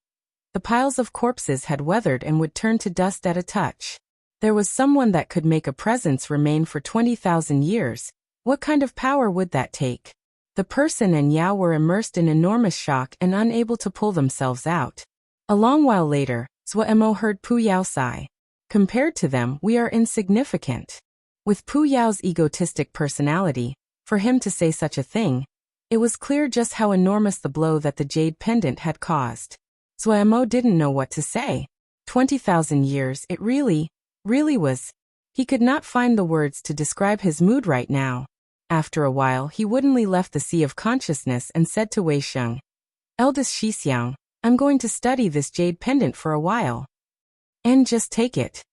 the piles of corpses had weathered and would turn to dust at a touch. There was someone that could make a presence remain for 20,000 years. What kind of power would that take? The person and Yao were immersed in enormous shock and unable to pull themselves out. A long while later, Zuomo heard Pu Yao sigh. Compared to them, we are insignificant. With Pu Yao's egotistic personality, for him to say such a thing, it was clear just how enormous the blow that the jade pendant had caused. Zuomo didn't know what to say. 20,000 years, it really was. He could not find the words to describe his mood right now. After a while, he woodenly left the sea of consciousness and said to Weixing, "Eldest Shixiang, I'm going to study this jade pendant for a while." "And just take it."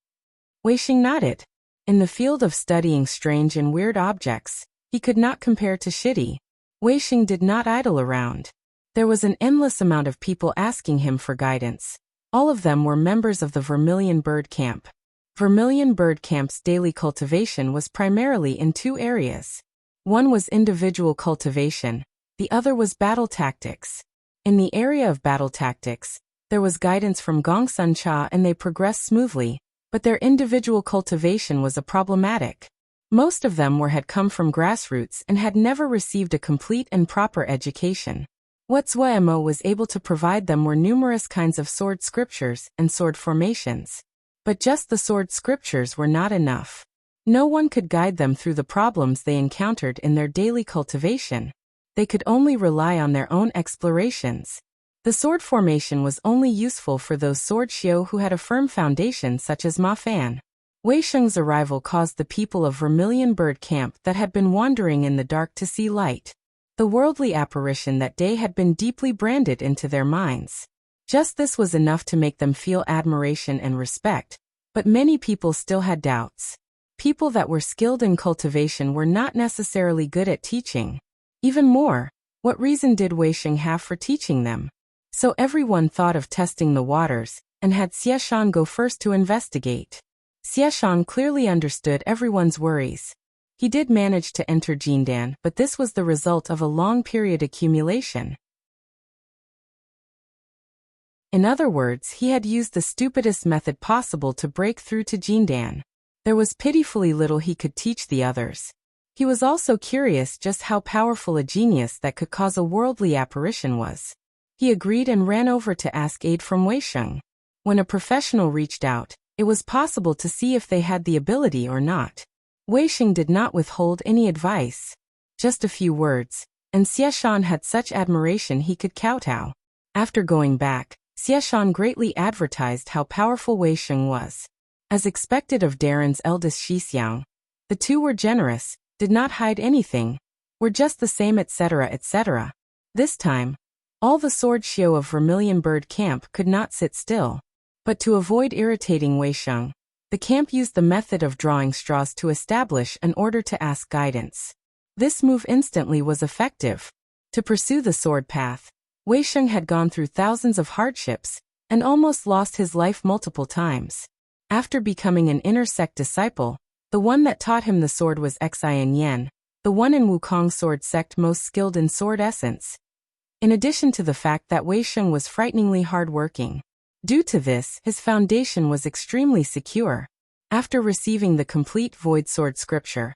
Weixing nodded. In the field of studying strange and weird objects, he could not compare to Shidi. Weixing did not idle around. There was an endless amount of people asking him for guidance. All of them were members of the Vermilion Bird Camp. Vermilion Bird Camp's daily cultivation was primarily in two areas. One was individual cultivation, the other was battle tactics. In the area of battle tactics, there was guidance from Gongsun Cha and they progressed smoothly, but their individual cultivation was problematic. Most of them had come from grassroots and had never received a complete and proper education. What Zuomo was able to provide them were numerous kinds of sword scriptures and sword formations. But just the sword scriptures were not enough. No one could guide them through the problems they encountered in their daily cultivation. They could only rely on their own explorations. The sword formation was only useful for those sword xiu who had a firm foundation such as Ma Fan. Weixing's arrival caused the people of Vermilion Bird Camp that had been wandering in the dark to see light. The worldly apparition that day had been deeply branded into their minds. Just this was enough to make them feel admiration and respect, but many people still had doubts. People that were skilled in cultivation were not necessarily good at teaching. Even more, what reason did Weixing have for teaching them? So everyone thought of testing the waters, and had Xieshan go first to investigate. Xieshan clearly understood everyone's worries. He did manage to enter Jindan, but this was the result of a long period accumulation. In other words, he had used the stupidest method possible to break through to Jindan. There was pitifully little he could teach the others. He was also curious just how powerful a genius that could cause a worldly apparition was. He agreed and ran over to ask aid from Weixing. When a professional reached out, it was possible to see if they had the ability or not. Weixing did not withhold any advice. Just a few words, and Xieshan had such admiration he could kowtow. After going back, Xieshan greatly advertised how powerful Weixing was. As expected of Darren's eldest Shixiang, the two were generous, did not hide anything, were just the same etc. etc. This time, all the sword xiu of Vermilion Bird Camp could not sit still. But to avoid irritating Weixing, The camp used the method of drawing straws to establish an order to ask guidance. This move instantly was effective. To pursue the sword path, Wei Sheng had gone through thousands of hardships and almost lost his life multiple times. After becoming an inner sect disciple, the one that taught him the sword was Xian Yan, the one in Wukong sword sect most skilled in sword essence. In addition to the fact that Wei Sheng was frighteningly hard-working. Due to this, his foundation was extremely secure. After receiving the complete Void Sword scripture,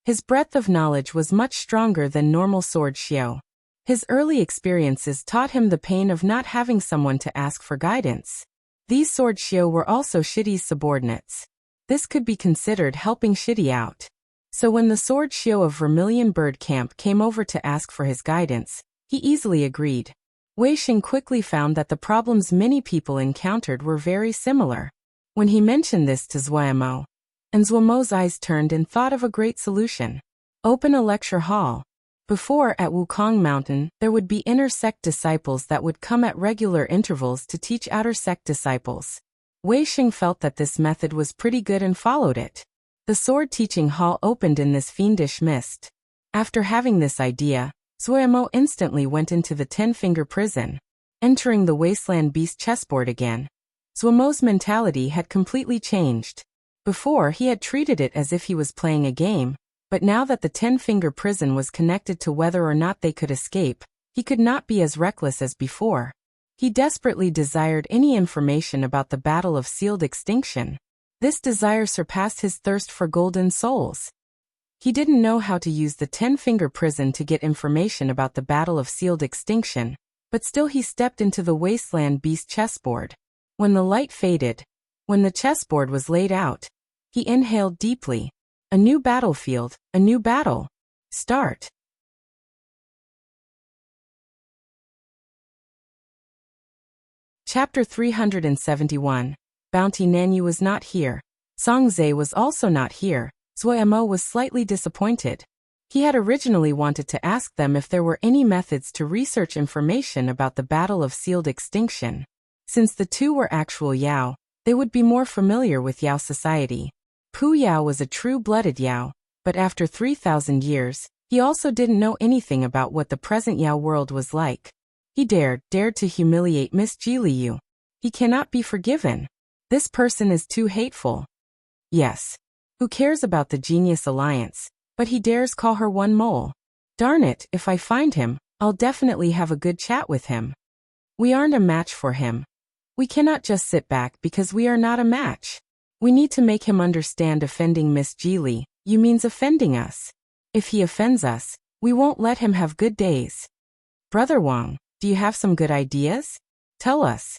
his breadth of knowledge was much stronger than normal sword xiao. His early experiences taught him the pain of not having someone to ask for guidance. These sword xiao were also Shidi's subordinates. This could be considered helping Shidi out. So when the sword xiao of Vermilion Bird Camp came over to ask for his guidance, he easily agreed. Wei Sheng quickly found that the problems many people encountered were very similar. When he mentioned this to Zuomo, and Zuomo's eyes turned and thought of a great solution. Open a lecture hall. Before, at Wukong Mountain, there would be inner sect disciples that would come at regular intervals to teach outer sect disciples. Wei Sheng felt that this method was pretty good and followed it. The sword teaching hall opened in this fiendish mist. After having this idea, Zuomo instantly went into the 10-finger prison. Entering the wasteland beast chessboard again, Zuomo's mentality had completely changed. Before, he had treated it as if he was playing a game, but now that the 10-finger prison was connected to whether or not they could escape, he could not be as reckless as before. He desperately desired any information about the Battle of Sealed Extinction. This desire surpassed his thirst for golden souls. He didn't know how to use the 10-finger prison to get information about the Battle of Sealed Extinction, but still he stepped into the wasteland beast chessboard. When the light faded, when the chessboard was laid out, he inhaled deeply. A new battlefield, a new battle. Start. Chapter 371. Bounty Nanyu was not here. Song Zhe was also not here. Zuomo was slightly disappointed. He had originally wanted to ask them if there were any methods to research information about the Battle of Sealed Extinction. Since the two were actual Yao, they would be more familiar with Yao society. Pu Yao was a true-blooded Yao, but after 3,000 years, he also didn't know anything about what the present Yao world was like. He dared to humiliate Miss Ji Liu. He cannot be forgiven. This person is too hateful. Yes. Who cares about the Genius Alliance, but he dares call her one mole. Darn it, if I find him, I'll definitely have a good chat with him. We aren't a match for him. We cannot just sit back because we are not a match. We need to make him understand offending Miss Ji Liu means offending us. If he offends us, we won't let him have good days. Brother Wang, do you have some good ideas? Tell us.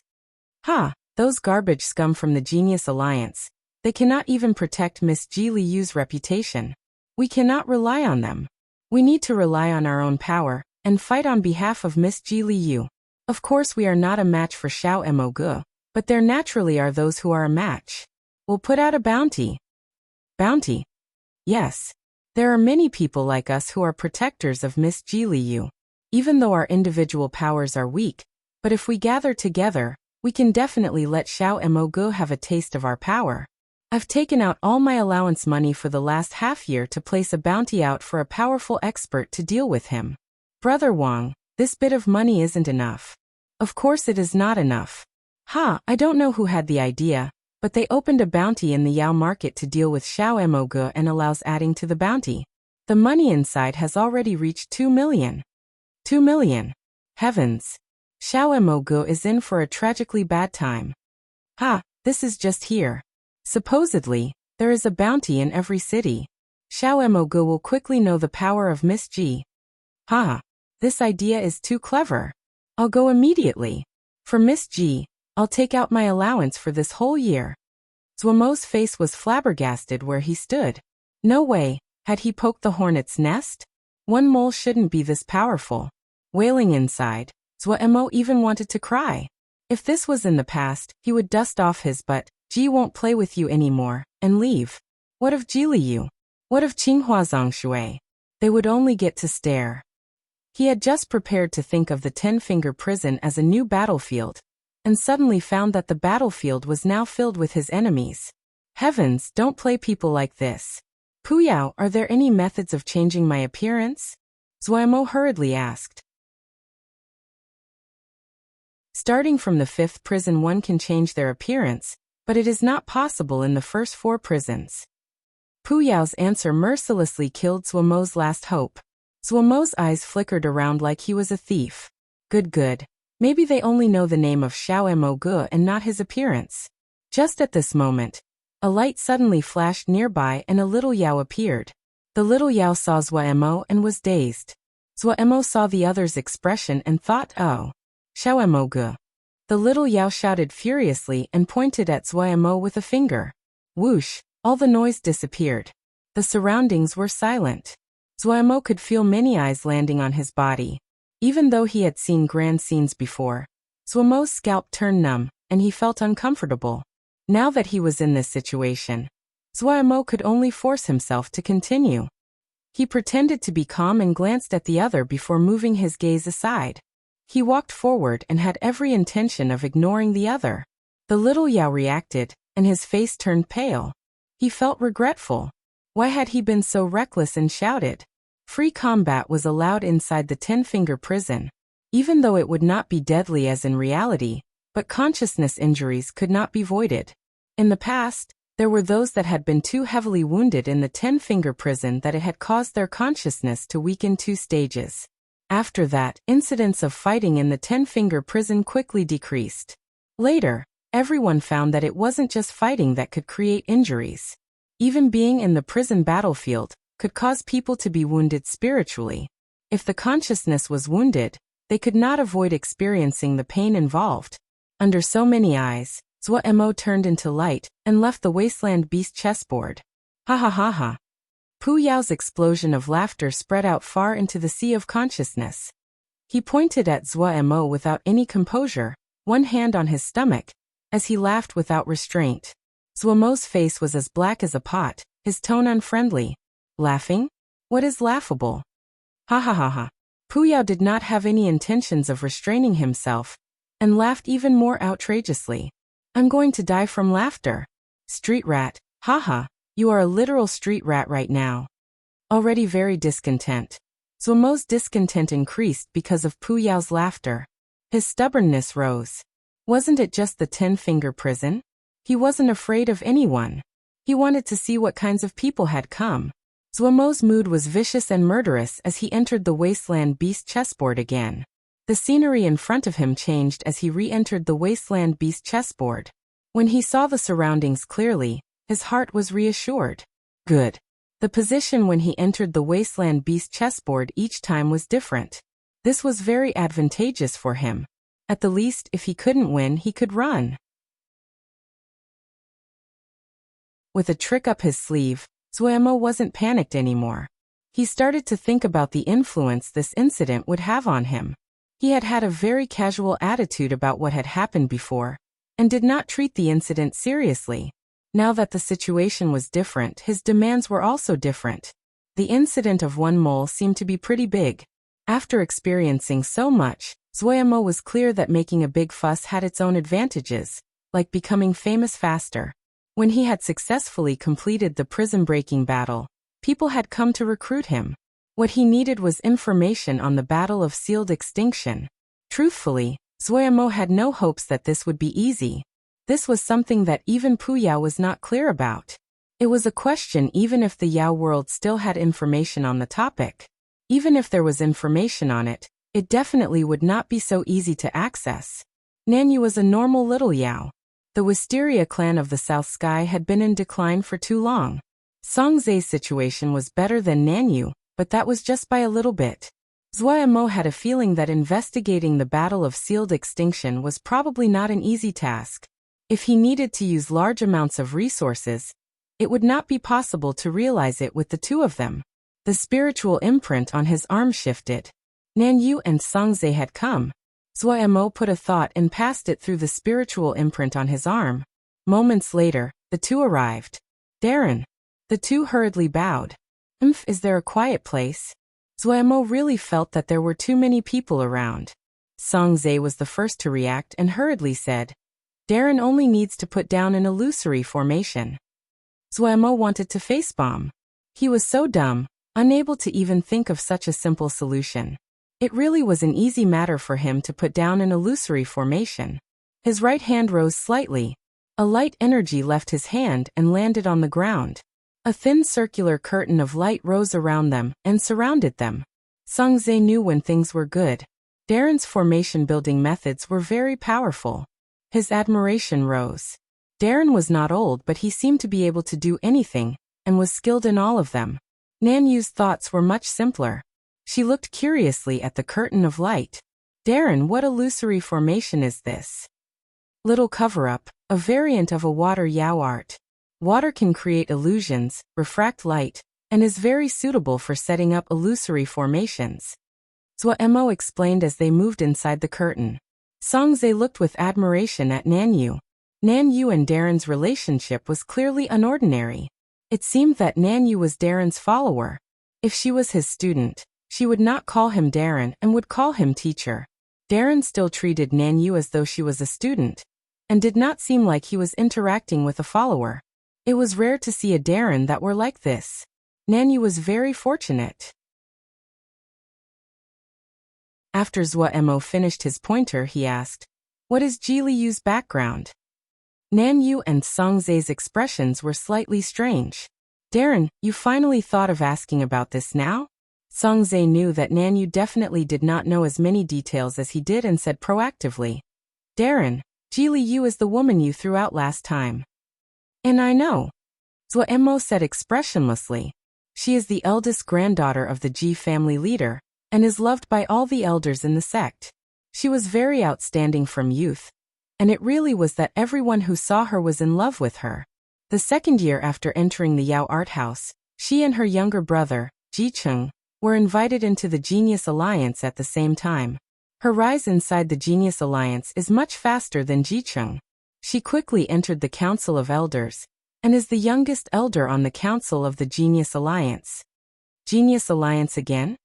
Those garbage scum from the Genius Alliance. They cannot even protect Miss Ji Liu's reputation. We cannot rely on them. We need to rely on our own power and fight on behalf of Miss Ji Liu. Of course we are not a match for Xiao Emogu, but there naturally are those who are a match. We'll put out a bounty. Bounty? Yes. There are many people like us who are protectors of Miss Ji Liu. Even though our individual powers are weak, but if we gather together, we can definitely let Xiao Emogu have a taste of our power. I've taken out all my allowance money for the last half year to place a bounty out for a powerful expert to deal with him. Brother Wang, this bit of money isn't enough. Of course it is not enough. I don't know who had the idea, but they opened a bounty in the Yao market to deal with Xiao Emogu and allows adding to the bounty. The money inside has already reached 2 million. 2 million. Heavens. Xiao Emogu is in for a tragically bad time. This is just here. Supposedly, there is a bounty in every city. Xiao Emogu will quickly know the power of Miss Ji. This idea is too clever. I'll go immediately. For Miss Ji, I'll take out my allowance for this whole year. Zuomo's face was flabbergasted where he stood. No way, had he poked the hornet's nest? One mole shouldn't be this powerful. Wailing inside, Zuomo even wanted to cry. If this was in the past, he would dust off his butt. Ji won't play with you anymore, and leave. What of Ji Liu? What of Qinghua Zongshui? They would only get to stare. He had just prepared to think of the 10-finger prison as a new battlefield, and suddenly found that the battlefield was now filled with his enemies. Heavens, don't play people like this. Puyao, are there any methods of changing my appearance? Zuomo hurriedly asked. Starting from the 5th prison one can change their appearance, but it is not possible in the first 4 prisons. Puyao's answer mercilessly killed Zuomo's last hope. Zuomo's eyes flickered around like he was a thief. Good. Maybe they only know the name of Xiao Gu and not his appearance. Just at this moment, a light suddenly flashed nearby and a little Yao appeared. The little Yao saw Zuomo and was dazed. Zuomo saw the other's expression and thought, oh, Xiao Gu. The little Yao shouted furiously and pointed at Zuomo with a finger. Whoosh, all the noise disappeared. The surroundings were silent. Zuomo could feel many eyes landing on his body. Even though he had seen grand scenes before, Zuomo's scalp turned numb, and he felt uncomfortable. Now that he was in this situation, Zuomo could only force himself to continue. He pretended to be calm and glanced at the other before moving his gaze aside. He walked forward and had every intention of ignoring the other. The little Yao reacted, and his face turned pale. He felt regretful. Why had he been so reckless and shouted? Free combat was allowed inside the 10-finger prison, even though it would not be deadly as in reality, but consciousness injuries could not be voided. In the past, there were those that had been too heavily wounded in the 10-finger prison that it had caused their consciousness to weaken 2 stages. After that, incidents of fighting in the 10-finger prison quickly decreased. Later, everyone found that it wasn't just fighting that could create injuries. Even being in the prison battlefield could cause people to be wounded spiritually. If the consciousness was wounded, they could not avoid experiencing the pain involved. Under so many eyes, Zuomo turned into light and left the wasteland beast chessboard. Ha ha ha ha. Puyao's explosion of laughter spread out far into the sea of consciousness. He pointed at Zuomo without any composure, one hand on his stomach, as he laughed without restraint. Zuomo's face was as black as a pot, his tone unfriendly. Laughing? What is laughable? Ha ha ha ha. Puyao did not have any intentions of restraining himself, and laughed even more outrageously. I'm going to die from laughter. Street rat, haha, you are a literal street rat right now. Already very discontent. Zuomo's discontent increased because of Puyao's laughter. His stubbornness rose. Wasn't it just the 10-finger prison? He wasn't afraid of anyone. He wanted to see what kinds of people had come. Zuomo's mood was vicious and murderous as he entered the wasteland beast chessboard again. The scenery in front of him changed as he re-entered the wasteland beast chessboard. When he saw the surroundings clearly, his heart was reassured. Good. The position when he entered the wasteland beast chessboard each time was different. This was very advantageous for him. At the least, if he couldn't win, he could run. With a trick up his sleeve, Zuomo wasn't panicked anymore. He started to think about the influence this incident would have on him. He had had a very casual attitude about what had happened before, and did not treat the incident seriously. Now that the situation was different, his demands were also different. The incident of one mole seemed to be pretty big. After experiencing so much, Zuomo was clear that making a big fuss had its own advantages, like becoming famous faster. When he had successfully completed the prison-breaking battle, people had come to recruit him. What he needed was information on the Battle of Sealed Extinction. Truthfully, Zuomo had no hopes that this would be easy. This was something that even Puyao was not clear about. It was a question even if the Yao world still had information on the topic. Even if there was information on it, it definitely would not be so easy to access. Nanyu was a normal little Yao. The Wisteria clan of the South Sky had been in decline for too long. Songzhe's situation was better than Nanyu, but that was just by a little bit. Zuomo had a feeling that investigating the Battle of Sealed Extinction was probably not an easy task. If he needed to use large amounts of resources, it would not be possible to realize it with the two of them. The spiritual imprint on his arm shifted. Nanyu and Songzhe had come. Zuomo put a thought and passed it through the spiritual imprint on his arm. Moments later, the two arrived. Darren. The two hurriedly bowed. Is there a quiet place? Zuomo really felt that there were too many people around. Songzhe was the first to react and hurriedly said, Darren only needs to put down an illusory formation. Zuemo wanted to facepalm. He was so dumb, unable to even think of such a simple solution. It really was an easy matter for him to put down an illusory formation. His right hand rose slightly. A light energy left his hand and landed on the ground. A thin circular curtain of light rose around them and surrounded them. Songzae knew when things were good. Darren's formation-building methods were very powerful. His admiration rose. Darren was not old, but he seemed to be able to do anything, and was skilled in all of them. Nanyu's thoughts were much simpler. She looked curiously at the curtain of light. Darren, what illusory formation is this? Little cover-up, a variant of a water Yao art. Water can create illusions, refract light, and is very suitable for setting up illusory formations. Zuemo explained as they moved inside the curtain. Songzae looked with admiration at Nanyu. Nanyu and Darren's relationship was clearly unordinary. It seemed that Nanyu was Darren's follower. If she was his student, she would not call him Darren and would call him teacher. Darren still treated Nanyu as though she was a student, and did not seem like he was interacting with a follower. It was rare to see a Darren that were like this. Nanyu was very fortunate. After Zuemo finished his pointer, he asked, "What is Ji Liyu's background?" Nanyu and Songzae's expressions were slightly strange. "Darren, you finally thought of asking about this now?" Songzae knew that Nanyu definitely did not know as many details as he did and said proactively, "Darren, Ji Liyu is the woman you threw out last time." "And I know," Zuemo said expressionlessly. "She is the eldest granddaughter of the Ji family leader, and is loved by all the elders in the sect. She was very outstanding from youth, and it really was that everyone who saw her was in love with her. The second year after entering the Yao Art House, she and her younger brother, Ji Cheng, were invited into the Genius Alliance at the same time. Her rise inside the Genius Alliance is much faster than Ji Cheng. She quickly entered the Council of Elders, and is the youngest elder on the Council of the Genius Alliance." Genius Alliance again?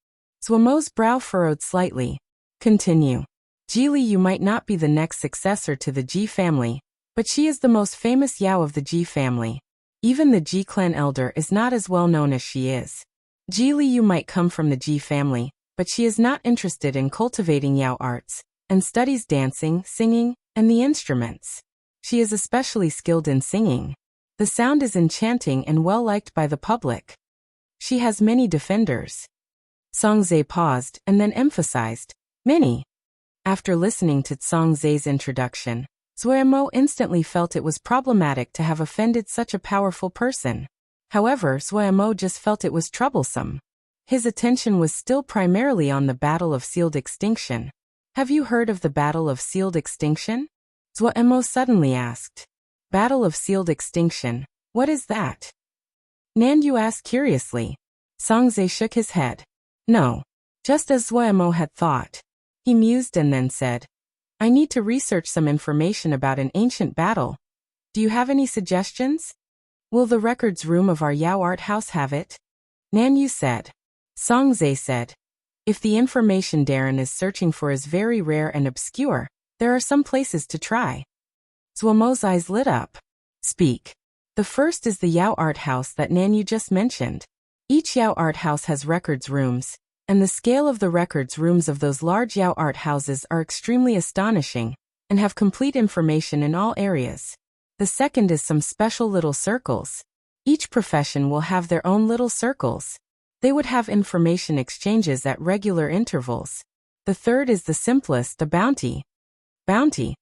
Zuemo's brow furrowed slightly. "Continue. Ji Liyu might not be the next successor to the Ji family, but she is the most famous Yao of the Ji family. Even the Ji clan elder is not as well known as she is. Ji Liyu might come from the Ji family, but she is not interested in cultivating Yao arts, and studies dancing, singing, and the instruments. She is especially skilled in singing. The sound is enchanting and well liked by the public. She has many defenders." Songzae paused and then emphasized, "Many." After listening to Songzae's introduction, Zuemo instantly felt it was problematic to have offended such a powerful person. However, Zuemo just felt it was troublesome. His attention was still primarily on the Battle of Sealed Extinction. "Have you heard of the Battle of Sealed Extinction?" Zuemo suddenly asked. "Battle of Sealed Extinction, what is that?" Nanyu asked curiously. Songzae shook his head. "No." Just as Zuemo had thought. He mused and then said, "I need to research some information about an ancient battle. Do you have any suggestions? Will the records room of our Yao Art House have it?" Nanyu said. Songzae said, "If the information Darren is searching for is very rare and obscure, there are some places to try." Zuemo's eyes lit up. "Speak." "The first is the Yao Art House that Nanyu just mentioned. Each Yao Art House has records rooms, and the scale of the records rooms of those large Yao Art Houses are extremely astonishing, and have complete information in all areas. The second is some special little circles. Each profession will have their own little circles. They would have information exchanges at regular intervals. The third is the simplest, the bounty." "Bounty?"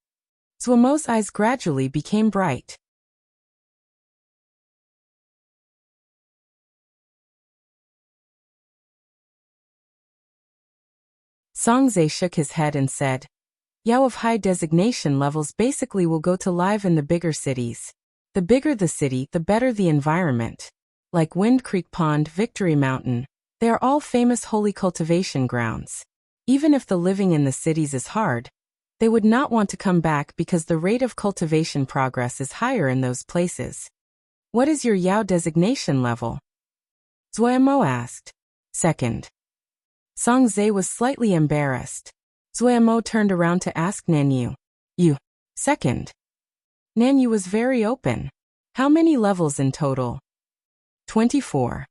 Zuemo's eyes gradually became bright. Songzae shook his head and said, "Yao of high designation levels basically will go to live in the bigger cities. The bigger the city, the better the environment. Like Wind Creek Pond, Victory Mountain, they are all famous holy cultivation grounds. Even if the living in the cities is hard, they would not want to come back because the rate of cultivation progress is higher in those places." "What is your Yao designation level?" Zuemo asked. "Second." Songzae was slightly embarrassed. Zuemo turned around to ask Nanyu, "You, second?" Nanyu was very open. How many levels in total? 24.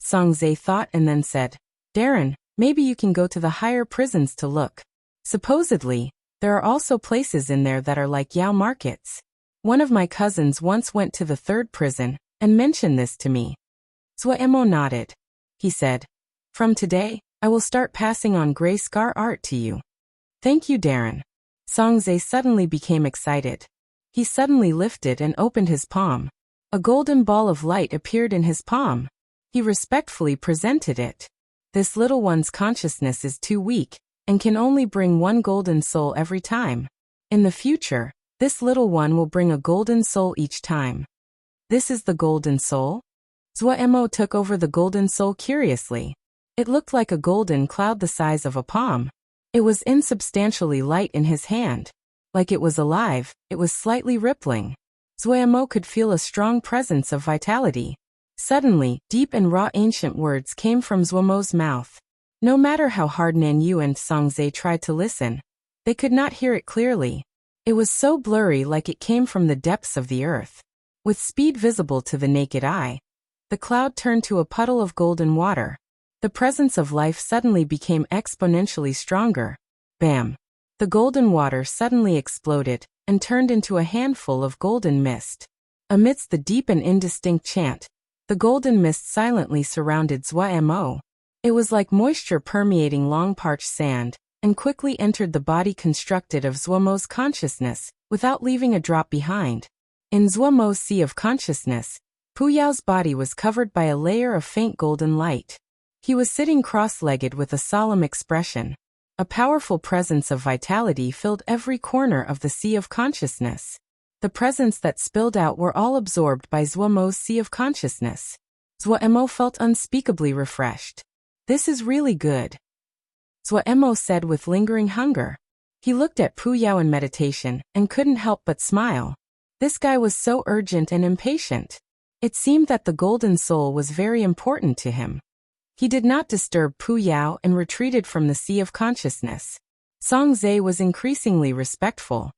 Songzae thought and then said, Darren, maybe you can go to the higher prisons to look. Supposedly, there are also places in there that are like Yao markets. One of my cousins once went to the 3rd prison and mentioned this to me. Zhuemo nodded. He said, From today, I will start passing on gray scar art to you. Thank you, Darren. Songzae suddenly became excited. He suddenly lifted and opened his palm. A golden ball of light appeared in his palm. He respectfully presented it. This little one's consciousness is too weak and can only bring one golden soul every time. In the future, this little one will bring a golden soul each time. This is the golden soul? Zhuemo took over the golden soul curiously. It looked like a golden cloud the size of a palm. It was insubstantially light in his hand. Like it was alive, it was slightly rippling. Zhuemo could feel a strong presence of vitality. Suddenly, deep and raw ancient words came from Zhuemo's mouth. No matter how hard Nanyu and Songzae tried to listen, they could not hear it clearly. It was so blurry like it came from the depths of the earth. With speed visible to the naked eye, the cloud turned to a puddle of golden water. The presence of life suddenly became exponentially stronger. Bam! The golden water suddenly exploded and turned into a handful of golden mist. Amidst the deep and indistinct chant, the golden mist silently surrounded Zhuemo. It was like moisture permeating long parched sand, and quickly entered the body constructed of Zhuemo's consciousness, without leaving a drop behind. In Zhuemo's sea of consciousness, Puyao's body was covered by a layer of faint golden light. He was sitting cross-legged with a solemn expression. A powerful presence of vitality filled every corner of the sea of consciousness. The presents that spilled out were all absorbed by Zhuemo's sea of consciousness. Zhuemo felt unspeakably refreshed. This is really good, Zhuemo said with lingering hunger. He looked at Puyao in meditation and couldn't help but smile. This guy was so urgent and impatient. It seemed that the golden soul was very important to him. He did not disturb Puyao and retreated from the sea of consciousness. Songzae was increasingly respectful.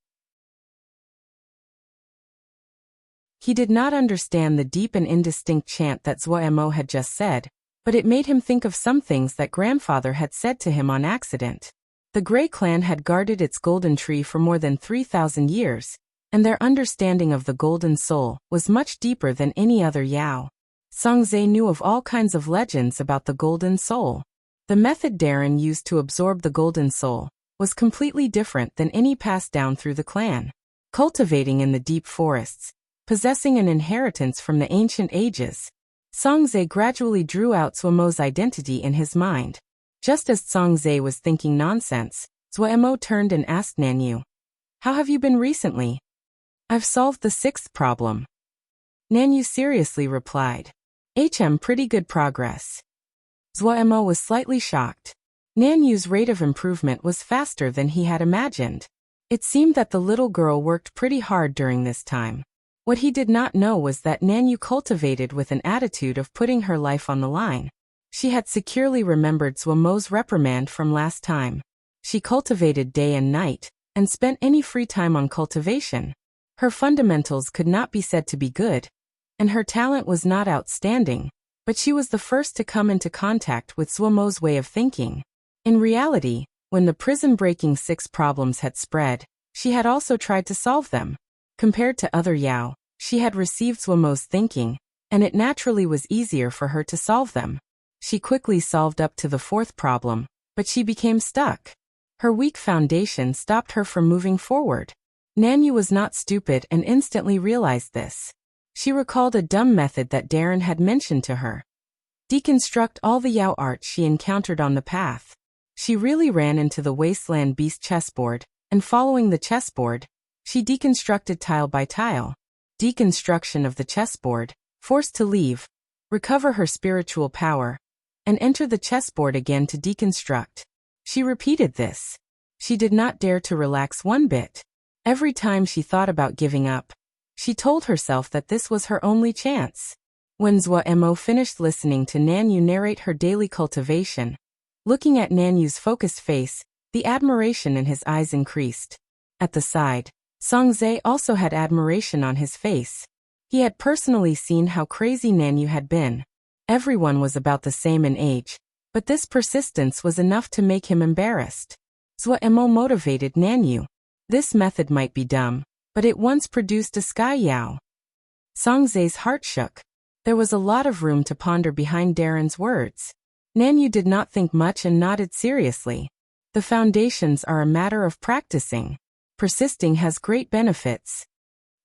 He did not understand the deep and indistinct chant that Zhuemo had just said, but it made him think of some things that grandfather had said to him on accident. The Grey Clan had guarded its golden tree for more than 3,000 years, and their understanding of the golden soul was much deeper than any other Yao. Songzae knew of all kinds of legends about the golden soul. The method Darren used to absorb the golden soul was completely different than any passed down through the clan. Cultivating in the deep forests, possessing an inheritance from the ancient ages, Songzae gradually drew out Zhuemo's identity in his mind. Just as Songzae was thinking nonsense, Zhuemo turned and asked Nanyu, "How have you been recently?" "I've solved the 6th problem." Nanyu seriously replied, pretty good progress." Zhuemo was slightly shocked. Nanyu's rate of improvement was faster than he had imagined. It seemed that the little girl worked pretty hard during this time. What he did not know was that Nanyu cultivated with an attitude of putting her life on the line. She had securely remembered Zhuemo's reprimand from last time. She cultivated day and night, and spent any free time on cultivation. Her fundamentals could not be said to be good, and her talent was not outstanding, but she was the first to come into contact with Zhuemo's way of thinking. In reality, when the prison-breaking 6 problems had spread, she had also tried to solve them. Compared to other Yao, she had received Zhuemo's thinking, and it naturally was easier for her to solve them. She quickly solved up to the 4th problem, but she became stuck. Her weak foundation stopped her from moving forward. Nanyu was not stupid and instantly realized this. She recalled a dumb method that Darren had mentioned to her. Deconstruct all the Yao art she encountered on the path. She really ran into the wasteland beast chessboard, and following the chessboard, she deconstructed tile by tile. Deconstruction of the chessboard, forced to leave, recover her spiritual power, and enter the chessboard again to deconstruct. She repeated this. She did not dare to relax one bit. Every time she thought about giving up, she told herself that this was her only chance. When Zhuemo finished listening to Nanyu narrate her daily cultivation, looking at Nanyu's focused face, the admiration in his eyes increased. At the side, Songzae also had admiration on his face. He had personally seen how crazy Nanyu had been. Everyone was about the same in age, but this persistence was enough to make him embarrassed. Zuo motivated Nanyu. This method might be dumb, but it once produced a sky Yao. Songzae's heart shook. There was a lot of room to ponder behind Darren's words. Nanyu did not think much and nodded seriously. The foundations are a matter of practicing. Persisting has great benefits.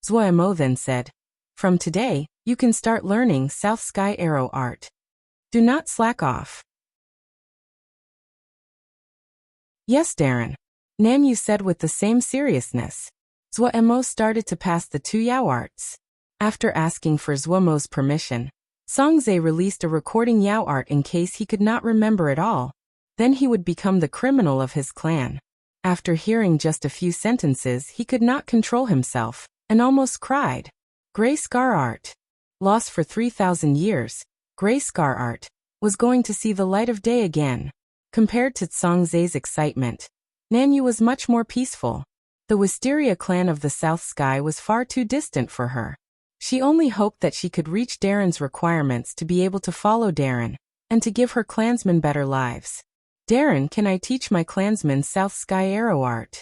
Zuo then said, "From today, you can start learning South Sky Arrow art. Do not slack off." "Yes, Darren," Nanyu said with the same seriousness. Zuo started to pass the 2 Yao arts. After asking for Zuomo's permission, Songzae released a recording Yao art in case he could not remember it all. Then he would become the criminal of his clan. After hearing just a few sentences, he could not control himself, and almost cried. Gray Scar art. Lost for 3,000 years, Gray Scar art was going to see the light of day again. Compared to Songzae's excitement, Nanyu was much more peaceful. The Wisteria clan of the South Sky was far too distant for her. She only hoped that she could reach Darren's requirements to be able to follow Darren, and to give her clansmen better lives. "Darren, can I teach my clansmen South Sky Arrow art?"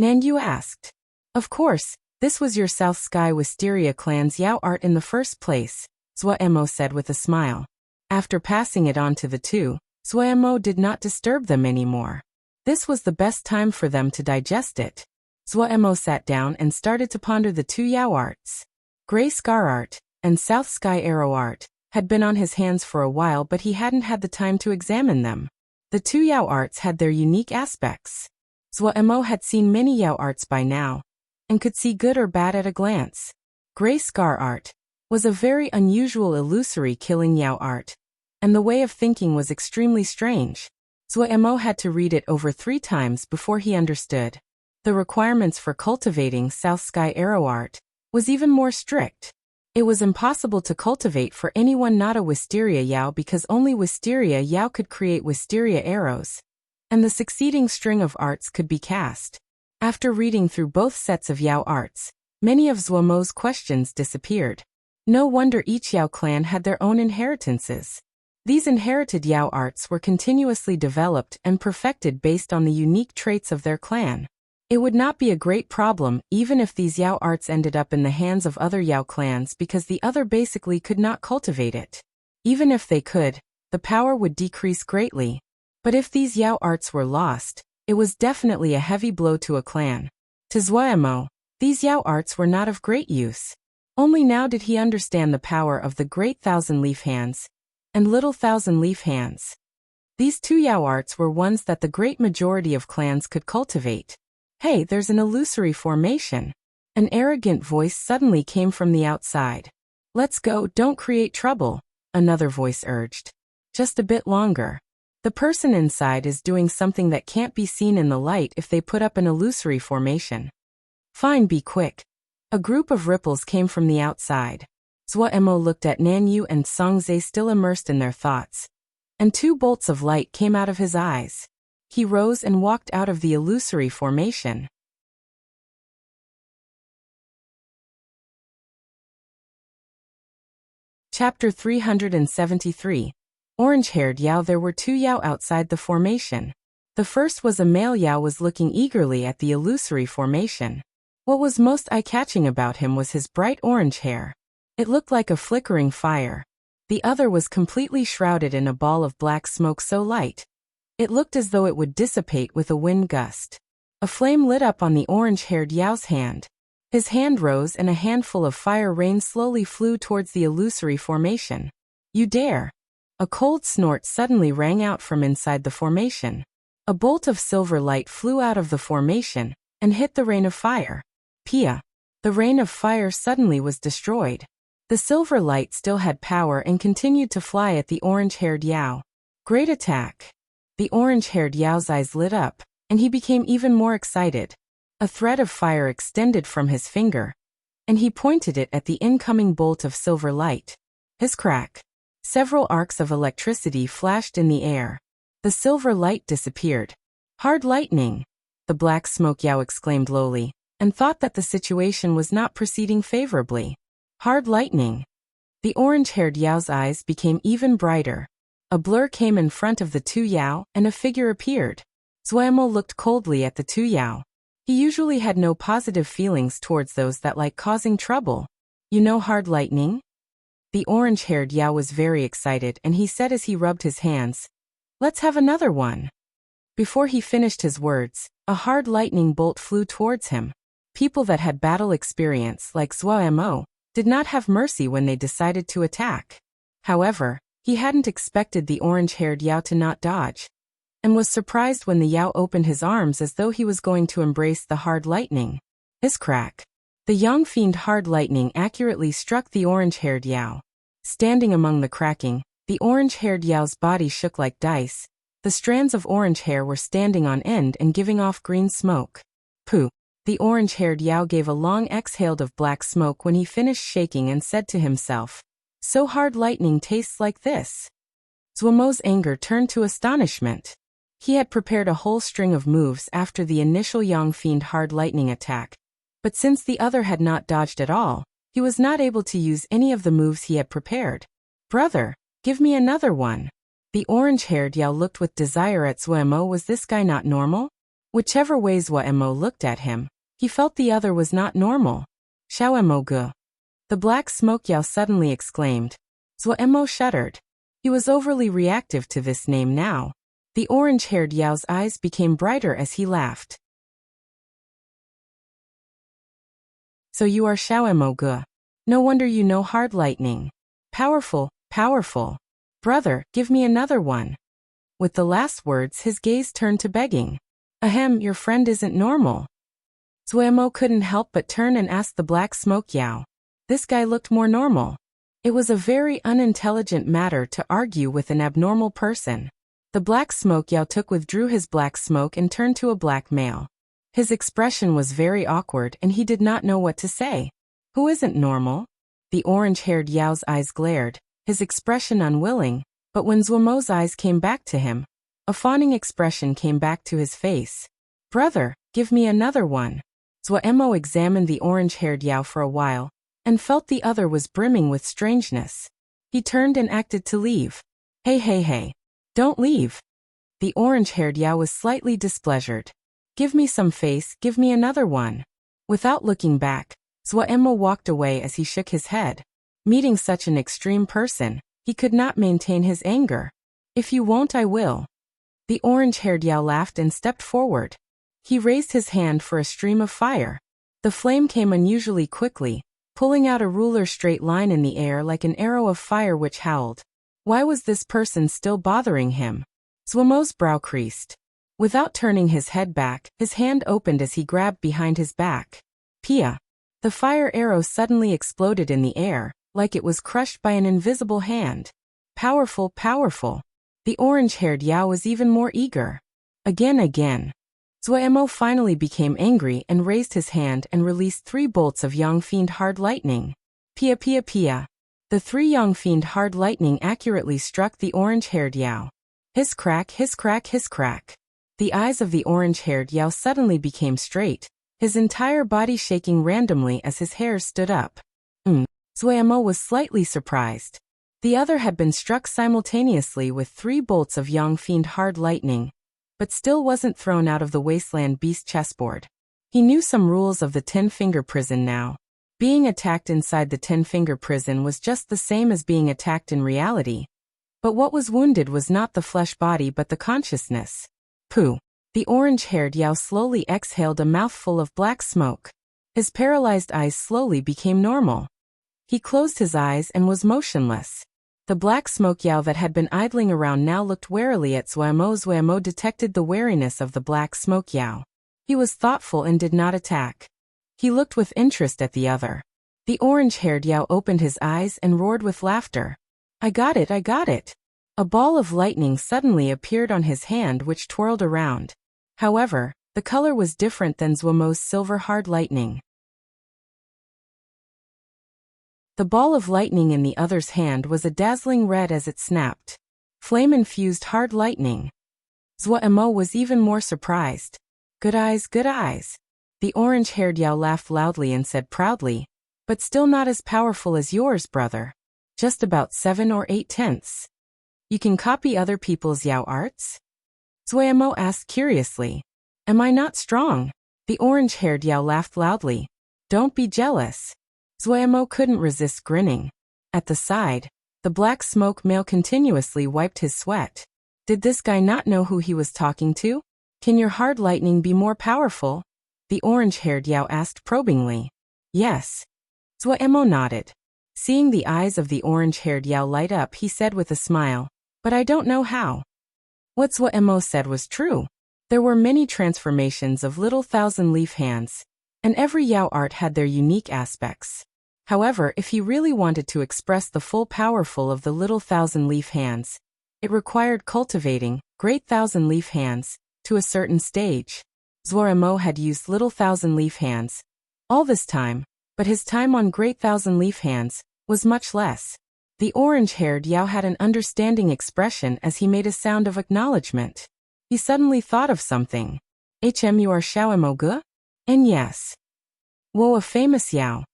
Nanyu asked. "Of course, this was your South Sky Wisteria clan's Yao art in the first place," Zuo said with a smile. After passing it on to the two, Zuo did not disturb them anymore. This was the best time for them to digest it. Zuo sat down and started to ponder the 2 Yao arts. Gray Scar art and South Sky Arrow art had been on his hands for a while, but he hadn't had the time to examine them. The 2 Yao arts had their unique aspects. Zuo had seen many Yao arts by now, and could see good or bad at a glance. Gray Scar art was a very unusual illusory killing Yao art, and the way of thinking was extremely strange. Zuo had to read it over 3 times before he understood. The requirements for cultivating South Sky Arrow art was even more strict. It was impossible to cultivate for anyone not a Wisteria Yao because only Wisteria Yao could create Wisteria arrows, and the succeeding string of arts could be cast. After reading through both sets of Yao arts, many of Zuomo's questions disappeared. No wonder each Yao clan had their own inheritances. These inherited Yao arts were continuously developed and perfected based on the unique traits of their clan. It would not be a great problem even if these Yao arts ended up in the hands of other Yao clans because the other basically could not cultivate it. Even if they could, the power would decrease greatly. But if these Yao arts were lost, it was definitely a heavy blow to a clan. To Zuo, these Yao arts were not of great use. Only now did he understand the power of the great Thousand Leaf Hands and Little Thousand Leaf Hands. These 2 Yao arts were ones that the great majority of clans could cultivate. "Hey, there's an illusory formation." An arrogant voice suddenly came from the outside. "Let's go, don't create trouble," another voice urged. "Just a bit longer. The person inside is doing something that can't be seen in the light if they put up an illusory formation." "Fine, be quick." A group of ripples came from the outside. Zuo looked at Nanyu and Songzae still immersed in their thoughts, and 2 bolts of light came out of his eyes. He rose and walked out of the illusory formation. Chapter 373. Orange-haired Yao. There were 2 Yao outside the formation. The first was a male Yao was looking eagerly at the illusory formation. What was most eye-catching about him was his bright orange hair. It looked like a flickering fire. The other was completely shrouded in a ball of black smoke so light it looked as though it would dissipate with a wind gust. A flame lit up on the orange-haired Yao's hand. His hand rose and a handful of fire rain slowly flew towards the illusory formation. "You dare!" A cold snort suddenly rang out from inside the formation. A bolt of silver light flew out of the formation and hit the rain of fire. Pia! The rain of fire suddenly was destroyed. The silver light still had power and continued to fly at the orange-haired Yao. Great attack! The orange-haired Yao's eyes lit up, and he became even more excited. A thread of fire extended from his finger, and he pointed it at the incoming bolt of silver light. His crack! Several arcs of electricity flashed in the air. The silver light disappeared. "Hard lightning!" The black smoke Yao exclaimed lowly, and thought that the situation was not proceeding favorably. Hard lightning. The orange-haired Yao's eyes became even brighter. A blur came in front of the two Yao, and a figure appeared. Zuemo looked coldly at the two Yao. He usually had no positive feelings towards those that like causing trouble. You know hard lightning? The orange-haired Yao was very excited and he said as he rubbed his hands, "Let's have another one." Before he finished his words, a hard lightning bolt flew towards him. People that had battle experience like Zuemo did not have mercy when they decided to attack. However, he hadn't expected the orange-haired Yao to not dodge, and was surprised when the Yao opened his arms as though he was going to embrace the hard lightning. His crack. The young fiend hard lightning accurately struck the orange-haired Yao. Standing among the cracking, the orange-haired Yao's body shook like dice. The strands of orange hair were standing on end and giving off green smoke. Pooh! The orange-haired Yao gave a long exhale of black smoke when he finished shaking and said to himself, "So hard lightning tastes like this." Zuemo's anger turned to astonishment. He had prepared a whole string of moves after the initial young fiend hard lightning attack, but since the other had not dodged at all, he was not able to use any of the moves he had prepared. "Brother, give me another one." The orange-haired Yao looked with desire at Zuemo. Was this guy not normal? Whichever way Zuemo looked at him, he felt the other was not normal. Xiaoemo Gu. The black smoke Yao suddenly exclaimed. Zuemo shuddered. He was overly reactive to this name now. The orange-haired Yao's eyes became brighter as he laughed. "So you are Xiaoemo Gu. No wonder you know hard lightning. Powerful, powerful. Brother, give me another one." With the last words his gaze turned to begging. "Ahem, your friend isn't normal." Zuemo couldn't help but turn and ask the black smoke Yao. This guy looked more normal. It was a very unintelligent matter to argue with an abnormal person. The black smoke Yao withdrew his black smoke and turned to a black male. His expression was very awkward and he did not know what to say. Who isn't normal? The orange-haired Yao's eyes glared, his expression unwilling, but when Zuemo's eyes came back to him, a fawning expression came back to his face. "Brother, give me another one." Zuemo examined the orange-haired Yao for a while, and felt the other was brimming with strangeness. He turned and acted to leave. Hey, don't leave." The orange-haired Yao was slightly displeasured. "Give me some face, give me another one." Without looking back, Zuemo walked away as he shook his head. Meeting such an extreme person, he could not maintain his anger. "If you won't, I will." The orange-haired Yao laughed and stepped forward. He raised his hand for a stream of fire. The flame came unusually quickly, pulling out a ruler straight line in the air like an arrow of fire which howled. Why was this person still bothering him? Zuemo's brow creased. Without turning his head back, his hand opened as he grabbed behind his back. Pia! The fire arrow suddenly exploded in the air, like it was crushed by an invisible hand. Powerful, powerful. The orange-haired Yao was even more eager. Again. Zuemo finally became angry and raised his hand and released 3 bolts of young fiend hard lightning. Pia. The 3 young fiend hard lightning accurately struck the orange-haired Yao. His crack. The eyes of the orange-haired Yao suddenly became straight, his entire body shaking randomly as his hairs stood up. Zuemo was slightly surprised. The other had been struck simultaneously with 3 bolts of young fiend hard lightning, but still wasn't thrown out of the wasteland beast chessboard. He knew some rules of the 10-finger prison now. Being attacked inside the 10-finger prison was just the same as being attacked in reality. But what was wounded was not the flesh body but the consciousness. Pooh! The orange-haired Yao slowly exhaled a mouthful of black smoke. His paralyzed eyes slowly became normal. He closed his eyes and was motionless. The black smoke Yao that had been idling around now looked warily at Zuemo. Zuemo detected the wariness of the black smoke Yao. He was thoughtful and did not attack. He looked with interest at the other. The orange-haired Yao opened his eyes and roared with laughter. I got it. A ball of lightning suddenly appeared on his hand which twirled around. However, the color was different than Zuemo's silver hard lightning. The ball of lightning in the other's hand was a dazzling red as it snapped. Flame-infused hard lightning. Zuemo was even more surprised. Good eyes. The orange-haired Yao laughed loudly and said proudly, but still not as powerful as yours, brother. Just about 7 or 8/10. You can copy other people's Yao arts? Zuemo asked curiously. Am I not strong? The orange-haired Yao laughed loudly. Don't be jealous. Zuemo couldn't resist grinning. At the side, the black smoke male continuously wiped his sweat. Did this guy not know who he was talking to? Can your hard lightning be more powerful? The orange-haired Yao asked probingly. Yes. Zuemo nodded. Seeing the eyes of the orange-haired Yao light up, he said with a smile, but I don't know how. What Zuemo said was true. There were many transformations of little thousand-leaf hands, and every Yao art had their unique aspects. However, if he really wanted to express the full powerful of the little thousand-leaf hands, it required cultivating great thousand-leaf hands to a certain stage. Zuemo had used little thousand-leaf hands all this time, but his time on great thousand-leaf hands was much less. The orange-haired Yao had an understanding expression as he made a sound of acknowledgement. He suddenly thought of something. You are Xiaoemo Ge? And yes. Wo, a famous Yao.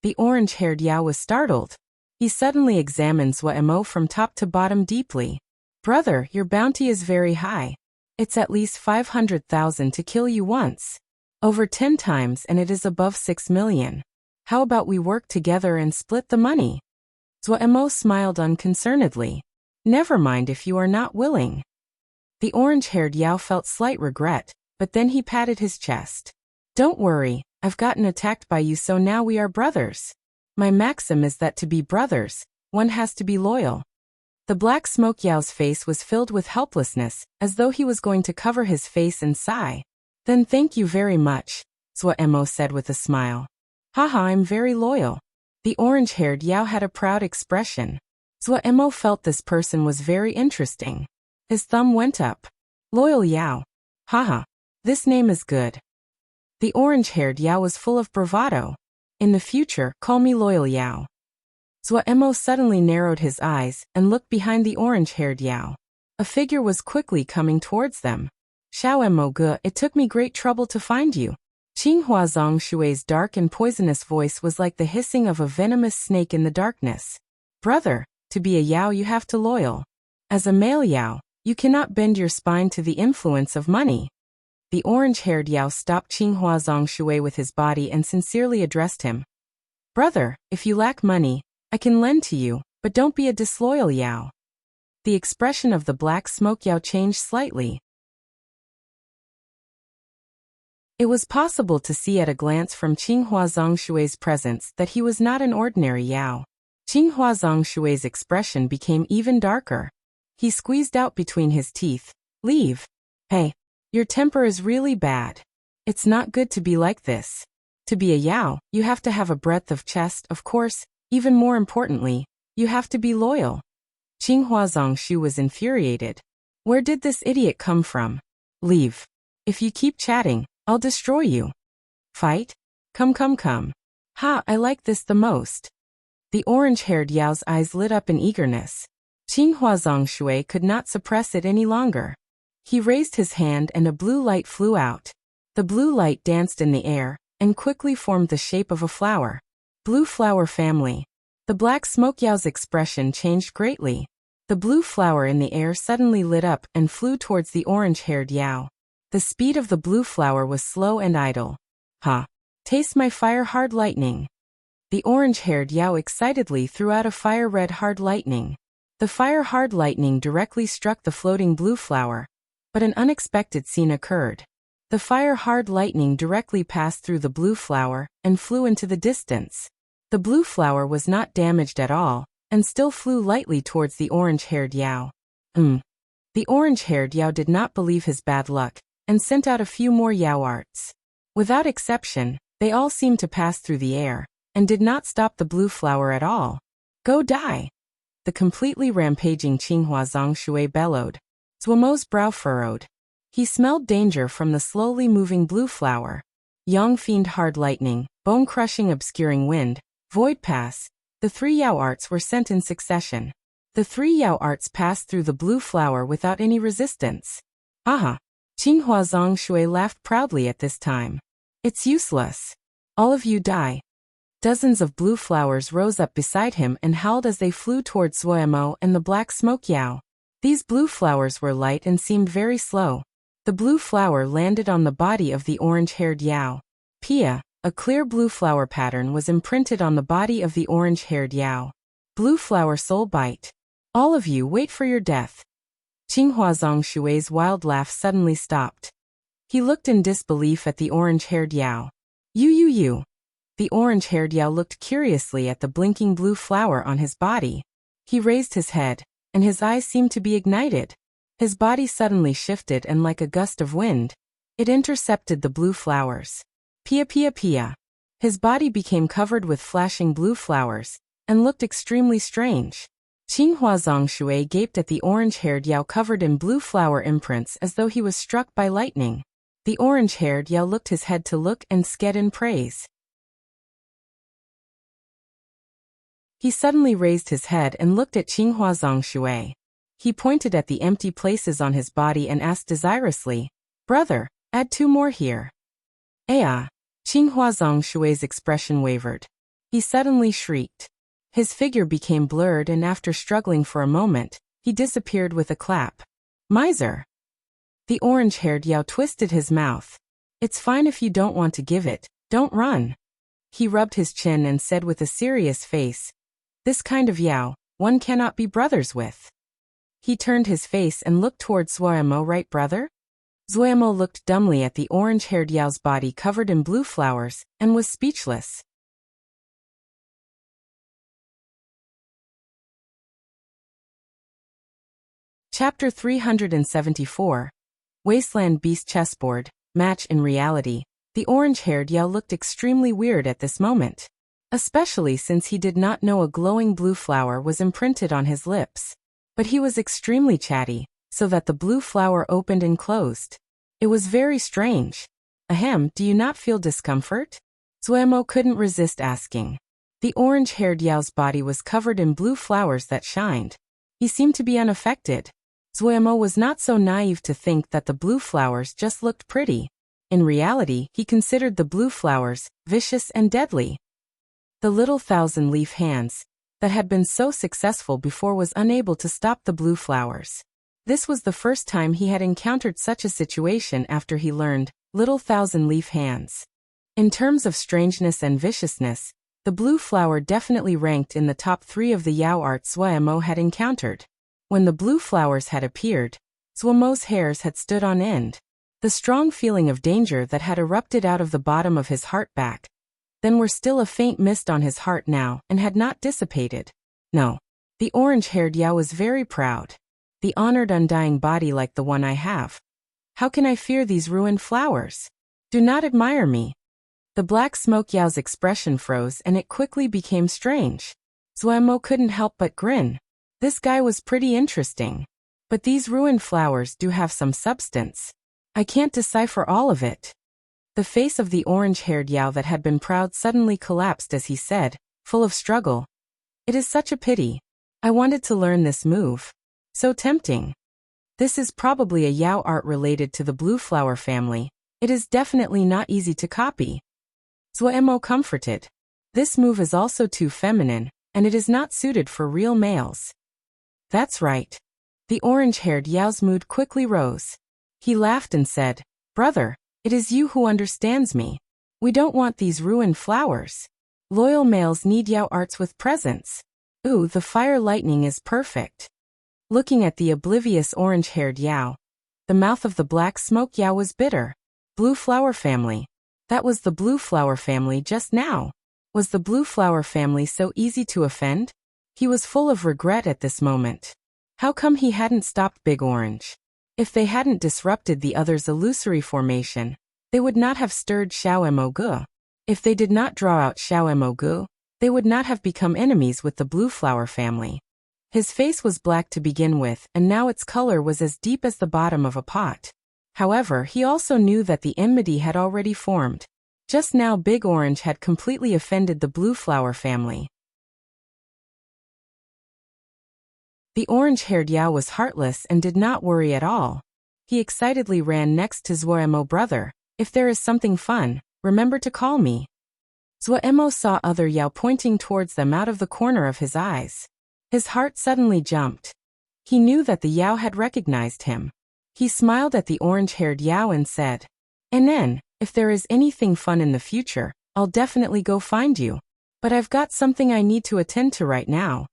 The orange-haired Yao was startled. He suddenly examined Zuemo from top to bottom deeply. Brother, your bounty is very high. It's at least 500,000 to kill you once. Over 10 times, and it is above 6 million. How about we work together and split the money? Zuemo smiled unconcernedly. Never mind if you are not willing. The orange-haired Yao felt slight regret, but then he patted his chest. Don't worry, I've gotten attacked by you, so now we are brothers. My maxim is that to be brothers, one has to be loyal. The black smoke Yao's face was filled with helplessness, as though he was going to cover his face and sigh. Then thank you very much, Zuemo said with a smile. Haha, I'm very loyal. The orange-haired Yao had a proud expression. Zuemo felt this person was very interesting. His thumb went up. Loyal Yao. Haha, this name is good. The orange-haired Yao was full of bravado. In the future, call me Loyal Yao. Zuemo suddenly narrowed his eyes and looked behind the orange-haired Yao. A figure was quickly coming towards them. Xiaoemo Ge, it took me great trouble to find you. Qinghua Zongshui's dark and poisonous voice was like the hissing of a venomous snake in the darkness. Brother, to be a Yao you have to loyal. As a male Yao, you cannot bend your spine to the influence of money. The orange-haired Yao stopped Qinghua Zongshui with his body and sincerely addressed him. Brother, if you lack money, I can lend to you, but don't be a disloyal Yao. The expression of the black smoke Yao changed slightly. It was possible to see at a glance from Qinghua Zongshui's presence that he was not an ordinary Yao. Qinghua Zongshui's expression became even darker. He squeezed out between his teeth. Leave. Hey, your temper is really bad. It's not good to be like this. To be a Yao, you have to have a breadth of chest, of course. Even more importantly, you have to be loyal. Qinghua Zongshu was infuriated. Where did this idiot come from? Leave. If you keep chatting, I'll destroy you. Fight? Come. Ha, I like this the most. The orange-haired Yao's eyes lit up in eagerness. Qinghua Zongshui could not suppress it any longer. He raised his hand and a blue light flew out. The blue light danced in the air and quickly formed the shape of a flower. Blue flower family. The black smoke Yao's expression changed greatly. The blue flower in the air suddenly lit up and flew towards the orange-haired Yao. The speed of the blue flower was slow and idle. Ha! Taste my fire-hard lightning. The orange-haired Yao excitedly threw out a fire-red hard lightning. The fire-hard lightning directly struck the floating blue flower, but an unexpected scene occurred. The fire-hard lightning directly passed through the blue flower and flew into the distance. The blue flower was not damaged at all, and still flew lightly towards the orange-haired Yao. The orange-haired Yao did not believe his bad luck, and sent out a few more Yao arts. Without exception, they all seemed to pass through the air, and did not stop the blue flower at all. Go die! The completely rampaging Qinghua Zongshui bellowed. Zuomo's brow furrowed. He smelled danger from the slowly moving blue flower. Yang fiend hard lightning, bone-crushing obscuring wind, void pass. The 3 Yao arts were sent in succession. The 3 Yao arts passed through the blue flower without any resistance. Aha! Qinghua Zongshui laughed proudly at this time. It's useless. All of you die. Dozens of blue flowers rose up beside him and howled as they flew toward Swordsmanship and the black smoke Yao. These blue flowers were light and seemed very slow. The blue flower landed on the body of the orange-haired Yao. Pia, a clear blue flower pattern was imprinted on the body of the orange-haired Yao. Blue flower soul bite. All of you wait for your death. Qinghua Zongshui's wild laugh suddenly stopped. He looked in disbelief at the orange-haired Yao. You. The orange-haired Yao looked curiously at the blinking blue flower on his body. He raised his head, and his eyes seemed to be ignited. His body suddenly shifted and like a gust of wind, it intercepted the blue flowers. Pia. His body became covered with flashing blue flowers, and looked extremely strange. Qinghua Zongshui gaped at the orange-haired Yao covered in blue flower imprints as though he was struck by lightning. The orange-haired Yao looked his head to look and sked in praise. He suddenly raised his head and looked at Qinghua Zongshui. He pointed at the empty places on his body and asked desirously, "Brother, add 2 more here." Qinghua Zongshui's expression wavered. He suddenly shrieked. His figure became blurred and after struggling for a moment, he disappeared with a clap. Miser! The orange-haired Yao twisted his mouth. It's fine if you don't want to give it, don't run. He rubbed his chin and said with a serious face, "This kind of Yao, one cannot be brothers with." He turned his face and looked toward Swordsmanship, right brother? Swordsmanship looked dumbly at the orange-haired Yao's body covered in blue flowers, and was speechless. Chapter 374. Wasteland Beast Chessboard, Match. In reality, the orange-haired Yao looked extremely weird at this moment. Especially since he did not know a glowing blue flower was imprinted on his lips. But he was extremely chatty, so that the blue flower opened and closed. It was very strange. Ahem, do you not feel discomfort? Swordsmanship couldn't resist asking. The orange-haired Yao's body was covered in blue flowers that shined. He seemed to be unaffected. Swordsmanship was not so naive to think that the blue flowers just looked pretty. In reality, he considered the blue flowers vicious and deadly. The little thousand-leaf hands that had been so successful before was unable to stop the blue flowers. This was the first time he had encountered such a situation after he learned little thousand-leaf hands. In terms of strangeness and viciousness, the blue flower definitely ranked in the top 3 of the Yao art Swordsmanship had encountered. When the blue flowers had appeared, Swordsmanship's hairs had stood on end. The strong feeling of danger that had erupted out of the bottom of his heart back then were still a faint mist on his heart now and had not dissipated. No. The orange-haired Yao was very proud. The honored undying body like the one I have. How can I fear these ruined flowers? Do not admire me. The black smoke Yao's expression froze and it quickly became strange. Swordsmanship couldn't help but grin. This guy was pretty interesting. But these ruined flowers do have some substance. I can't decipher all of it. The face of the orange-haired Yao that had been proud suddenly collapsed as he said, full of struggle. It is such a pity. I wanted to learn this move. So tempting. This is probably a Yao art related to the blue flower family. It is definitely not easy to copy. Swordsmanship comforted. This move is also too feminine, and it is not suited for real males. That's right. The orange-haired Yao's mood quickly rose. He laughed and said, "Brother, it is you who understands me. We don't want these ruined flowers. Loyal males need Yao arts with presence. Ooh, the fire lightning is perfect." Looking at the oblivious orange-haired Yao, the mouth of the black smoke Yao was bitter. Blue flower family. That was the blue flower family just now. Was the blue flower family so easy to offend? He was full of regret at this moment. How come he hadn't stopped Big Orange? If they hadn't disrupted the other's illusory formation, they would not have stirred Xiao Mogu. If they did not draw out Xiao Mogu, they would not have become enemies with the blue flower family. His face was black to begin with, and now its color was as deep as the bottom of a pot. However, he also knew that the enmity had already formed. Just now Big Orange had completely offended the blue flower family. The orange-haired Yao was heartless and did not worry at all. He excitedly ran next to Swordsmanship. "Brother, if there is something fun, remember to call me." Zuemo saw other Yao pointing towards them out of the corner of his eyes. His heart suddenly jumped. He knew that the Yao had recognized him. He smiled at the orange-haired Yao and said, "Nen, if there is anything fun in the future, I'll definitely go find you. But I've got something I need to attend to right now."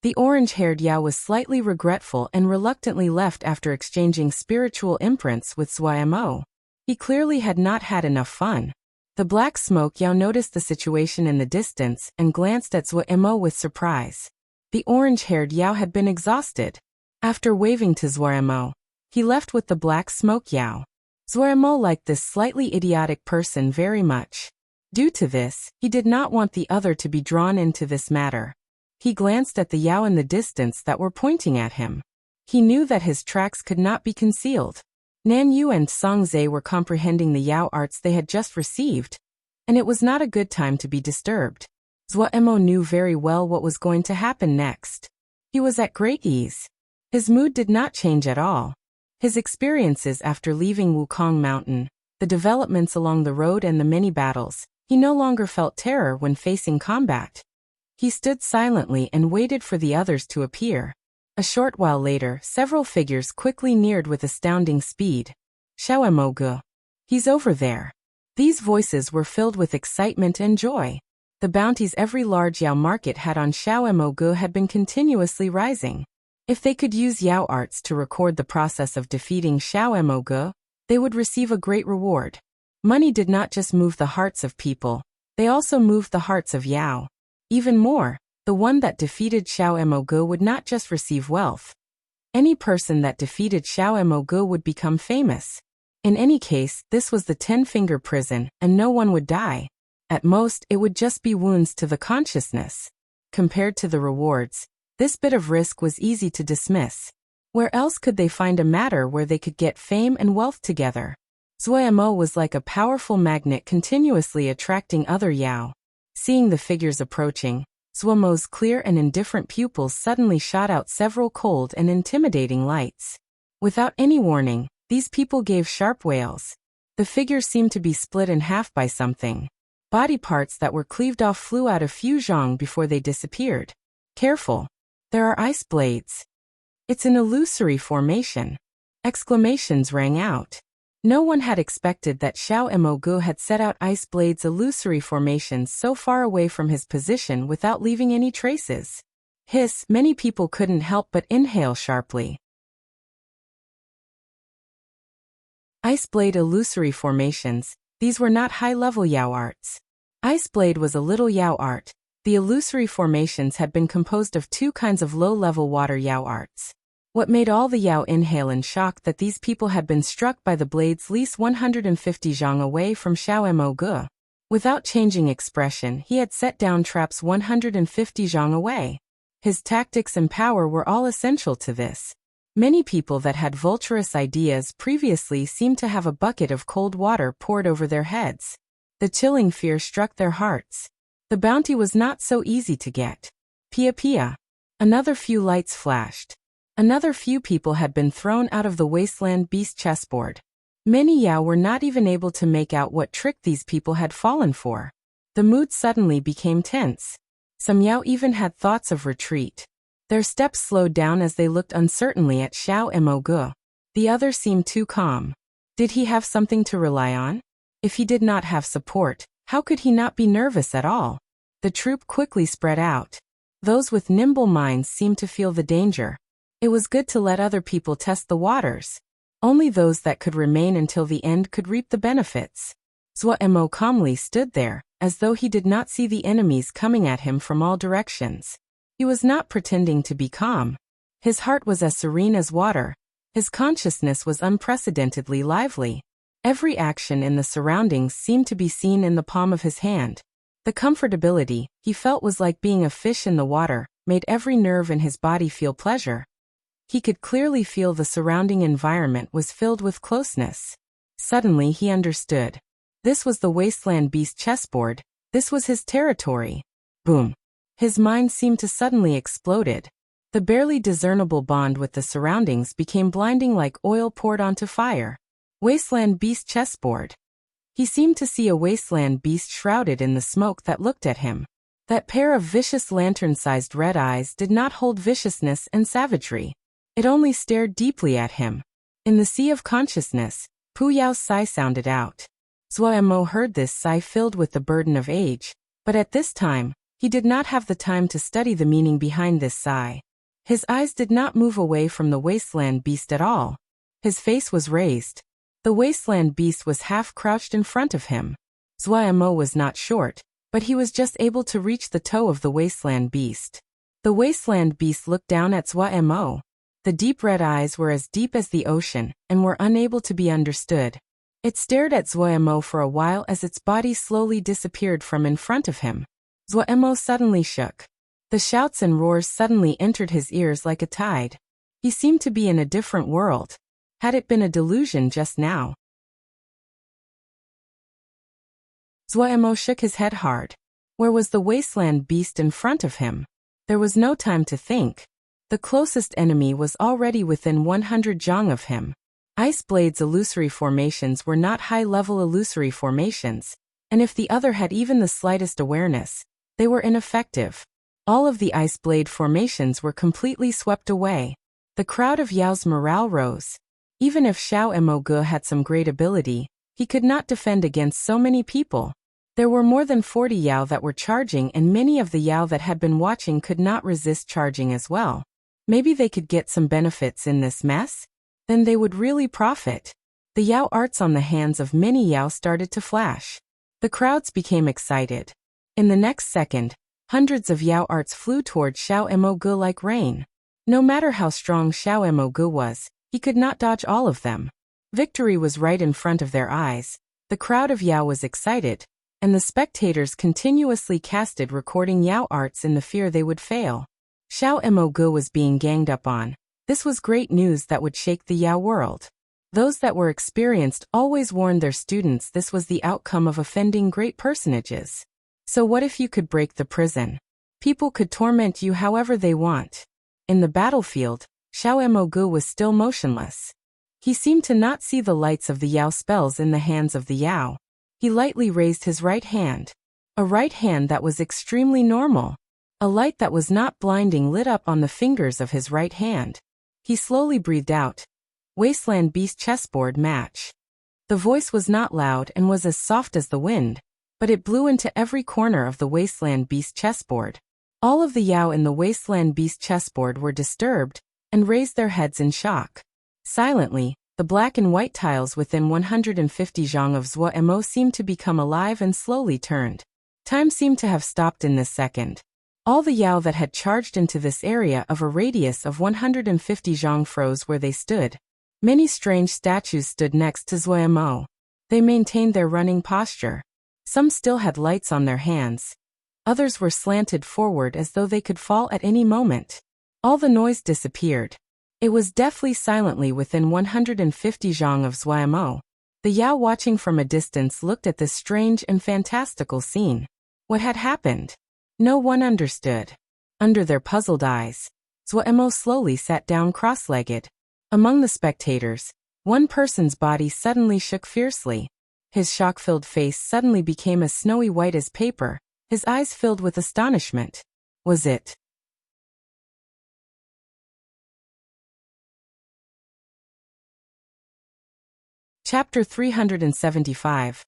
The orange-haired Yao was slightly regretful and reluctantly left after exchanging spiritual imprints with Zuemo. He clearly had not had enough fun. The black smoke Yao noticed the situation in the distance and glanced at Zuemo with surprise. The orange-haired Yao had been exhausted. After waving to Zuemo, he left with the black smoke Yao. Zuemo liked this slightly idiotic person very much. Due to this, he did not want the other to be drawn into this matter. He glanced at the Yao in the distance that were pointing at him. He knew that his tracks could not be concealed. Nan Yu and Song Zhe were comprehending the Yao arts they had just received, and it was not a good time to be disturbed. Zuemo knew very well what was going to happen next. He was at great ease. His mood did not change at all. His experiences after leaving Wukong Mountain, the developments along the road and the many battles, he no longer felt terror when facing combat. He stood silently and waited for the others to appear. A short while later, several figures quickly neared with astounding speed. Xiaomogu. He's over there. These voices were filled with excitement and joy. The bounties every large Yao market had on Xiaomogu had been continuously rising. If they could use Yao arts to record the process of defeating Xiaomogu, they would receive a great reward. Money did not just move the hearts of people, they also moved the hearts of Yao. Even more, the one that defeated Xiaomogu would not just receive wealth. Any person that defeated Xiaomogu would become famous. In any case, this was the 10-finger prison, and no one would die. At most, it would just be wounds to the consciousness. Compared to the rewards, this bit of risk was easy to dismiss. Where else could they find a matter where they could get fame and wealth together? Zuemo was like a powerful magnet continuously attracting other Yao. Seeing the figures approaching, Zuemo's clear and indifferent pupils suddenly shot out several cold and intimidating lights. Without any warning, these people gave sharp wails. The figures seemed to be split in half by something. Body parts that were cleaved off flew out a few zhang before they disappeared. Careful! There are ice blades. It's an illusory formation. Exclamations rang out. No one had expected that Xiaomogu had set out ice blades illusory formations so far away from his position without leaving any traces. Hiss, many people couldn't help but inhale sharply. Ice blade illusory formations, these were not high-level Yao arts. Ice blade was a little Yao art. The illusory formations had been composed of two kinds of low-level water Yao arts. What made all the Yao inhale in shock that these people had been struck by the blades least 150 zhang away from Xiaomogu. Without changing expression, he had set down traps 150 zhang away. His tactics and power were all essential to this. Many people that had vulturous ideas previously seemed to have a bucket of cold water poured over their heads. The chilling fear struck their hearts. The bounty was not so easy to get. Pia pia. Another few lights flashed. Another few people had been thrown out of the wasteland beast chessboard. Many Yao were not even able to make out what trick these people had fallen for. The mood suddenly became tense. Some Yao even had thoughts of retreat. Their steps slowed down as they looked uncertainly at Xiaomogu. The other seemed too calm. Did he have something to rely on? If he did not have support, how could he not be nervous at all? The troop quickly spread out. Those with nimble minds seemed to feel the danger. It was good to let other people test the waters. Only those that could remain until the end could reap the benefits. Zuemo calmly stood there, as though he did not see the enemies coming at him from all directions. He was not pretending to be calm. His heart was as serene as water. His consciousness was unprecedentedly lively. Every action in the surroundings seemed to be seen in the palm of his hand. The comfortability he felt was like being a fish in the water, made every nerve in his body feel pleasure. He could clearly feel the surrounding environment was filled with closeness. Suddenly he understood. This was the wasteland beast chessboard. This was his territory. Boom. His mind seemed to suddenly exploded. The barely discernible bond with the surroundings became blinding like oil poured onto fire. Wasteland beast chessboard. He seemed to see a wasteland beast shrouded in the smoke that looked at him. That pair of vicious lantern-sized red eyes did not hold viciousness and savagery. It only stared deeply at him. In the sea of consciousness, Pu Yao's sigh sounded out. Zuo heard this sigh filled with the burden of age, but at this time, he did not have the time to study the meaning behind this sigh. His eyes did not move away from the wasteland beast at all. His face was raised. The wasteland beast was half crouched in front of him. Zuo was not short, but he was just able to reach the toe of the wasteland beast. The wasteland beast looked down at Zuo. The deep red eyes were as deep as the ocean and were unable to be understood. It stared at Zuo for a while as its body slowly disappeared from in front of him. Zuo suddenly shook. The shouts and roars suddenly entered his ears like a tide. He seemed to be in a different world. Had it been a delusion just now? Zuo shook his head hard. Where was the wasteland beast in front of him? There was no time to think. The closest enemy was already within 100 zhang of him. Ice Blade's illusory formations were not high-level illusory formations, and if the other had even the slightest awareness, they were ineffective. All of the Ice Blade formations were completely swept away. The crowd of Yao's morale rose. Even if Xiao Emoge had some great ability, he could not defend against so many people. There were more than 40 Yao that were charging, and many of the Yao that had been watching could not resist charging as well. Maybe they could get some benefits in this mess? Then they would really profit. The Yao arts on the hands of many Yao started to flash. The crowds became excited. In the next second, hundreds of Yao arts flew toward Xiao Emoge like rain. No matter how strong Xiao Emoge was, he could not dodge all of them. Victory was right in front of their eyes. The crowd of Yao was excited, and the spectators continuously casted recording Yao arts in the fear they would fail. Xiao Emoge was being ganged up on. This was great news that would shake the Yao world. Those that were experienced always warned their students this was the outcome of offending great personages. So what if you could break the prison? People could torment you however they want. In the battlefield, Xiao Emoge was still motionless. He seemed to not see the lights of the Yao spells in the hands of the Yao. He lightly raised his right hand. A right hand that was extremely normal. A light that was not blinding lit up on the fingers of his right hand. He slowly breathed out. Wasteland Beast chessboard match. The voice was not loud and was as soft as the wind, but it blew into every corner of the Wasteland Beast chessboard. All of the Yao in the Wasteland Beast chessboard were disturbed and raised their heads in shock. Silently, the black and white tiles within 150 zhang of Zuo seemed to become alive and slowly turned. Time seemed to have stopped in this second. All the Yao that had charged into this area of a radius of 150 zhang froze where they stood. Many strange statues stood next to Zuo. They maintained their running posture. Some still had lights on their hands. Others were slanted forward as though they could fall at any moment. All the noise disappeared. It was deathly silently within 150 zhang of Zuo. The Yao watching from a distance looked at this strange and fantastical scene. What had happened? No one understood. Under their puzzled eyes, Zuo slowly sat down cross-legged. Among the spectators, one person's body suddenly shook fiercely. His shock-filled face suddenly became as snowy white as paper, his eyes filled with astonishment. Was it? Chapter 375.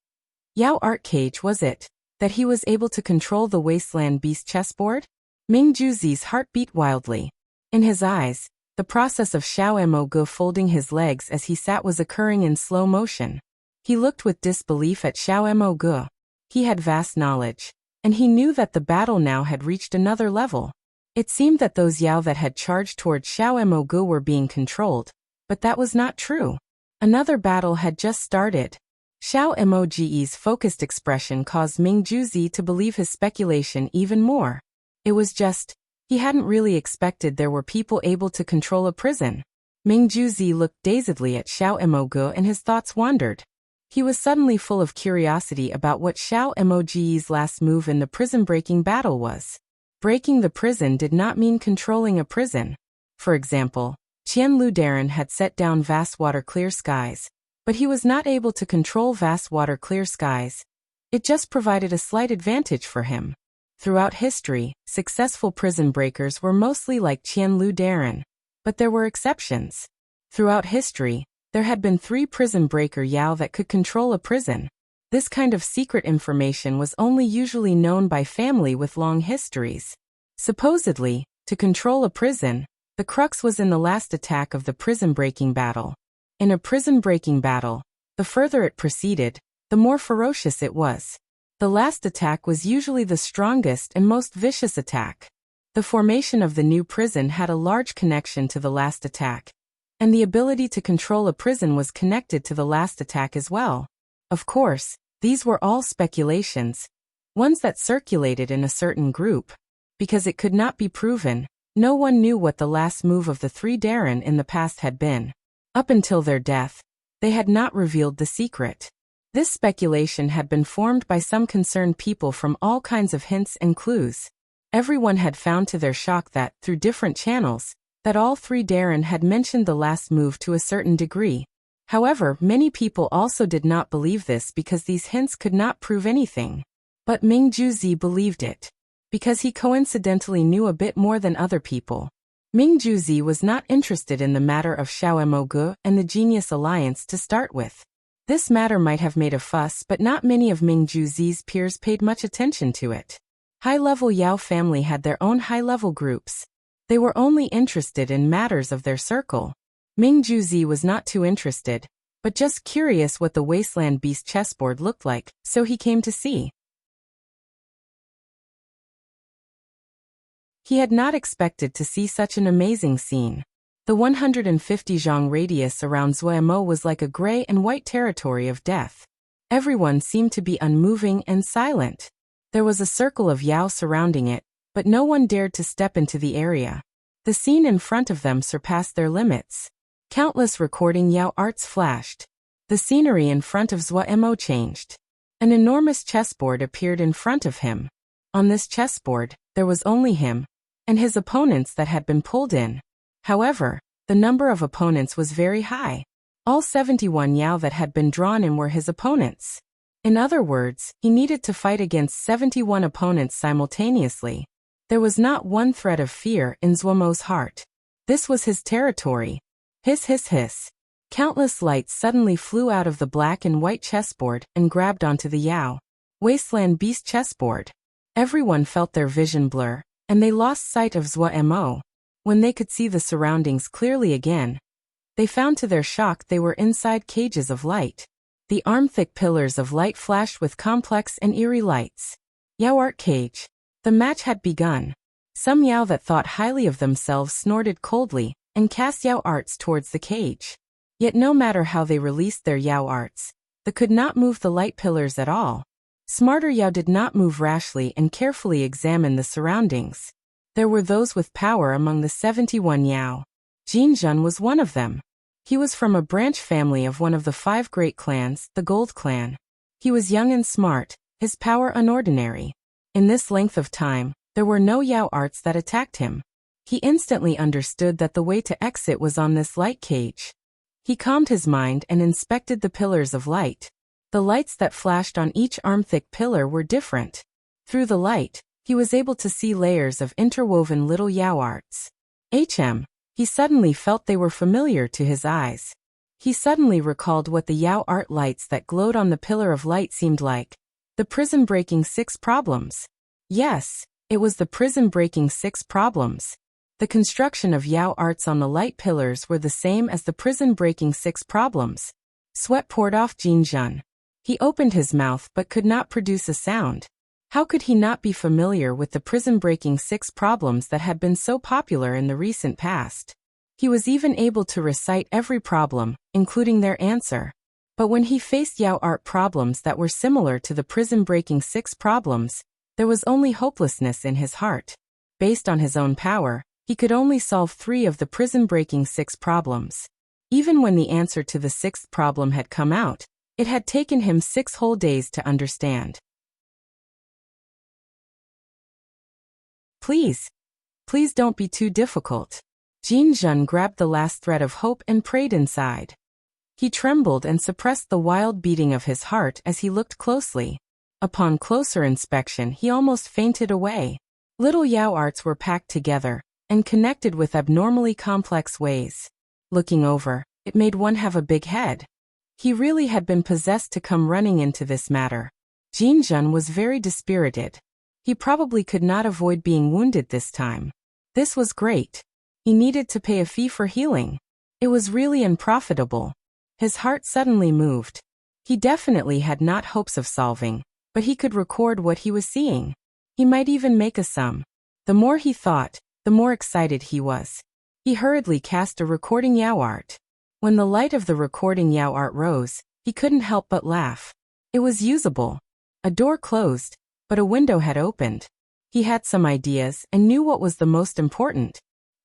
Yao Art Cage, was it that he was able to control the Wasteland Beast chessboard? Ming Juzi's heart beat wildly. In his eyes, the process of Xiao Emoge folding his legs as he sat was occurring in slow motion. He looked with disbelief at Xiao Emoge. He had vast knowledge, and he knew that the battle now had reached another level. It seemed that those Yao that had charged toward Xiao Emoge were being controlled, but that was not true. Another battle had just started. Xiao Emoge's focused expression caused Ming Juzi to believe his speculation even more. It was just, he hadn't really expected there were people able to control a prison. Ming Juzi looked dazedly at Xiao Emoge and his thoughts wandered. He was suddenly full of curiosity about what Xiao Emoge's last move in the prison-breaking battle was. Breaking the prison did not mean controlling a prison. For example, Qian Lu Darren had set down vast water clear skies, But he was not able to control vast water-clear skies. It just provided a slight advantage for him. Throughout history, successful prison breakers were mostly like Qian Lu Darren. But there were exceptions. Throughout history, there had been 3 prison breaker Yao that could control a prison. This kind of secret information was only usually known by family with long histories. Supposedly, to control a prison, the crux was in the last attack of the prison-breaking battle. In a prison-breaking battle, the further it proceeded, the more ferocious it was. The last attack was usually the strongest and most vicious attack. The formation of the new prison had a large connection to the last attack. And the ability to control a prison was connected to the last attack as well. Of course, these were all speculations, ones that circulated in a certain group. Because it could not be proven, no one knew what the last move of the 3 Darren in the past had been. Up until their death, they had not revealed the secret. This speculation had been formed by some concerned people from all kinds of hints and clues. Everyone had found to their shock that, through different channels, that all 3 Darren had mentioned the last move to a certain degree. However, many people also did not believe this because these hints could not prove anything. But Ming Juzi believed it. Because he coincidentally knew a bit more than other people. Ming Juzi was not interested in the matter of Xiao Mogu and the Genius Alliance to start with. This matter might have made a fuss, but not many of Ming Juzi's peers paid much attention to it. High-level Yao family had their own high-level groups. They were only interested in matters of their circle. Ming Juzi was not too interested, but just curious what the Wasteland Beast chessboard looked like, so he came to see. He had not expected to see such an amazing scene. The 150 zhang radius around Zuemo was like a gray and white territory of death. Everyone seemed to be unmoving and silent. There was a circle of Yao surrounding it, but no one dared to step into the area. The scene in front of them surpassed their limits. Countless recording Yao arts flashed. The scenery in front of Zuemo changed. An enormous chessboard appeared in front of him. On this chessboard, there was only him and his opponents that had been pulled in. However, the number of opponents was very high. All 71 Yao that had been drawn in were his opponents. In other words, he needed to fight against 71 opponents simultaneously. There was not one thread of fear in Zuomo's heart. This was his territory. Hiss hiss hiss. Countless lights suddenly flew out of the black and white chessboard and grabbed onto the Yao Wasteland Beast chessboard. Everyone felt their vision blur, and they lost sight of Zuemo. When they could see the surroundings clearly again, they found to their shock they were inside cages of light. The arm-thick pillars of light flashed with complex and eerie lights. Yao Art Cage. The match had begun. Some Yao that thought highly of themselves snorted coldly and cast Yao arts towards the cage. Yet no matter how they released their Yao arts, they could not move the light pillars at all. Smarter Yao did not move rashly and carefully examine the surroundings. There were those with power among the 71 Yao. Jin Jun was one of them. He was from a branch family of one of the 5 great clans, the Gold Clan. He was young and smart, his power unordinary. In this length of time, there were no Yao arts that attacked him. He instantly understood that the way to exit was on this light cage. He calmed his mind and inspected the pillars of light. The lights that flashed on each arm-thick pillar were different. Through the light, he was able to see layers of interwoven little Yao arts. He suddenly felt they were familiar to his eyes. He suddenly recalled what the Yao art lights that glowed on the pillar of light seemed like. The prison-breaking 6 problems. Yes, it was the prison-breaking 6 problems. The construction of Yao arts on the light pillars were the same as the prison-breaking 6 problems. Sweat poured off Jin Jun. He opened his mouth but could not produce a sound. How could he not be familiar with the prison-breaking 6 problems that had been so popular in the recent past? He was even able to recite every problem, including their answer. But when he faced Yao art problems that were similar to the prison-breaking 6 problems, there was only hopelessness in his heart. Based on his own power, he could only solve 3 of the prison-breaking 6 problems. Even when the answer to the 6th problem had come out, it had taken him 6 whole days to understand. Please don't be too difficult. Jin Jun grabbed the last thread of hope and prayed inside. He trembled and suppressed the wild beating of his heart as he looked closely. Upon closer inspection, he almost fainted away. Little Yao arts were packed together and connected with abnormally complex ways. Looking over, it made one have a big head. He really had been possessed to come running into this matter. Jin Jun was very dispirited. He probably could not avoid being wounded this time. This was great. He needed to pay a fee for healing. It was really unprofitable. His heart suddenly moved. He definitely had not hopes of solving, but he could record what he was seeing. He might even make a sum. The more he thought, the more excited he was. He hurriedly cast a recording Yao art. When the light of the recording Yao art rose, he couldn't help but laugh. It was usable. A door closed, but a window had opened. He had some ideas and knew what was the most important.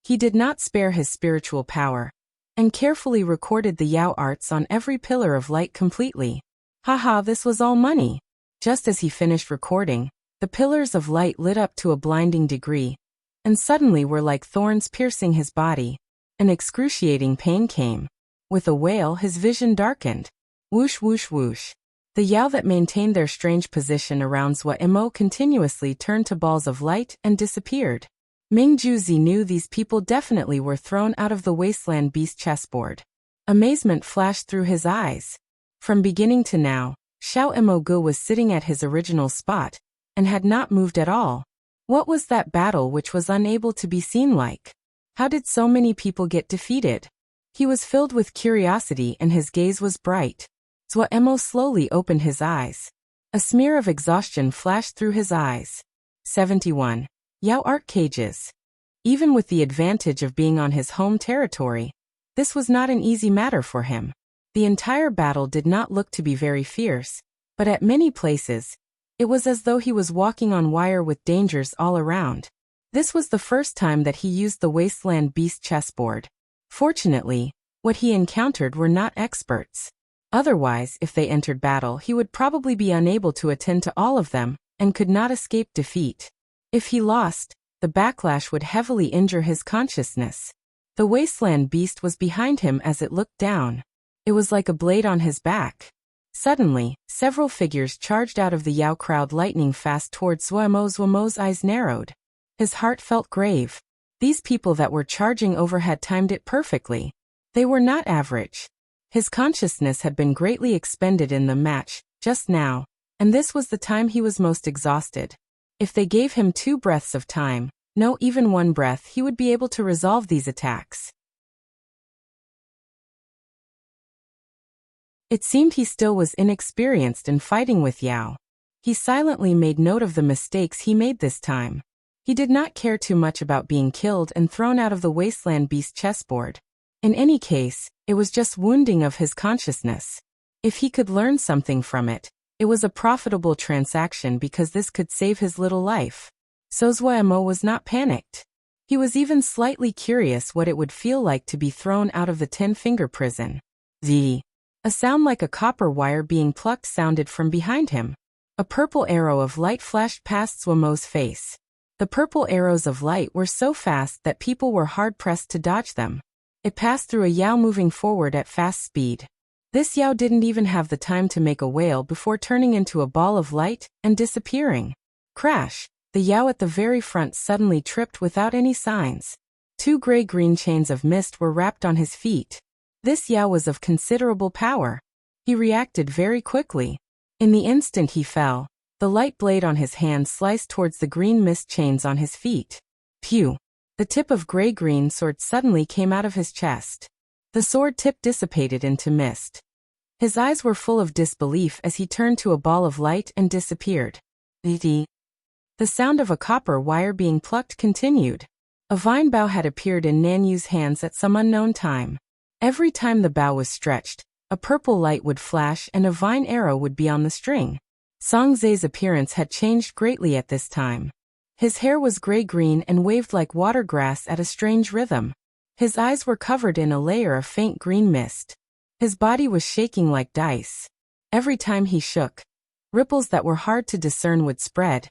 He did not spare his spiritual power, and carefully recorded the Yao arts on every pillar of light completely. Haha, this was all money. Just as he finished recording, the pillars of light lit up to a blinding degree, and suddenly were like thorns piercing his body. An excruciating pain came. With a wail, his vision darkened. Whoosh whoosh whoosh. The Yao that maintained their strange position around Zhuo continuously turned to balls of light and disappeared. Ming Juzi knew these people definitely were thrown out of the Wasteland Beast chessboard. Amazement flashed through his eyes. From beginning to now, Xiao Emogu was sitting at his original spot, and had not moved at all. What was that battle which was unable to be seen like? How did so many people get defeated? He was filled with curiosity and his gaze was bright. Zhuo slowly opened his eyes. A smear of exhaustion flashed through his eyes. 71. Yao art cages. Even with the advantage of being on his home territory, this was not an easy matter for him. The entire battle did not look to be very fierce, but at many places, it was as though he was walking on wire with dangers all around. This was the first time that he used the Wasteland Beast chessboard. Fortunately, what he encountered were not experts. Otherwise, if they entered battle, he would probably be unable to attend to all of them, and could not escape defeat. If he lost, the backlash would heavily injure his consciousness. The Wasteland Beast was behind him as it looked down. It was like a blade on his back. Suddenly, several figures charged out of the Yao crowd lightning fast towards Zhuo's eyes narrowed. His heart felt grave. These people that were charging over had timed it perfectly. They were not average. His consciousness had been greatly expended in the match, just now, and this was the time he was most exhausted. If they gave him 2 breaths of time, no, even 1 breath, he would be able to resolve these attacks. It seemed he still was inexperienced in fighting with Yao. He silently made note of the mistakes he made this time. He did not care too much about being killed and thrown out of the Wasteland Beast chessboard. In any case, it was just wounding of his consciousness. If he could learn something from it, it was a profitable transaction because this could save his little life. So Zhuo was not panicked. He was even slightly curious what it would feel like to be thrown out of the 10-finger prison. A sound like a copper wire being plucked sounded from behind him. A purple arrow of light flashed past Zhuo's face. The purple arrows of light were so fast that people were hard-pressed to dodge them. It passed through a Yao moving forward at fast speed. This Yao didn't even have the time to make a wail before turning into a ball of light and disappearing. Crash! The Yao at the very front suddenly tripped without any signs. 2 gray-green chains of mist were wrapped on his feet. This Yao was of considerable power. He reacted very quickly. In the instant he fell, the light blade on his hand sliced towards the green mist chains on his feet. Pew! The tip of gray-green sword suddenly came out of his chest. The sword tip dissipated into mist. His eyes were full of disbelief as he turned to a ball of light and disappeared. The sound of a copper wire being plucked continued. A vine bough had appeared in Nanyu's hands at some unknown time. Every time the bough was stretched, a purple light would flash and a vine arrow would be on the string. Songzhe's appearance had changed greatly at this time. His hair was gray-green and waved like water grass at a strange rhythm. His eyes were covered in a layer of faint green mist. His body was shaking like dice. Every time he shook, ripples that were hard to discern would spread,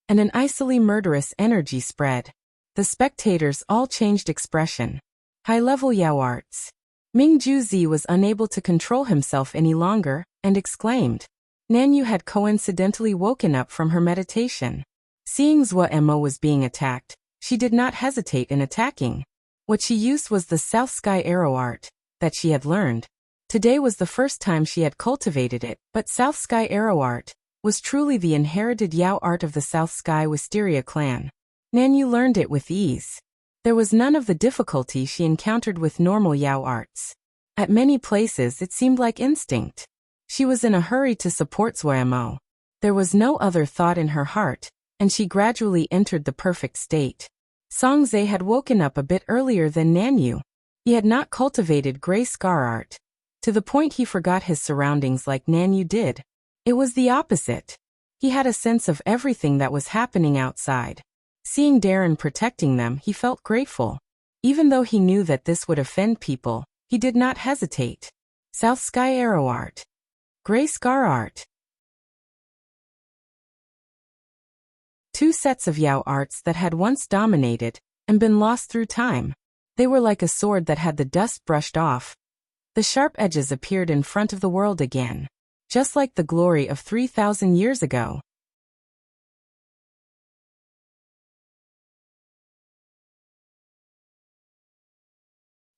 and an icily murderous energy spread. The spectators all changed expression. High-level Yao arts. Ming Juzi was unable to control himself any longer, and exclaimed. Nanyu had coincidentally woken up from her meditation. Seeing Zhuo was being attacked, she did not hesitate in attacking. What she used was the South Sky Arrow art that she had learned. Today was the first time she had cultivated it, but South Sky Arrow art was truly the inherited Yao art of the South Sky Wisteria clan. Nanyu learned it with ease. There was none of the difficulty she encountered with normal Yao arts. At many places it seemed like instinct. She was in a hurry to support Zhuo. There was no other thought in her heart, and she gradually entered the perfect state. Songzhe had woken up a bit earlier than Nanyu. He had not cultivated gray scar art, to the point he forgot his surroundings like Nanyu did. It was the opposite. He had a sense of everything that was happening outside. Seeing Darren protecting them, he felt grateful. Even though he knew that this would offend people, he did not hesitate. South Sky Arrow art. Gray scar art. Two sets of Yao arts that had once dominated and been lost through time. They were like a sword that had the dust brushed off. The sharp edges appeared in front of the world again, just like the glory of 3,000 years ago.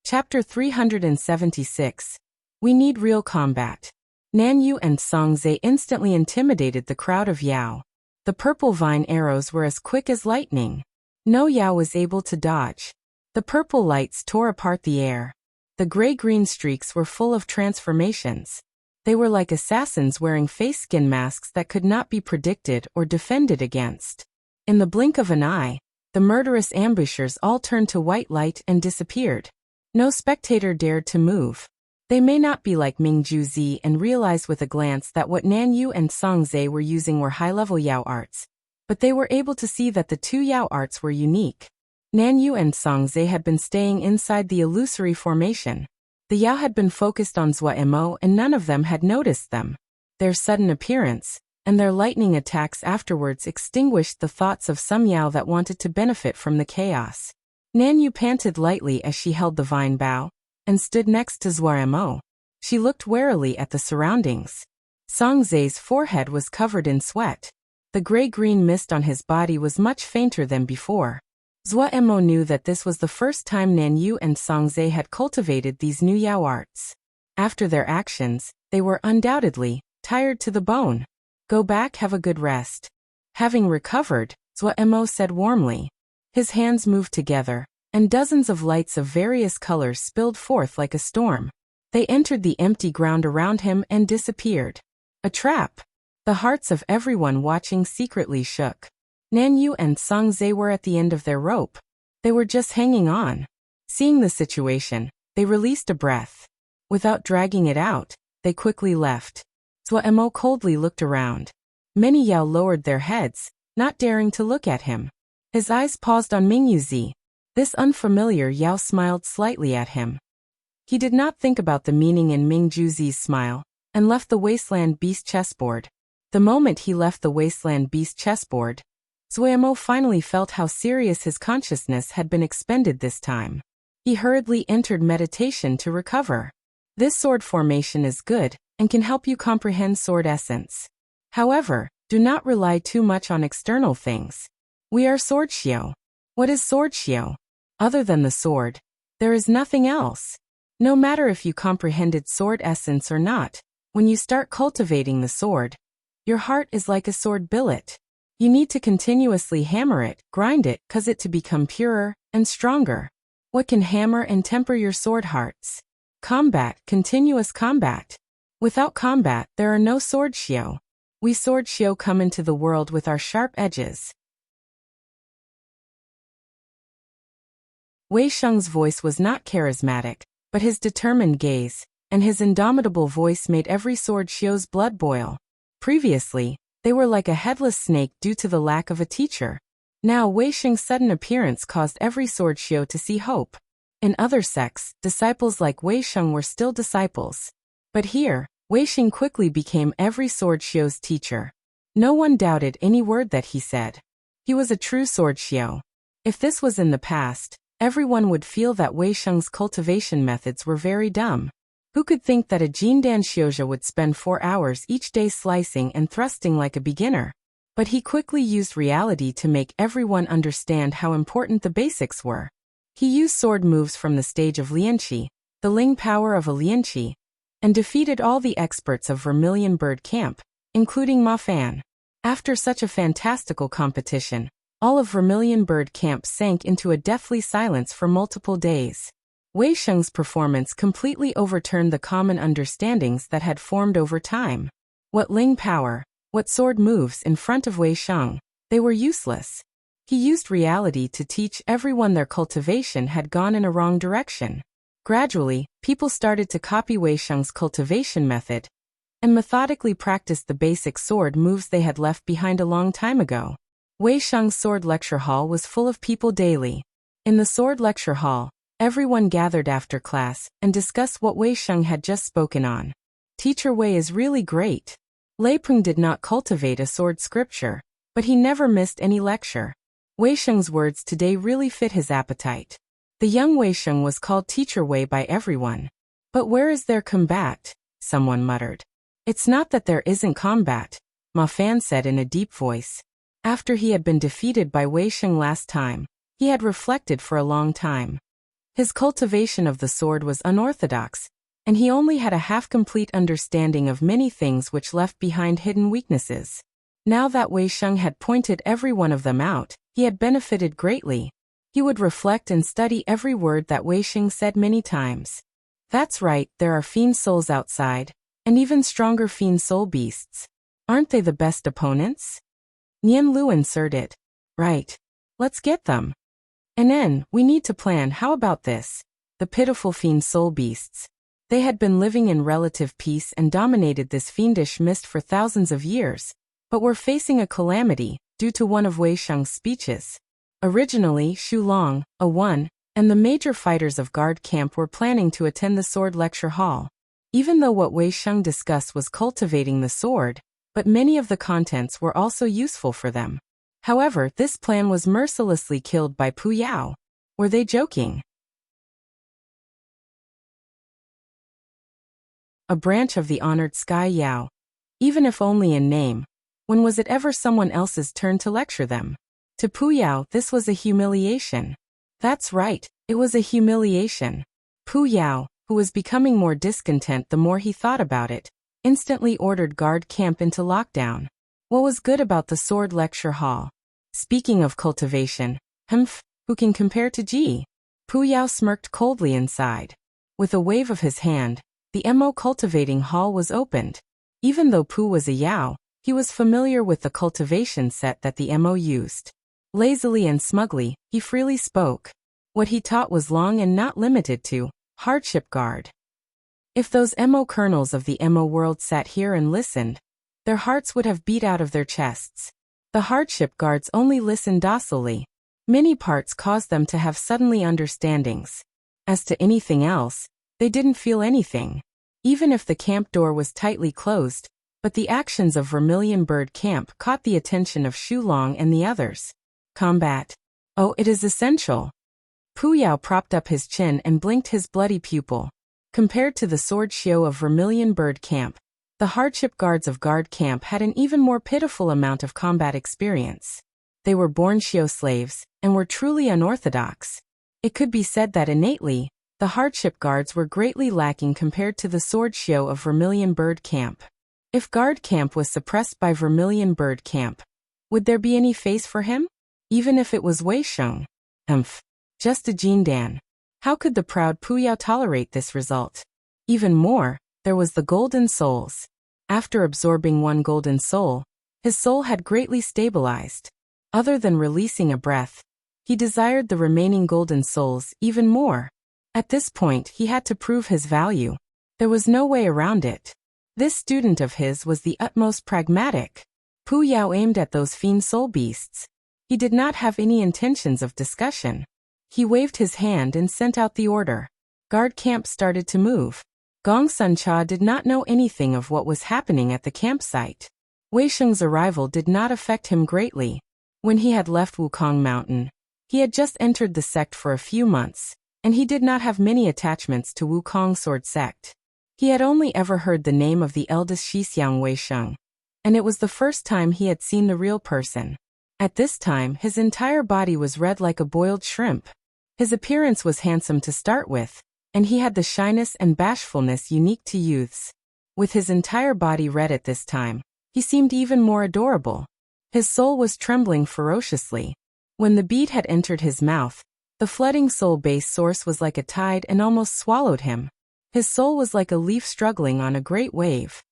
Chapter 376. We need real combat. Nanyu and Songzhe instantly intimidated the crowd of Yao. The purple vine arrows were as quick as lightning. No Yao was able to dodge. The purple lights tore apart the air. The gray-green streaks were full of transformations. They were like assassins wearing face skin masks that could not be predicted or defended against. In the blink of an eye, the murderous ambushers all turned to white light and disappeared. No spectator dared to move. They may not be like Ming Juzi and realize with a glance that what Nanyu and Songzhe were using were high-level Yao arts, but they were able to see that the two Yao arts were unique. Nanyu and Songzhe had been staying inside the illusory formation. The Yao had been focused on Zhuo and none of them had noticed them. Their sudden appearance, and their lightning attacks afterwards extinguished the thoughts of some Yao that wanted to benefit from the chaos. Nanyu panted lightly as she held the vine bough, and stood next to Zhuo. She looked warily at the surroundings. Songzhe's forehead was covered in sweat. The gray-green mist on his body was much fainter than before. Zhuo knew that this was the first time Nanyu and Songzhe had cultivated these new Yao arts. After their actions, they were undoubtedly tired to the bone. Go back, have a good rest. Having recovered, Zhuo said warmly. His hands moved together, and dozens of lights of various colors spilled forth like a storm. They entered the empty ground around him and disappeared. A trap. The hearts of everyone watching secretly shook. Nanyu and Songzhe were at the end of their rope. They were just hanging on. Seeing the situation, they released a breath. Without dragging it out, they quickly left. Zhuo coldly looked around. Many Yao lowered their heads, not daring to look at him. His eyes paused on Ming Yuzi. This unfamiliar Yao smiled slightly at him. He did not think about the meaning in Ming Juzi's smile, and left the Wasteland Beast chessboard. The moment he left the Wasteland Beast chessboard, Zhuo finally felt how serious his consciousness had been expended this time. He hurriedly entered meditation to recover. This sword formation is good, and can help you comprehend sword essence. However, do not rely too much on external things. We are sword xiao. What is sword xiao? Other than the sword, there is nothing else. No matter if you comprehended sword essence or not, when you start cultivating the sword, your heart is like a sword billet. You need to continuously hammer it, grind it, cause it to become purer and stronger. What can hammer and temper your sword hearts? Combat, continuous combat. Without combat, there are no sword xiao. We sword xiao come into the world with our sharp edges. Wei Sheng's voice was not charismatic, but his determined gaze, and his indomitable voice made every sword xiao's blood boil. Previously, they were like a headless snake due to the lack of a teacher. Now Wei Sheng's sudden appearance caused every sword xiao to see hope. In other sects, disciples like Wei Sheng were still disciples. But here, Wei Sheng quickly became every sword xiao's teacher. No one doubted any word that he said. He was a true sword xiao. If this was in the past, everyone would feel that Wei Sheng's cultivation methods were very dumb. Who could think that a Jindan Xiuzhe would spend 4 hours each day slicing and thrusting like a beginner? But he quickly used reality to make everyone understand how important the basics were. He used sword moves from the stage of Lianqi, the Ling power of a Lianqi, and defeated all the experts of Vermilion Bird Camp, including Ma Fan. After such a fantastical competition, all of Vermilion Bird Camp sank into a deathly silence for multiple days. Wei Sheng's performance completely overturned the common understandings that had formed over time. What Ling power, what sword moves in front of Wei Sheng, they were useless. He used reality to teach everyone their cultivation had gone in a wrong direction. Gradually, people started to copy Wei Sheng's cultivation method and methodically practiced the basic sword moves they had left behind a long time ago. Wei Sheng's sword lecture hall was full of people daily. In the sword lecture hall, everyone gathered after class and discussed what Wei Sheng had just spoken on. Teacher Wei is really great. Lei Peng did not cultivate a sword scripture, but he never missed any lecture. Wei Sheng's words today really fit his appetite. The young Wei Sheng was called Teacher Wei by everyone. But where is their combat? Someone muttered. It's not that there isn't combat, Ma Fan said in a deep voice. After he had been defeated by Wei Sheng last time, he had reflected for a long time. His cultivation of the sword was unorthodox, and he only had a half-complete understanding of many things which left behind hidden weaknesses. Now that Wei Sheng had pointed every one of them out, he had benefited greatly. He would reflect and study every word that Wei Sheng said many times. That's right, there are fiend souls outside, and even stronger fiend soul beasts. Aren't they the best opponents? Nian Lu inserted. Right. Let's get them. And we need to plan. How about this? The pitiful fiend soul beasts. They had been living in relative peace and dominated this fiendish mist for thousands of years, but were facing a calamity due to one of Wei Sheng's speeches. Originally, Xu Long, a one, and the major fighters of guard camp were planning to attend the sword lecture hall. Even though what Wei Sheng discussed was cultivating the sword, but many of the contents were also useful for them. However, this plan was mercilessly killed by Pu Yao. Were they joking? A branch of the honored Sky Yao. Even if only in name. When was it ever someone else's turn to lecture them? To Pu Yao, this was a humiliation. That's right, it was a humiliation. Pu Yao, who was becoming more discontent the more he thought about it, instantly ordered guard camp into lockdown. What was good about the sword lecture hall? Speaking of cultivation, who can compare to Ji? Pu Yao smirked coldly inside. With a wave of his hand, the Mo cultivating hall was opened. Even though Pu was a Yao, he was familiar with the cultivation set that the Mo used. Lazily and smugly, he freely spoke. What he taught was long and not limited to hardship guard. If those Mo colonels of the Mo world sat here and listened, their hearts would have beat out of their chests. The hardship guards only listened docilely. Many parts caused them to have suddenly understandings. As to anything else, they didn't feel anything. Even if the camp door was tightly closed, but the actions of Vermilion Bird Camp caught the attention of Xu Long and the others. Combat. Oh, it is essential. Pu Yao propped up his chin and blinked his bloody pupil. Compared to the sword show of Vermilion Bird Camp, the hardship guards of guard camp had an even more pitiful amount of combat experience. They were born Shio slaves, and were truly unorthodox. It could be said that innately, the hardship guards were greatly lacking compared to the sword Shio of Vermilion Bird Camp. If guard camp was suppressed by Vermilion Bird Camp, would there be any face for him? Even if it was Wei Sheng? Just a Jindan. How could the proud Pu Yao tolerate this result? Even more, there was the golden souls. After absorbing one golden soul, his soul had greatly stabilized. Other than releasing a breath, he desired the remaining golden souls even more. At this point, he had to prove his value. There was no way around it. This student of his was the utmost pragmatic. Pu Yao aimed at those fiend soul beasts. He did not have any intentions of discussion. He waved his hand and sent out the order. Guard camp started to move. Gong Sun Cha did not know anything of what was happening at the campsite. Wei Sheng's arrival did not affect him greatly. When he had left Wukong Mountain, He had just entered the sect for a few months, and he did not have many attachments to Wukong sword sect. He had only ever heard the name of the eldest Shixiang Weisheng, and it was the first time he had seen the real person. At this time, his entire body was red like a boiled shrimp. His appearance was handsome to start with, and he had the shyness and bashfulness unique to youths. With his entire body red at this time, he seemed even more adorable. His soul was trembling ferociously. When the bead had entered his mouth, the flooding soul-based source was like a tide and almost swallowed him. His soul was like a leaf struggling on a great wave.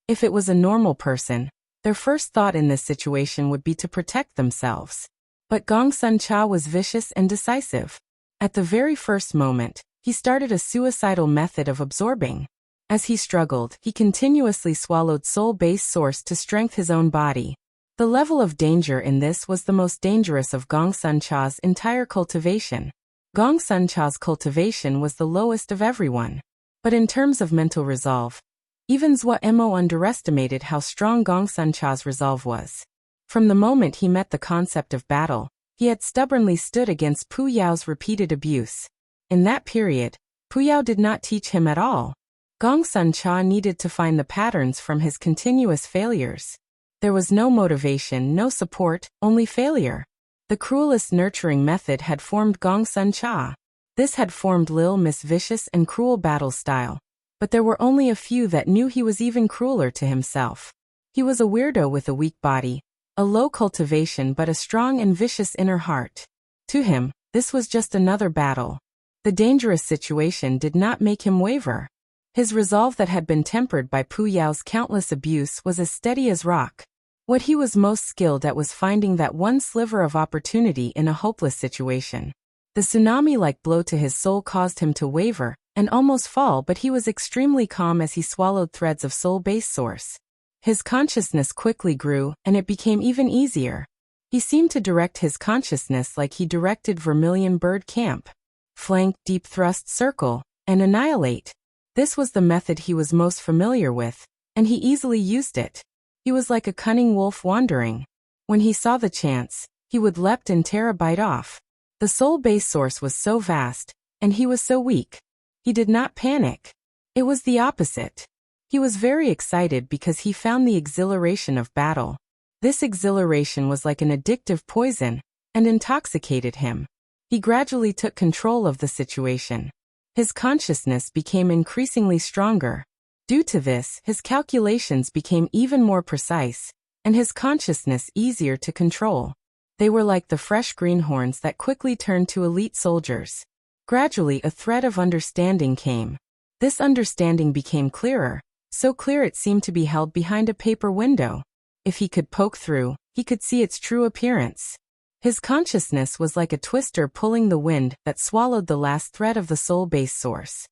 If it was a normal person, their first thought in this situation would be to protect themselves. But Gong Sun Cha was vicious and decisive. At the very first moment, he started a suicidal method of absorbing. As he struggled, he continuously swallowed soul-based source to strengthen his own body. The level of danger in this was the most dangerous of Gong Sun Cha's entire cultivation. Gong Sun Cha's cultivation was the lowest of everyone. But in terms of mental resolve, even Zhua Mo underestimated how strong Gong Sun Cha's resolve was. From the moment he met the concept of battle, he had stubbornly stood against Pu Yao's repeated abuse. In that period, Pu Yao did not teach him at all. Gong Sun Cha needed to find the patterns from his continuous failures. There was no motivation, no support, only failure. The cruelest nurturing method had formed Gong Sun Cha. This had formed Lil Miss vicious and cruel battle style. But there were only a few that knew he was even crueler to himself. He was a weirdo with a weak body, a low cultivation but a strong and vicious inner heart. To him, this was just another battle. The dangerous situation did not make him waver. His resolve that had been tempered by Pu Yao's countless abuse was as steady as rock. What he was most skilled at was finding that one sliver of opportunity in a hopeless situation. The tsunami-like blow to his soul caused him to waver and almost fall, but he was extremely calm as he swallowed threads of soul-based source. His consciousness quickly grew, and it became even easier. He seemed to direct his consciousness like he directed Vermilion Bird Camp. Flank, deep thrust, circle, and annihilate. This was the method he was most familiar with, and he easily used it. He was like a cunning wolf wandering. When he saw the chance, he would leapt and tear a bite off. The soul-based source was so vast, and he was so weak. He did not panic. It was the opposite. He was very excited because he found the exhilaration of battle. This exhilaration was like an addictive poison, and intoxicated him. He gradually took control of the situation. His consciousness became increasingly stronger. Due to this, his calculations became even more precise, and his consciousness easier to control. They were like the fresh greenhorns that quickly turned to elite soldiers. Gradually, a thread of understanding came. This understanding became clearer, so clear it seemed to be held behind a paper window. If he could poke through, he could see its true appearance. His consciousness was like a twister pulling the wind that swallowed the last thread of the soul-based source.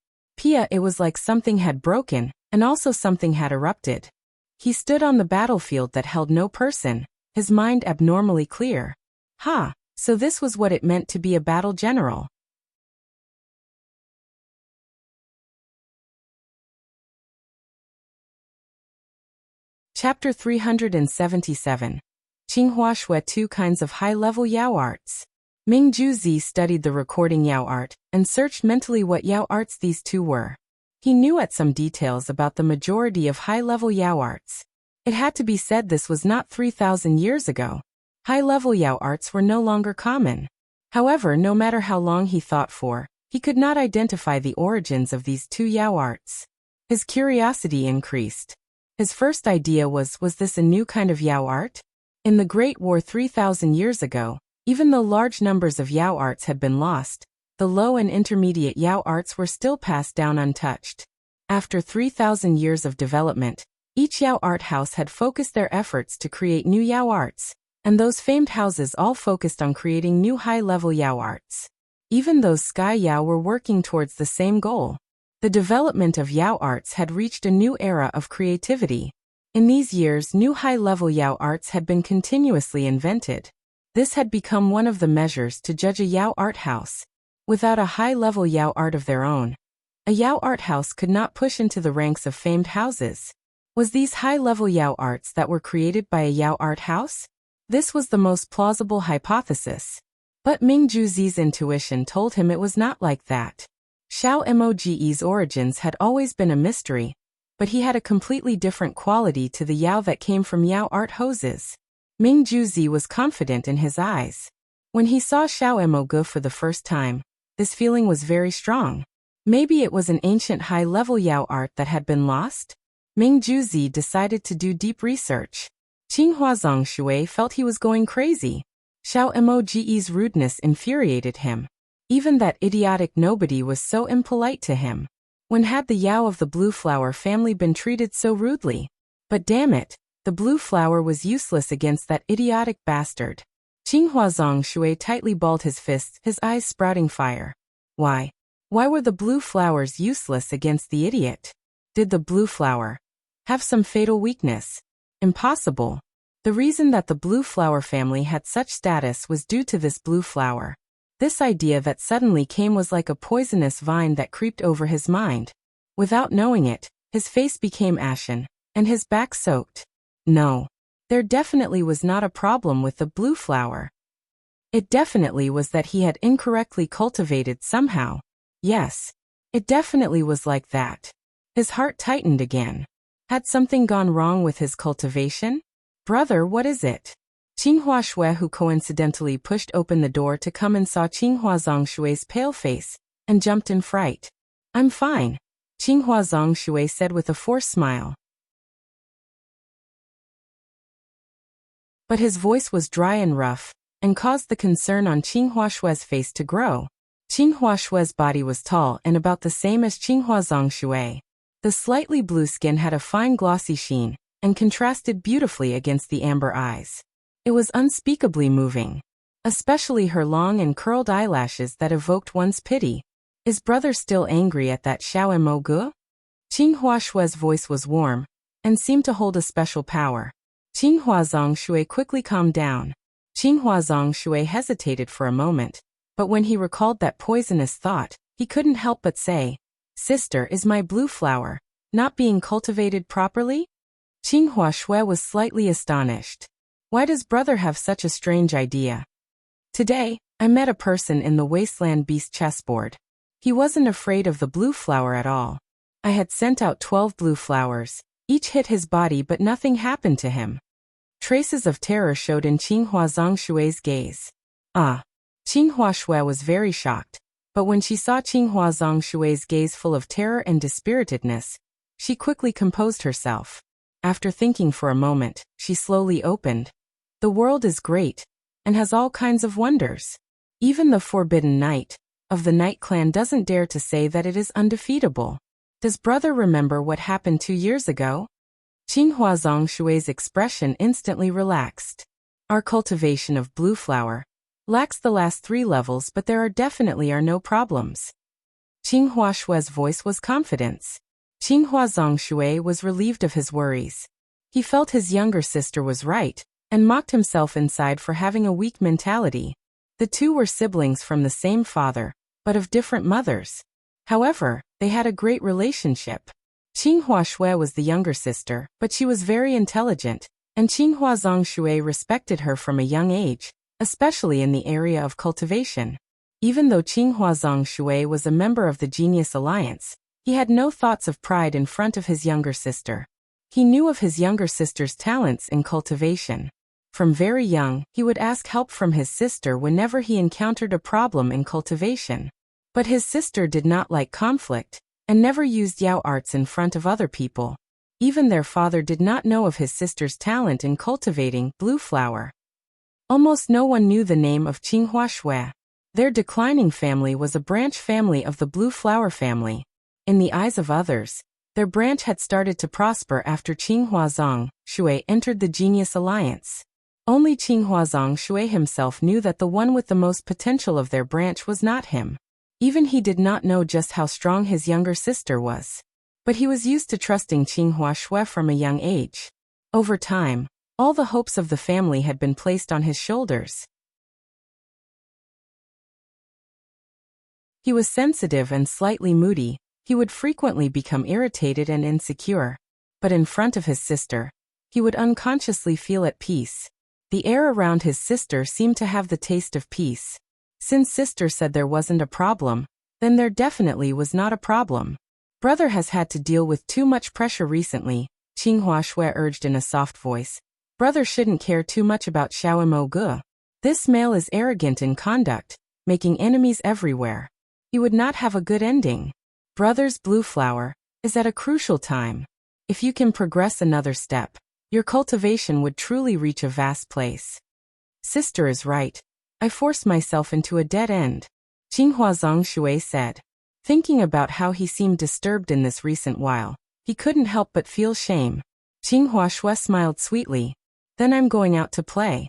It was like something had broken, and also something had erupted. He stood on the battlefield that held no person, his mind abnormally clear. So this was what it meant to be a battle general. Chapter 377. Qinghua Shui, 2 kinds of high-level Yao arts. Ming Juzi studied the recording Yao art and searched mentally what Yao arts these two were. He knew at some details about the majority of high-level Yao arts. It had to be said this was not 3,000 years ago. High-level Yao arts were no longer common. However, no matter how long he thought for, he could not identify the origins of these two Yao arts. His curiosity increased. His first idea was this a new kind of Yao art? In the Great War 3,000 years ago, even though large numbers of Yao arts had been lost, the low and intermediate Yao arts were still passed down untouched. After 3,000 years of development, each Yao art house had focused their efforts to create new Yao arts, and those famed houses all focused on creating new high-level Yao arts. Even those Sky Yao were working towards the same goal. The development of Yao arts had reached a new era of creativity. In these years, new high-level Yao arts had been continuously invented. This had become one of the measures to judge a Yao art house. Without a high-level Yao art of their own, a Yao art house could not push into the ranks of famed houses. Was these high-level Yao arts that were created by a Yao art house? This was the most plausible hypothesis. But Ming Juzi's intuition told him it was not like that. Xiao Moge's origins had always been a mystery, but he had a completely different quality to the Yao that came from Yao art hoses. Ming Juzi was confident in his eyes. When he saw Xiao Moge for the first time, this feeling was very strong. Maybe it was an ancient high-level Yao art that had been lost? Ming Juzi decided to do deep research. Qinghua Zongshui felt he was going crazy. Xiao Moge's rudeness infuriated him. Even that idiotic nobody was so impolite to him. When had the Yao of the Blue Flower family been treated so rudely? But damn it, the Blue Flower was useless against that idiotic bastard. Qinghua Zongshui tightly balled his fists, his eyes sprouting fire. Why? Why were the Blue Flowers useless against the idiot? Did the Blue Flower have some fatal weakness? Impossible. The reason that the Blue Flower family had such status was due to this Blue Flower. This idea that suddenly came was like a poisonous vine that creeped over his mind. Without knowing it, his face became ashen, and his back soaked. No. There definitely was not a problem with the Blue Flower. It definitely was that he had incorrectly cultivated somehow. Yes. It definitely was like that. His heart tightened again. Had something gone wrong with his cultivation? Brother, what is it? Qinghua Shui, who coincidentally pushed open the door to come and saw Qinghua Zongshui's pale face, and jumped in fright. I'm fine, Qinghua Zongshui said with a forced smile. But his voice was dry and rough, and caused the concern on Qinghua Shui's face to grow. Qinghua Shui's body was tall and about the same as Qinghua Zongshui. The slightly blue skin had a fine glossy sheen, and contrasted beautifully against the amber eyes. It was unspeakably moving. Especially her long and curled eyelashes that evoked one's pity. Is brother still angry at that Xiao Moge? Qinghua Shui's voice was warm, and seemed to hold a special power. Qinghua Zongshui quickly calmed down. Qinghua Zongshui hesitated for a moment, but when he recalled that poisonous thought, he couldn't help but say, Sister, is my Blue Flower not being cultivated properly? Qinghua Shui was slightly astonished. Why does brother have such a strange idea? Today, I met a person in the Wasteland Beast chessboard. He wasn't afraid of the Blue Flower at all. I had sent out 12 blue flowers. Each hit his body but nothing happened to him. Traces of terror showed in Qinghua Zongshui's gaze. Qinghua Shui was very shocked, but when she saw Qinghua Zongshui's gaze full of terror and dispiritedness, she quickly composed herself. After thinking for a moment, she slowly opened. The world is great, and has all kinds of wonders. Even the Forbidden Knight of the Night Clan doesn't dare to say that it is undefeatable. Does brother remember what happened 2 years ago? Qinghua Zongshui's expression instantly relaxed. Our cultivation of Blue Flower lacks the last 3 levels, but there definitely are no problems. Qinghua Shui's voice was confidence. Qinghua Zongshui was relieved of his worries. He felt his younger sister was right, and mocked himself inside for having a weak mentality. The two were siblings from the same father, but of different mothers. However, they had a great relationship. Qinghua Shui was the younger sister, but she was very intelligent, and Qinghua Zongshui respected her from a young age, especially in the area of cultivation. Even though Qinghua Zongshui was a member of the Genius Alliance, he had no thoughts of pride in front of his younger sister. He knew of his younger sister's talents in cultivation. From very young, he would ask help from his sister whenever he encountered a problem in cultivation. But his sister did not like conflict, and never used Yao arts in front of other people. Even their father did not know of his sister's talent in cultivating Blue Flower. Almost no one knew the name of Qinghua Shui. Their declining family was a branch family of the Blue Flower family. In the eyes of others, their branch had started to prosper after Qinghua Zongshui entered the Genius Alliance. Only Qinghua Zongshui himself knew that the one with the most potential of their branch was not him. Even he did not know just how strong his younger sister was. But he was used to trusting Qinghua Shui from a young age. Over time, all the hopes of the family had been placed on his shoulders. He was sensitive and slightly moody. He would frequently become irritated and insecure. But in front of his sister, he would unconsciously feel at peace. The air around his sister seemed to have the taste of peace. Since sister said there wasn't a problem, then there definitely was not a problem. Brother has had to deal with too much pressure recently, Qinghua Shui urged in a soft voice. Brother shouldn't care too much about Xiaomo Ge. This male is arrogant in conduct, making enemies everywhere. He would not have a good ending. Brother's blue flower is at a crucial time. If you can progress another step, your cultivation would truly reach a vast place. Sister is right. I forced myself into a dead end, Qinghua Zongshui said. Thinking about how he seemed disturbed in this recent while, he couldn't help but feel shame. Qinghua Shui smiled sweetly. Then I'm going out to play.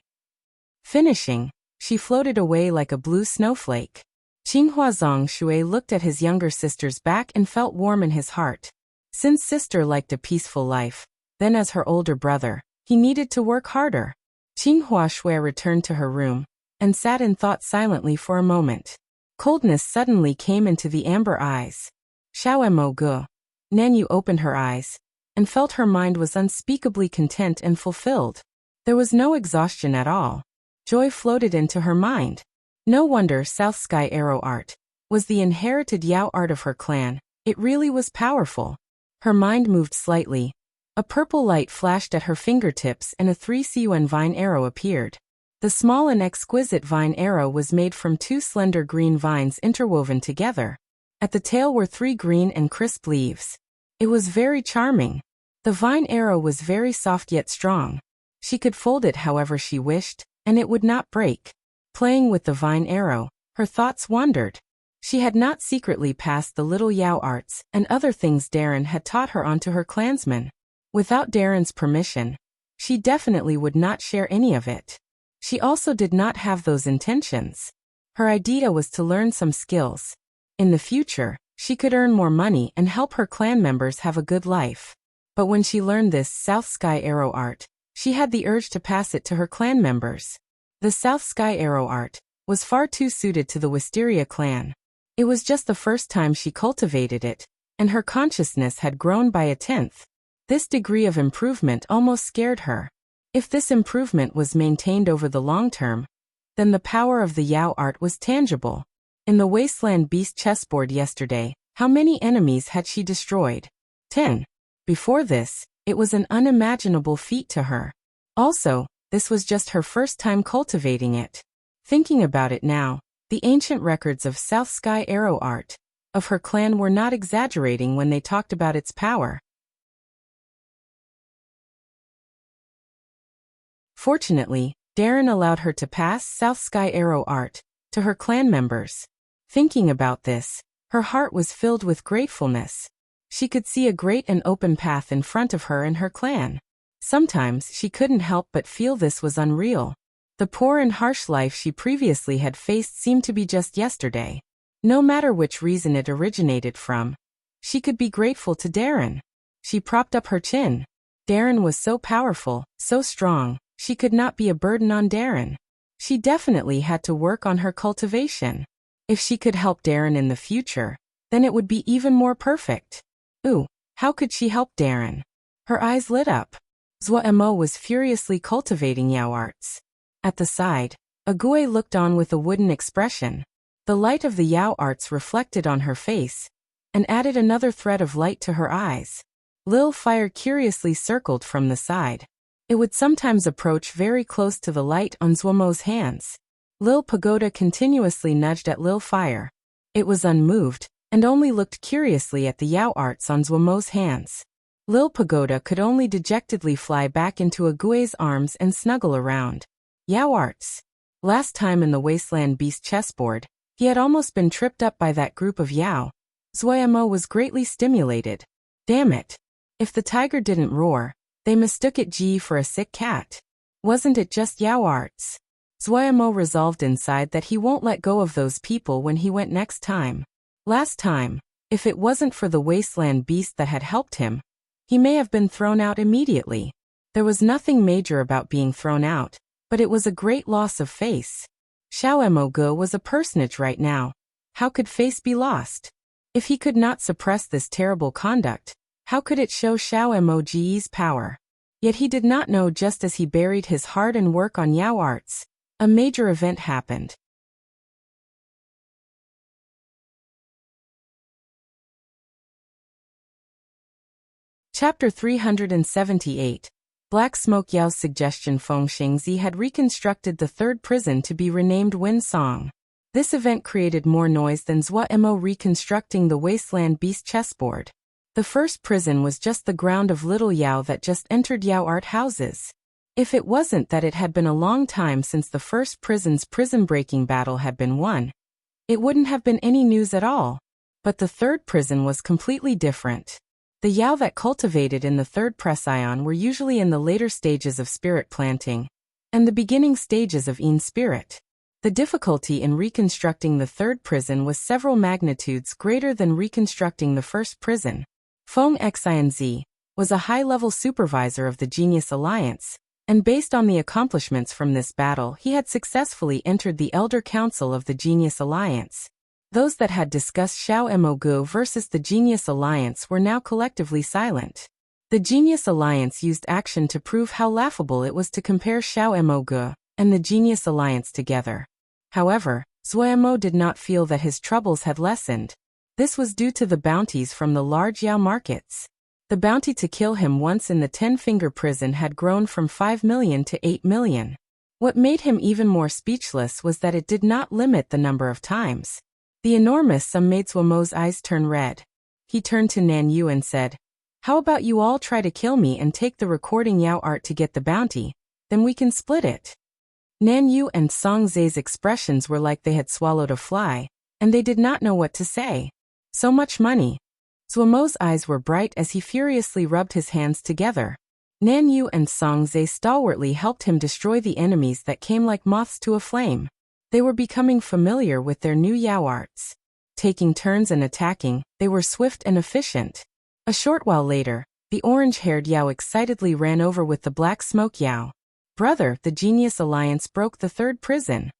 Finishing, she floated away like a blue snowflake. Qinghua Zongshui looked at his younger sister's back and felt warm in his heart. Since sister liked a peaceful life, then as her older brother, he needed to work harder. Qinghua Shui returned to her room and sat in thought silently for a moment. Coldness suddenly came into the amber eyes. Xiaomo Ge. Nanyu opened her eyes and felt her mind was unspeakably content and fulfilled. There was no exhaustion at all. Joy floated into her mind. No wonder South Sky Arrow art was the inherited Yao art of her clan. It really was powerful. Her mind moved slightly. A purple light flashed at her fingertips and a 3-CUN vine arrow appeared. The small and exquisite vine arrow was made from 2 slender green vines interwoven together. At the tail were 3 green and crisp leaves. It was very charming. The vine arrow was very soft yet strong. She could fold it however she wished, and it would not break. Playing with the vine arrow, her thoughts wandered. She had not secretly passed the little Yao arts and other things Darren had taught her onto her clansmen. Without Darren's permission, she definitely would not share any of it. She also did not have those intentions. Her idea was to learn some skills. In the future, she could earn more money and help her clan members have a good life. But when she learned this South Sky Arrow art, she had the urge to pass it to her clan members. The South Sky Arrow art was far too suited to the Wisteria clan. It was just the first time she cultivated it, and her consciousness had grown by 1/10. This degree of improvement almost scared her. If this improvement was maintained over the long term, then the power of the Yao art was tangible. In the Wasteland Beast chessboard yesterday, how many enemies had she destroyed? 10. Before this, it was an unimaginable feat to her. Also, this was just her first time cultivating it. Thinking about it now, the ancient records of South Sky Arrow art of her clan were not exaggerating when they talked about its power. Fortunately, Darren allowed her to pass South Sky Arrow art to her clan members. Thinking about this, her heart was filled with gratefulness. She could see a great and open path in front of her and her clan. Sometimes she couldn't help but feel this was unreal. The poor and harsh life she previously had faced seemed to be just yesterday. No matter which reason it originated from, she could be grateful to Darren. She propped up her chin. Darren was so powerful, so strong. She could not be a burden on Darren. She definitely had to work on her cultivation. If she could help Darren in the future, then it would be even more perfect. Ooh, how could she help Darren? Her eyes lit up. Zhuo was furiously cultivating Yao arts. At the side, Agui looked on with a wooden expression. The light of the Yao arts reflected on her face and added another thread of light to her eyes. Lil Fire curiously circled from the side. It would sometimes approach very close to the light on Zhuo's hands. Lil Pagoda continuously nudged at Lil Fire. It was unmoved, and only looked curiously at the Yao arts on Zhuo's hands. Lil Pagoda could only dejectedly fly back into Agui's arms and snuggle around. Yao arts. Last time in the Wasteland Beast chessboard, he had almost been tripped up by that group of Yao. Zhuo was greatly stimulated. Damn it. If the tiger didn't roar, they mistook it G for a sick cat. Wasn't it just Yao arts? Zhuo resolved inside that he won't let go of those people when he went next time. Last time, if it wasn't for the Wasteland Beast that had helped him, he may have been thrown out immediately. There was nothing major about being thrown out, but it was a great loss of face. Xiaomo Ge was a personage right now. How could face be lost? If he could not suppress this terrible conduct, how could it show Xiaomo Ge's power? Yet he did not know just as he buried his heart and work on Yao arts, a major event happened. Chapter 378. Black Smoke Yao's suggestion. Feng Xingzi had reconstructed the third prison to be renamed Wen Song. This event created more noise than Zhua Mo reconstructing the Wasteland Beast chessboard. The first prison was just the ground of Little Yao that just entered Yao art houses. If it wasn't that it had been a long time since the first prison's prison-breaking battle had been won, it wouldn't have been any news at all. But the third prison was completely different. The Yao that cultivated in the third Presión were usually in the later stages of spirit planting, and the beginning stages of Yin spirit. The difficulty in reconstructing the third prison was several magnitudes greater than reconstructing the first prison. Feng Xinzi was a high-level supervisor of the Genius Alliance, and based on the accomplishments from this battle he had successfully entered the Elder Council of the Genius Alliance. Those that had discussed Xiao Mogu versus the Genius Alliance were now collectively silent. The Genius Alliance used action to prove how laughable it was to compare Xiao Mogu and the Genius Alliance together. However, Zhua Mo did not feel that his troubles had lessened. This was due to the bounties from the large Yao markets. The bounty to kill him once in the 10-finger prison had grown from 5 million to 8 million. What made him even more speechless was that it did not limit the number of times. The enormous sum made Zhua Mo's eyes turn red. He turned to Nan Yu and said, "How about you all try to kill me and take the recording Yao art to get the bounty, then we can split it." Nan Yu and Song Zhe's expressions were like they had swallowed a fly, and they did not know what to say. So much money. Zhua Mo's eyes were bright as he furiously rubbed his hands together. Nan Yu and Song Zhe stalwartly helped him destroy the enemies that came like moths to a flame. They were becoming familiar with their new Yao arts. Taking turns and attacking, they were swift and efficient. A short while later, the orange-haired Yao excitedly ran over with the black smoke Yao. "Brother, the Genius Alliance broke the third prison."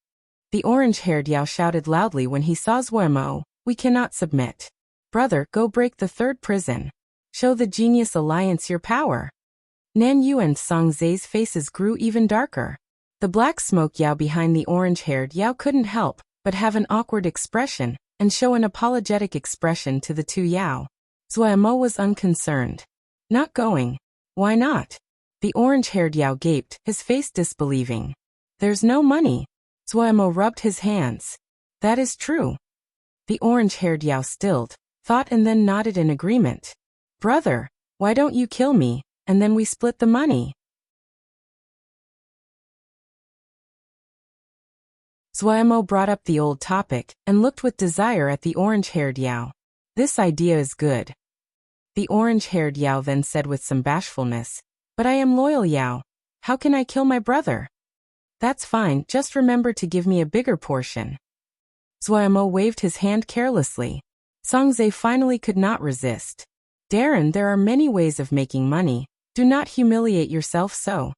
The orange-haired Yao shouted loudly when he saw Zhua Mo, "We cannot submit. Brother, go break the third prison. Show the Genius Alliance your power." Nan Yu and Song Zhe's faces grew even darker. The black smoke Yao behind the orange-haired Yao couldn't help but have an awkward expression and show an apologetic expression to the two Yao. Zhua Mo was unconcerned. "Not going." "Why not?" The orange-haired Yao gaped, his face disbelieving. "There's no money." Zhua Mo rubbed his hands. "That is true." The orange-haired Yao stilled, thought and then nodded in agreement. "Brother, why don't you kill me, and then we split the money?" Zhua Mo brought up the old topic and looked with desire at the orange-haired Yao. "This idea is good." The orange-haired Yao then said with some bashfulness, "But I am loyal Yao. How can I kill my brother?" "That's fine, just remember to give me a bigger portion." Zhua Mo waved his hand carelessly. Song Zhe finally could not resist. "Darren, there are many ways of making money. Do not humiliate yourself so."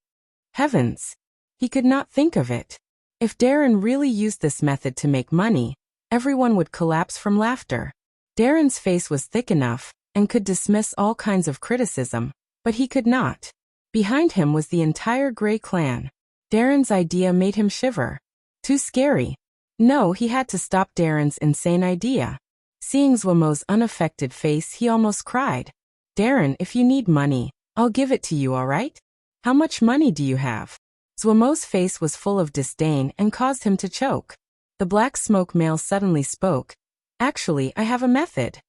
Heavens! He could not think of it. If Darren really used this method to make money, everyone would collapse from laughter. Darren's face was thick enough and could dismiss all kinds of criticism, but he could not. Behind him was the entire Grey clan. Darren's idea made him shiver. Too scary. No, he had to stop Darren's insane idea. Seeing Zhua Mo's unaffected face, he almost cried. "Darren, if you need money, I'll give it to you, all right? How much money do you have?" Zhua Mo's face was full of disdain and caused him to choke. The black smoke male suddenly spoke. "Actually, I have a method."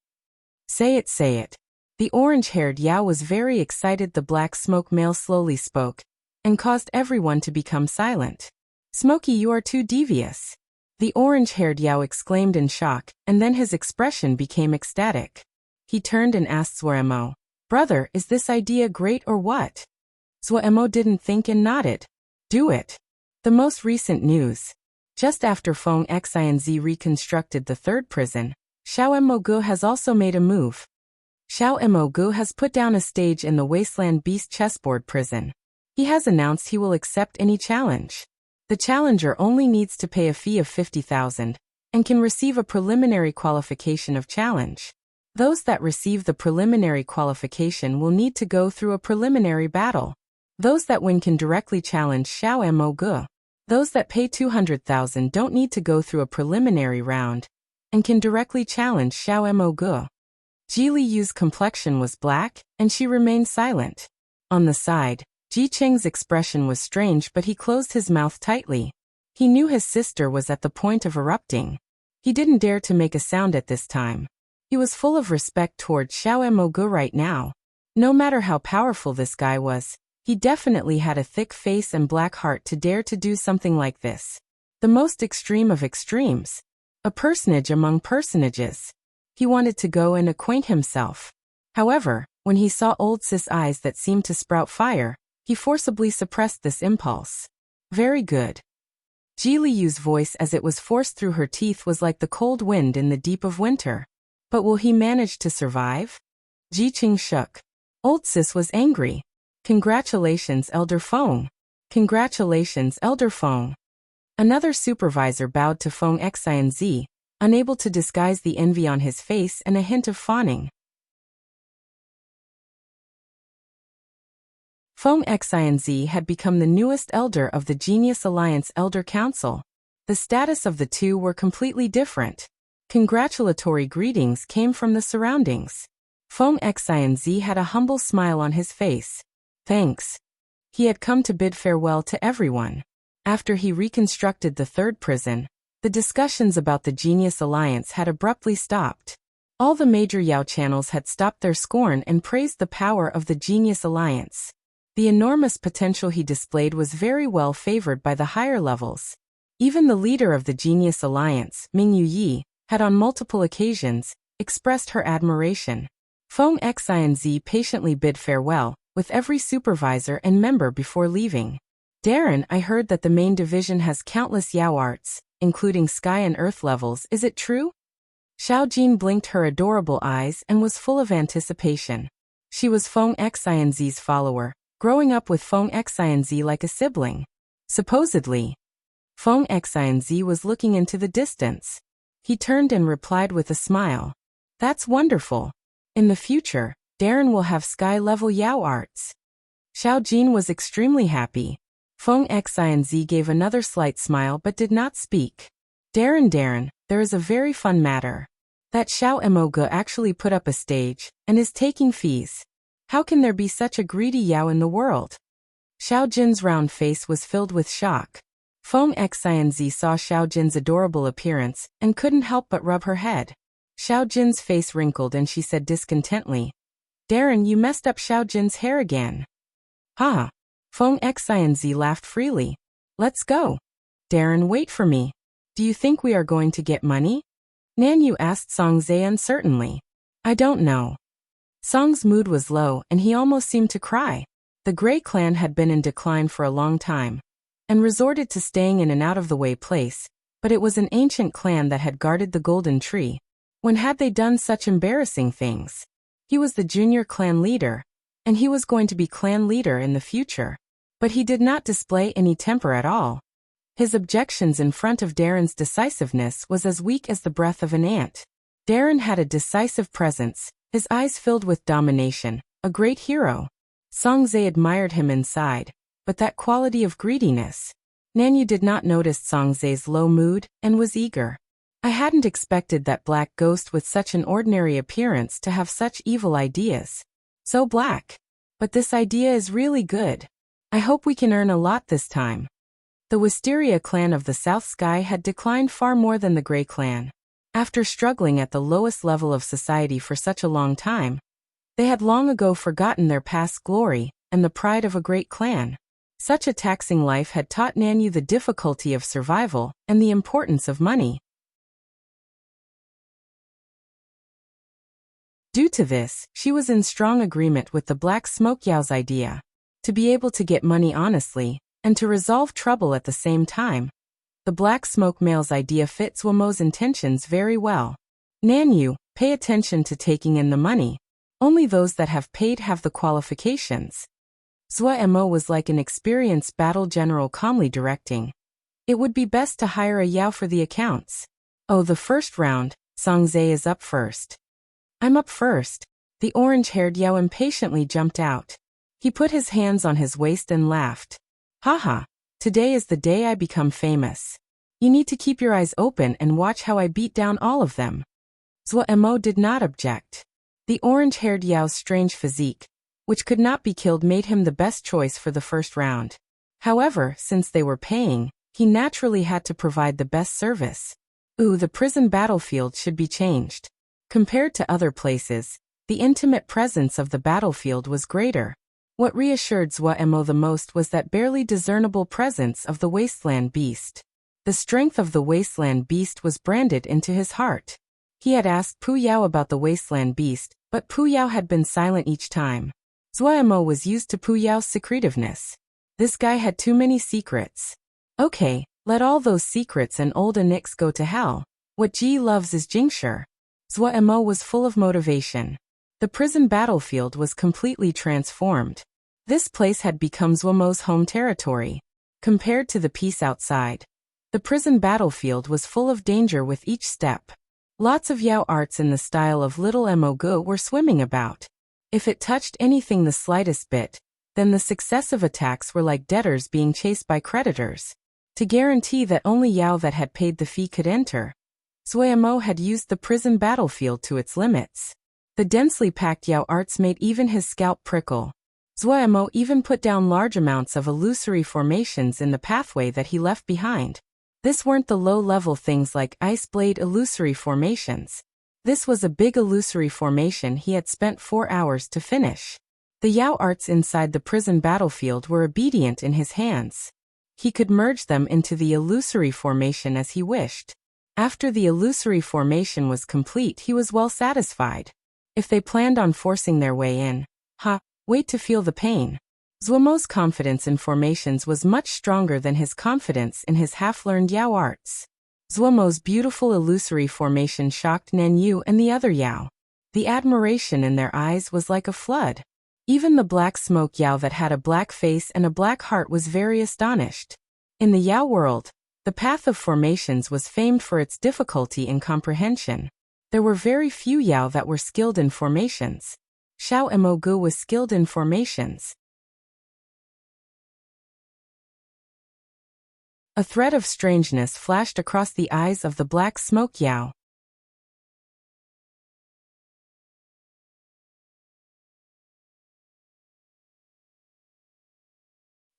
Say it, say it." The orange-haired Yao was very excited. The black smoke male slowly spoke, and caused everyone to become silent. "Smokey, you are too devious." The orange-haired Yao exclaimed in shock, and then his expression became ecstatic. He turned and asked Zhua Mo, "Brother, is this idea great or what?" Zhua Mo didn't think and nodded. "Do it." The most recent news. Just after Feng Xinzi reconstructed the third prison, Xiao Mogu has also made a move. Xiao Mogu has put down a stage in the Wasteland Beast chessboard prison. He has announced he will accept any challenge. The challenger only needs to pay a fee of 50,000 and can receive a preliminary qualification of challenge. Those that receive the preliminary qualification will need to go through a preliminary battle. Those that win can directly challenge Xiao Mo Ge. Those that pay 200,000 don't need to go through a preliminary round and can directly challenge Xiao Mo Ge. Ji Liyu's complexion was black, and she remained silent. On the side, Ji Cheng's expression was strange, but he closed his mouth tightly. He knew his sister was at the point of erupting. He didn't dare to make a sound at this time. He was full of respect toward Xiao Mo Ge right now. No matter how powerful this guy was, he definitely had a thick face and black heart to dare to do something like this. The most extreme of extremes. A personage among personages. He wanted to go and acquaint himself. However, when he saw old sis' eyes that seemed to sprout fire, he forcibly suppressed this impulse. Very good. Ji Liyu's voice as it was forced through her teeth was like the cold wind in the deep of winter. But will he manage to survive? Ji Cheng shook. Old sis was angry. Congratulations, Elder Feng. Congratulations, Elder Feng. Another supervisor bowed to Feng Xianzi, unable to disguise the envy on his face and a hint of fawning. Feng Xianzi had become the newest elder of the Genius Alliance Elder Council. The status of the two were completely different. Congratulatory greetings came from the surroundings. Feng Xianzi had a humble smile on his face. Thanks. He had come to bid farewell to everyone. After he reconstructed the third prison, the discussions about the Genius Alliance had abruptly stopped. All the major Yao channels had stopped their scorn and praised the power of the Genius Alliance. The enormous potential he displayed was very well favored by the higher levels. Even the leader of the Genius Alliance, Ming Yuyi, had on multiple occasions expressed her admiration. Feng Xianzi patiently bid farewell, with every supervisor and member before leaving. Darren, I heard that the main division has countless Yao arts, including sky and earth levels. Is it true? Xiao Jin blinked her adorable eyes and was full of anticipation. She was Feng Xianzi's follower, growing up with Feng Xianzi like a sibling. Supposedly. Feng Xianzi was looking into the distance. He turned and replied with a smile. That's wonderful. In the future, Darren will have sky-level Yao arts. Xiao Jin was extremely happy. Feng Xianzi gave another slight smile but did not speak. Darren, there is a very fun matter. That Xiao Mo Ge actually put up a stage, and is taking fees. How can there be such a greedy Yao in the world? Xiao Jin's round face was filled with shock. Feng Xianzi saw Xiao Jin's adorable appearance, and couldn't help but rub her head. Xiao Jin's face wrinkled and she said discontently, Darren, you messed up Xiao Jin's hair again. Ha! Feng Xianzi laughed freely. Let's go. Darren, wait for me. Do you think we are going to get money? Nanyu asked Songzhe uncertainly. I don't know. Song's mood was low and he almost seemed to cry. The Grey clan had been in decline for a long time, and resorted to staying in an out-of-the-way place, but it was an ancient clan that had guarded the golden tree. When had they done such embarrassing things? He was the junior clan leader, and he was going to be clan leader in the future. But he did not display any temper at all. His objections in front of Darren's decisiveness was as weak as the breath of an ant. Darren had a decisive presence, his eyes filled with domination, a great hero. Songzhe admired him inside, but that quality of greediness. Nanyu did not notice Songzhe's low mood, and was eager. I hadn't expected that black ghost with such an ordinary appearance to have such evil ideas. So black. But this idea is really good. I hope we can earn a lot this time. The Wisteria clan of the South Sky had declined far more than the Grey clan. After struggling at the lowest level of society for such a long time, they had long ago forgotten their past glory and the pride of a great clan. Such a taxing life had taught Nanyu the difficulty of survival and the importance of money. Due to this, she was in strong agreement with the Black Smoke Yao's idea. To be able to get money honestly, and to resolve trouble at the same time. The Black Smoke Male's idea fits Wamo's intentions very well. Nanyu, pay attention to taking in the money. Only those that have paid have the qualifications. Zhua Mo was like an experienced battle general calmly directing. It would be best to hire a Yao for the accounts. Oh, the first round, Songzhe is up first. I'm up first. The orange-haired Yao impatiently jumped out. He put his hands on his waist and laughed. Haha, today is the day I become famous. You need to keep your eyes open and watch how I beat down all of them. Zhuo did not object. The orange-haired Yao's strange physique, which could not be killed, made him the best choice for the first round. However, since they were paying, he naturally had to provide the best service. The prison battlefield should be changed. Compared to other places, the intimate presence of the battlefield was greater. What reassured Zhuo the most was that barely discernible presence of the wasteland beast. The strength of the wasteland beast was branded into his heart. He had asked Pu Yao about the wasteland beast, but Pu Yao had been silent each time. Zhuo was used to Pu Yao's secretiveness. This guy had too many secrets. Okay, let all those secrets and old enigmas go to hell. What Ji loves is Jingshi. Zhuo was full of motivation. The prison battlefield was completely transformed. This place had become Zhuo's home territory. Compared to the peace outside, the prison battlefield was full of danger with each step. Lots of Yao arts in the style of Little Mo were swimming about. If it touched anything the slightest bit, then the successive attacks were like debtors being chased by creditors. To guarantee that only Yao that had paid the fee could enter, Zhuo had used the prison battlefield to its limits. The densely packed Yao arts made even his scalp prickle. Zhuo even put down large amounts of illusory formations in the pathway that he left behind. This weren't the low-level things like ice blade illusory formations. This was a big illusory formation he had spent 4 hours to finish. The Yao arts inside the prison battlefield were obedient in his hands. He could merge them into the illusory formation as he wished. After the illusory formation was complete, he was well satisfied. If they planned on forcing their way in, wait to feel the pain. Zhuo's confidence in formations was much stronger than his confidence in his half-learned Yao arts. Zhuo's beautiful illusory formation shocked Nanyu and the other Yao. The admiration in their eyes was like a flood. Even the black smoke Yao that had a black face and a black heart was very astonished. In the Yao world, the path of formations was famed for its difficulty in comprehension. There were very few Yao that were skilled in formations. Xiao Emogu was skilled in formations. A thread of strangeness flashed across the eyes of the black smoke Yao.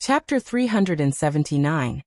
Chapter 379.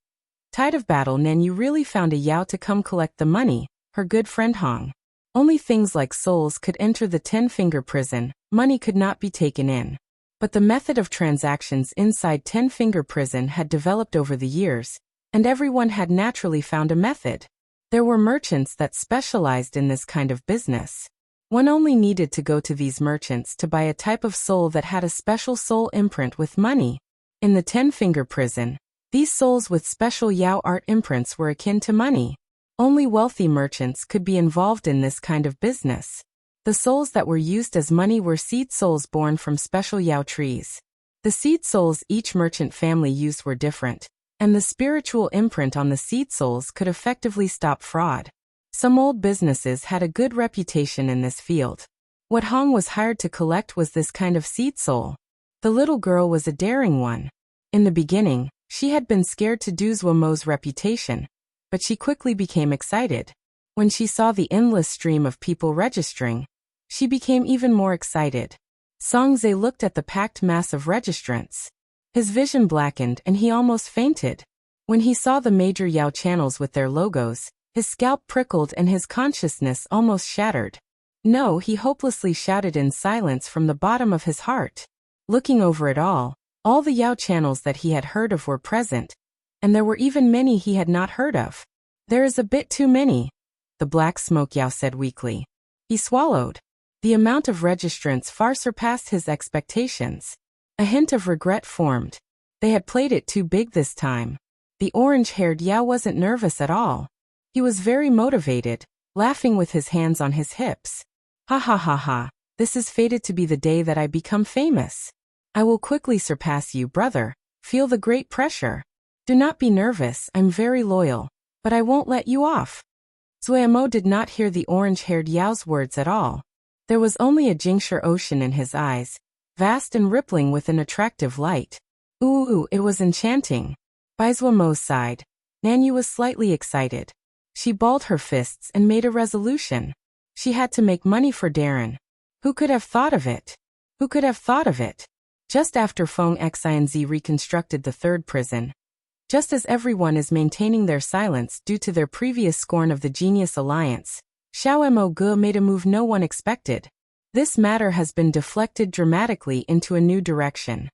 Tide of battle. Nanyu really found a Yao to come collect the money, her good friend Hong. Only things like souls could enter the 10-finger prison, money could not be taken in. But the method of transactions inside 10-finger prison had developed over the years, and everyone had naturally found a method. There were merchants that specialized in this kind of business. One only needed to go to these merchants to buy a type of soul that had a special soul imprint with money. In the 10-finger prison, these souls with special Yao art imprints were akin to money. Only wealthy merchants could be involved in this kind of business. The souls that were used as money were seed souls born from special Yao trees. The seed souls each merchant family used were different, and the spiritual imprint on the seed souls could effectively stop fraud. Some old businesses had a good reputation in this field. What Hong was hired to collect was this kind of seed soul. The little girl was a daring one. In the beginning, she had been scared to do Zhuo's reputation, but she quickly became excited. When she saw the endless stream of people registering, she became even more excited. Songze looked at the packed mass of registrants. His vision blackened and he almost fainted. When he saw the major Yao channels with their logos, his scalp prickled and his consciousness almost shattered. No, he hopelessly shouted in silence from the bottom of his heart. Looking over it all the Yao channels that he had heard of were present, and there were even many he had not heard of. There is a bit too many, the black smoke Yao said weakly. He swallowed. The amount of registrants far surpassed his expectations. A hint of regret formed. They had played it too big this time. The orange-haired Yao wasn't nervous at all. He was very motivated, laughing with his hands on his hips. Ha ha ha ha, this is fated to be the day that I become famous. I will quickly surpass you, brother. Feel the great pressure. Do not be nervous, I'm very loyal, but I won't let you off. Zhuo did not hear the orange-haired Yao's words at all. There was only a Jingshi ocean in his eyes, vast and rippling with an attractive light. Ooh, it was enchanting. Baizhua Mo sighed. Nanyu was slightly excited. She balled her fists and made a resolution. She had to make money for Darren. Who could have thought of it? Who could have thought of it? Just after Feng Xinz reconstructed the third prison, just as everyone is maintaining their silence due to their previous scorn of the Genius Alliance, Xiao Mo Ge made a move no one expected. This matter has been deflected dramatically into a new direction.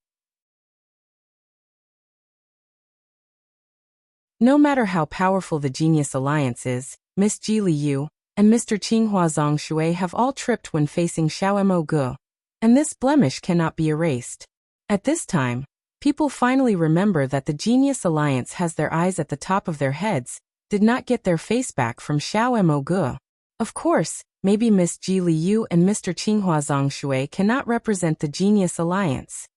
No matter how powerful the Genius Alliance is, Miss Ji Liu and Mr. Qinghua Zongshui have all tripped when facing Xiao Mo Ge, and this blemish cannot be erased. At this time, people finally remember that the Genius Alliance has their eyes at the top of their heads, did not get their face back from Xiao Mo Ge. Of course, maybe Miss Ji Liu and Mr. Qinghua Zongshui cannot represent the Genius Alliance.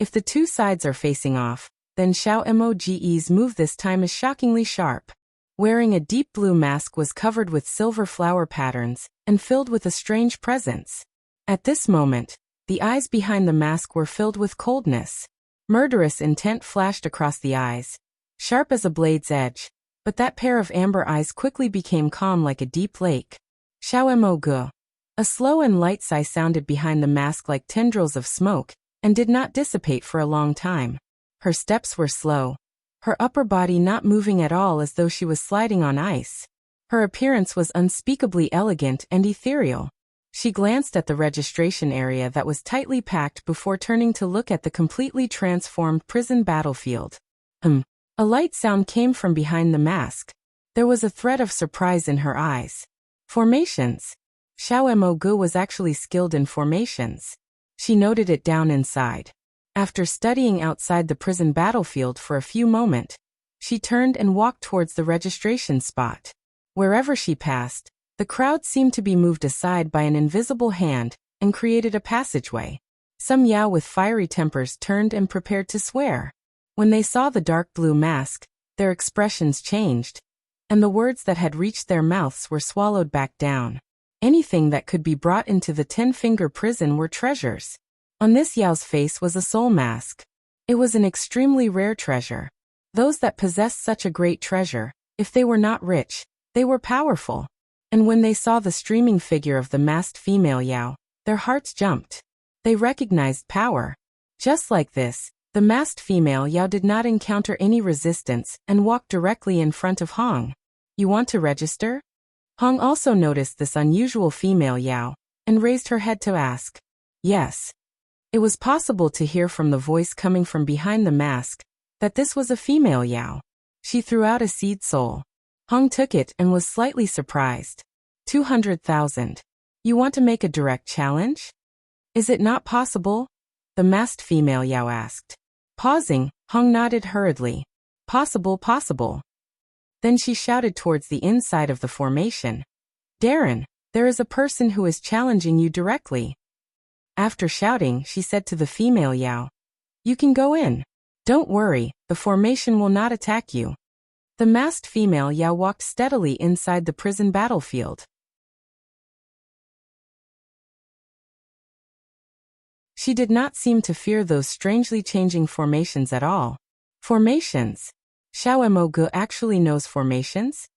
If the two sides are facing off, then Xiao Moge's move this time is shockingly sharp. Wearing a deep blue mask was covered with silver flower patterns and filled with a strange presence. At this moment, the eyes behind the mask were filled with coldness. Murderous intent flashed across the eyes, sharp as a blade's edge, but that pair of amber eyes quickly became calm like a deep lake. Xiao Mo Ge. A slow and light sigh sounded behind the mask like tendrils of smoke, and did not dissipate for a long time. Her steps were slow, her upper body not moving at all as though she was sliding on ice. Her appearance was unspeakably elegant and ethereal. She glanced at the registration area that was tightly packed before turning to look at the completely transformed prison battlefield. A light sound came from behind the mask. There was a thread of surprise in her eyes. Formations. Xiao Mo Ge was actually skilled in formations. She noted it down inside. After studying outside the prison battlefield for a few moments, she turned and walked towards the registration spot. Wherever she passed, the crowd seemed to be moved aside by an invisible hand and created a passageway. Some Yao with fiery tempers turned and prepared to swear. When they saw the dark blue mask, their expressions changed, and the words that had reached their mouths were swallowed back down. Anything that could be brought into the 10-finger prison were treasures. On this Yao's face was a soul mask. It was an extremely rare treasure. Those that possessed such a great treasure, if they were not rich, they were powerful. And when they saw the streaming figure of the masked female Yao, their hearts jumped. They recognized power. Just like this, the masked female Yao did not encounter any resistance and walked directly in front of Hong. You want to register? Hong also noticed this unusual female Yao, and raised her head to ask. Yes. It was possible to hear from the voice coming from behind the mask that this was a female Yao. She threw out a seed soul. Hong took it and was slightly surprised. 200,000. You want to make a direct challenge? Is it not possible? The masked female Yao asked. Pausing, Hong nodded hurriedly. Possible, possible. Then she shouted towards the inside of the formation. Darren, there is a person who is challenging you directly. After shouting, she said to the female Yao. You can go in. Don't worry, the formation will not attack you. The masked female Yao walked steadily inside the prison battlefield. She did not seem to fear those strangely changing formations at all. Formations? Xiao Mo Ge actually knows formations?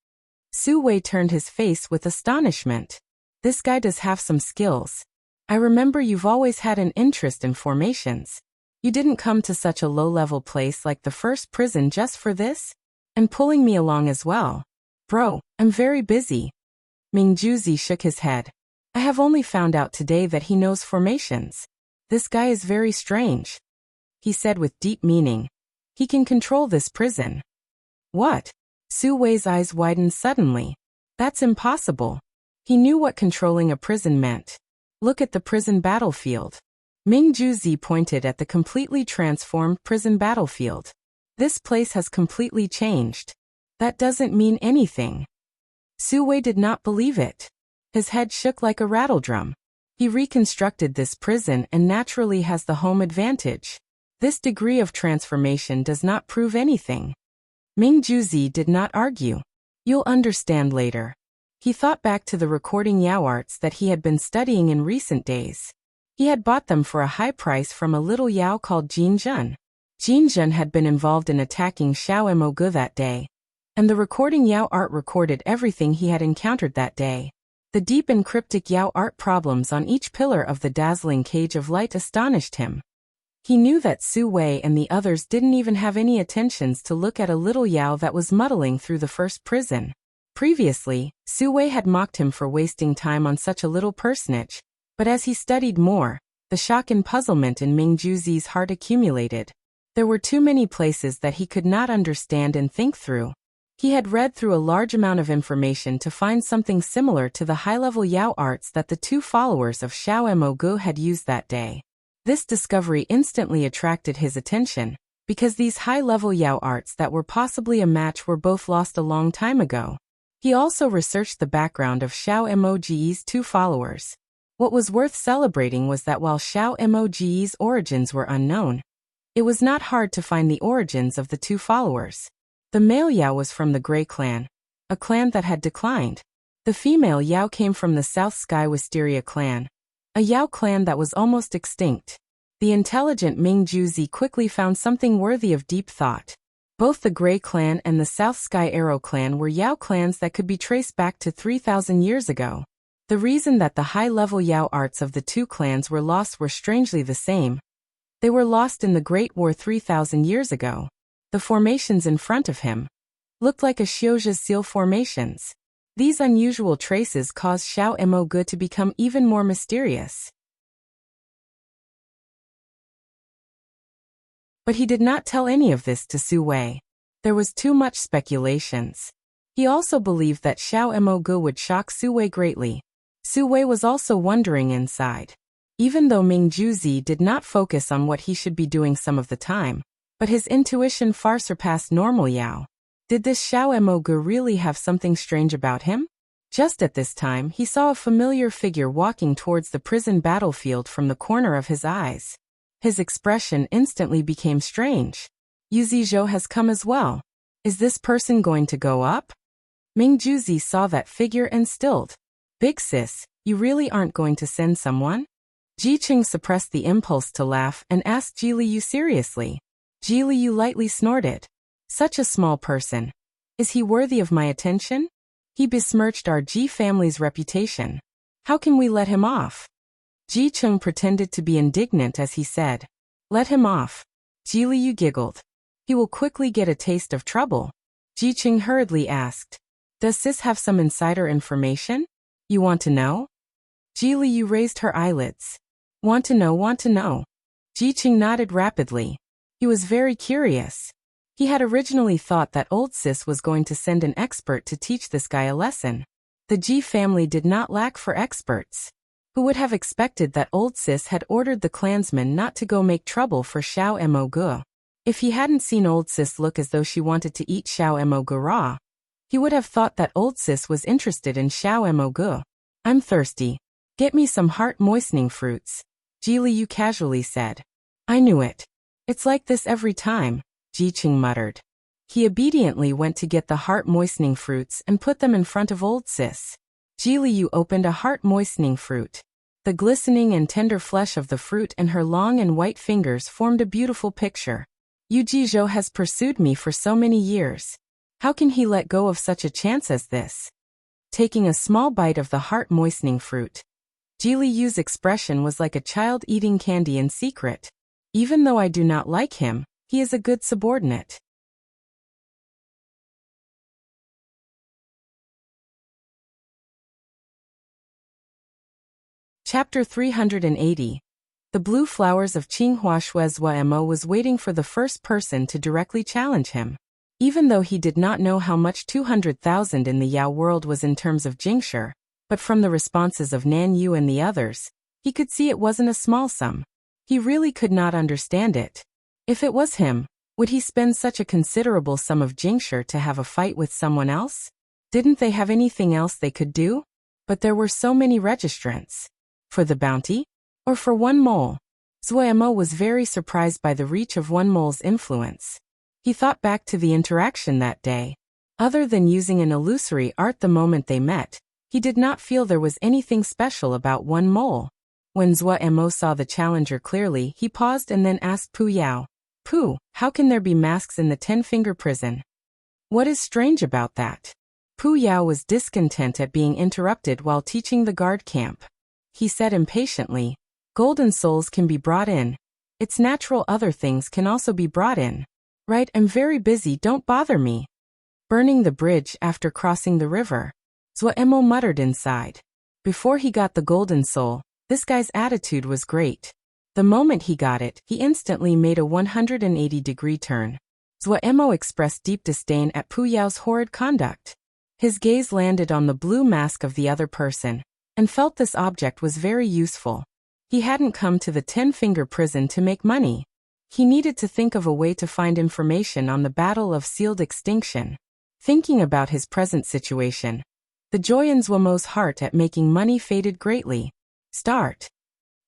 Su Wei turned his face with astonishment. This guy does have some skills. I remember you've always had an interest in formations. You didn't come to such a low-level place like the first prison just for this? And pulling me along as well. Bro, I'm very busy. Ming Juzi shook his head. I have only found out today that he knows formations. This guy is very strange. He said with deep meaning. He can control this prison. What? Su Wei's eyes widened suddenly. That's impossible. He knew what controlling a prison meant. Look at the prison battlefield. Ming Juzi pointed at the completely transformed prison battlefield. This place has completely changed. That doesn't mean anything. Su Wei did not believe it. His head shook like a rattledrum. He reconstructed this prison and naturally has the home advantage. This degree of transformation does not prove anything. Ming Juzi did not argue. You'll understand later. He thought back to the recording Yao arts that he had been studying in recent days. He had bought them for a high price from a little Yao called Jin Jun. Jin Jun had been involved in attacking Xiao Emogu that day, and the recording Yao art recorded everything he had encountered that day. The deep and cryptic Yao art problems on each pillar of the dazzling cage of light astonished him. He knew that Su Wei and the others didn't even have any attentions to look at a little Yao that was muddling through the first prison. Previously, Su Wei had mocked him for wasting time on such a little personage, but as he studied more, the shock and puzzlement in Ming Juzi's heart accumulated. There were too many places that he could not understand and think through. He had read through a large amount of information to find something similar to the high-level Yao arts that the two followers of Xiao Emogu had used that day. This discovery instantly attracted his attention, because these high-level Yao arts that were possibly a match were both lost a long time ago. He also researched the background of Xiao Emogu's two followers. What was worth celebrating was that while Xiao Emogu's origins were unknown, it was not hard to find the origins of the two followers. The male Yao was from the Grey Clan, a clan that had declined. The female Yao came from the South Sky Wisteria clan, a Yao clan that was almost extinct. The intelligent Ming Juzi quickly found something worthy of deep thought. Both the Grey Clan and the South Sky Arrow clan were Yao clans that could be traced back to 3,000 years ago. The reason that the high-level Yao arts of the two clans were lost were strangely the same. They were lost in the Great War 3,000 years ago. The formations in front of him looked like a Xiujia's seal formations. These unusual traces caused Xiao Emogu to become even more mysterious. But he did not tell any of this to Su Wei. There was too much speculations. He also believed that Xiao Emogu would shock Su Wei greatly. Su Wei was also wondering inside. Even though Ming Juzi did not focus on what he should be doing some of the time, but his intuition far surpassed normal Yao. Did this Xiao Emogu really have something strange about him? Just at this time, he saw a familiar figure walking towards the prison battlefield from the corner of his eyes. His expression instantly became strange. Yu Zizhou has come as well. Is this person going to go up? Ming Juzi saw that figure and stilled. Big sis, you really aren't going to send someone? Ji Qing suppressed the impulse to laugh and asked Ji Liu seriously. Ji Liu lightly snorted. Such a small person. Is he worthy of my attention? He besmirched our Ji family's reputation. How can we let him off? Ji Qing pretended to be indignant as he said, "Let him off." Ji Liu giggled. He will quickly get a taste of trouble. Ji Qing hurriedly asked, "Does sis have some insider information? You want to know?" Ji Liu raised her eyelids. Want to know, want to know. Ji Qing nodded rapidly. He was very curious. He had originally thought that old sis was going to send an expert to teach this guy a lesson. The Ji family did not lack for experts. Who would have expected that old sis had ordered the clansmen not to go make trouble for Xiao Emogu? If he hadn't seen old sis look as though she wanted to eat Xiao Emogu raw, he would have thought that old sis was interested in Xiao Emogu. I'm thirsty. Get me some heart-moistening fruits, Ji Liu casually said. I knew it. It's like this every time, Ji Qing muttered. He obediently went to get the heart-moistening fruits and put them in front of old sis. Ji Liu opened a heart-moistening fruit. The glistening and tender flesh of the fruit and her long and white fingers formed a beautiful picture. Yu Zizhou has pursued me for so many years. How can he let go of such a chance as this? Taking a small bite of the heart-moistening fruit, Ji Liu's expression was like a child eating candy in secret. Even though I do not like him, he is a good subordinate. Chapter 380. The blue flowers of Qinghua Shuezhua Mo was waiting for the first person to directly challenge him. Even though he did not know how much 200,000 in the Yao world was in terms of Jingshi, but from the responses of Nan Yu and the others, he could see it wasn't a small sum. He really could not understand it. If it was him, would he spend such a considerable sum of Jingshi to have a fight with someone else? Didn't they have anything else they could do? But there were so many registrants. For the bounty? Or for one mole? Zuemo was very surprised by the reach of one mole's influence. He thought back to the interaction that day. Other than using an illusory art the moment they met, he did not feel there was anything special about one mole. When Zuo saw the challenger clearly, he paused and then asked Pu Yao, "Pu, how can there be masks in the 10-finger prison? What is strange about that?" Pu Yao was discontent at being interrupted while teaching the guard camp. He said impatiently, "Golden souls can be brought in. It's natural other things can also be brought in. Right, I'm very busy, don't bother me." Burning the bridge after crossing the river. Zuo muttered inside. Before he got the golden soul, this guy's attitude was great. The moment he got it, he instantly made a 180-degree turn. Zuo expressed deep disdain at Pu Yao's horrid conduct. His gaze landed on the blue mask of the other person, and felt this object was very useful. He hadn't come to the 10-finger prison to make money. He needed to think of a way to find information on the Battle of Sealed Extinction. Thinking about his present situation, the joy in Zuo's heart at making money faded greatly. Start.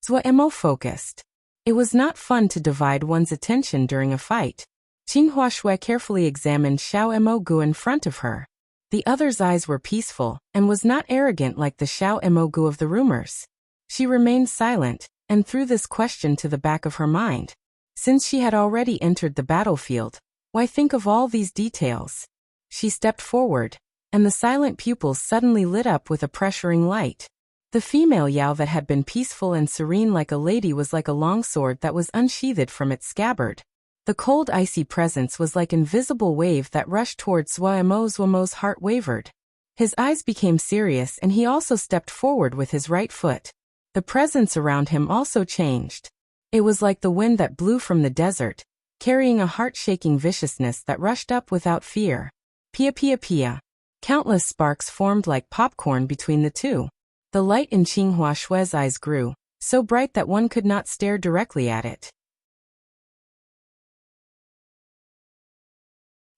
Zuo focused. It was not fun to divide one's attention during a fight. Qinghua Shui carefully examined Xiao Emogu in front of her. The other's eyes were peaceful, and was not arrogant like the Xiao Emogu of the rumors. She remained silent, and threw this question to the back of her mind. Since she had already entered the battlefield, why think of all these details? She stepped forward, and the silent pupils suddenly lit up with a pressuring light. The female Yao that had been peaceful and serene like a lady was like a long sword that was unsheathed from its scabbard. The cold icy presence was like an invisible wave that rushed towards Zuo's heart wavered. His eyes became serious and he also stepped forward with his right foot. The presence around him also changed. It was like the wind that blew from the desert, carrying a heart-shaking viciousness that rushed up without fear. Pia pia pia. Countless sparks formed like popcorn between the two. The light in Qinghua Shui's eyes grew, so bright that one could not stare directly at it.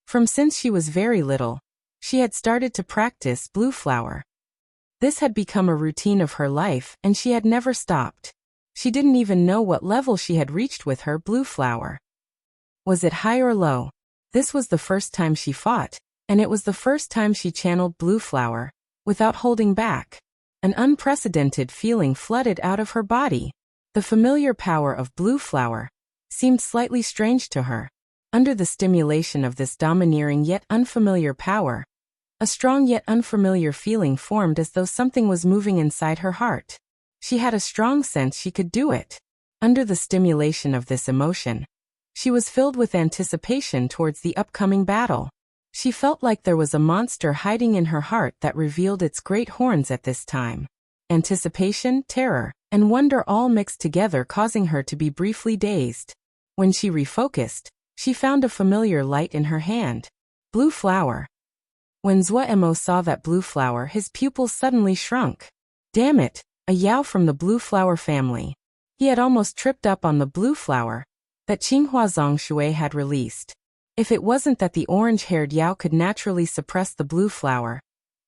From since she was very little, she had started to practice blue flower. This had become a routine of her life and she had never stopped. She didn't even know what level she had reached with her blue flower. Was it high or low? This was the first time she fought, and it was the first time she channeled blue flower, without holding back. An unprecedented feeling flooded out of her body. The familiar power of blue flower seemed slightly strange to her. Under the stimulation of this domineering yet unfamiliar power, a strong yet unfamiliar feeling formed as though something was moving inside her heart. She had a strong sense she could do it. Under the stimulation of this emotion, she was filled with anticipation towards the upcoming battle. She felt like there was a monster hiding in her heart that revealed its great horns at this time. Anticipation, terror, and wonder all mixed together, causing her to be briefly dazed. When she refocused, she found a familiar light in her hand. Blue flower. When Zuo saw that blue flower, his pupils suddenly shrunk. Damn it, a Yao from the blue flower family. He had almost tripped up on the blue flower that Qinghua Zongshui had released. If it wasn't that the orange-haired Yao could naturally suppress the blue flower,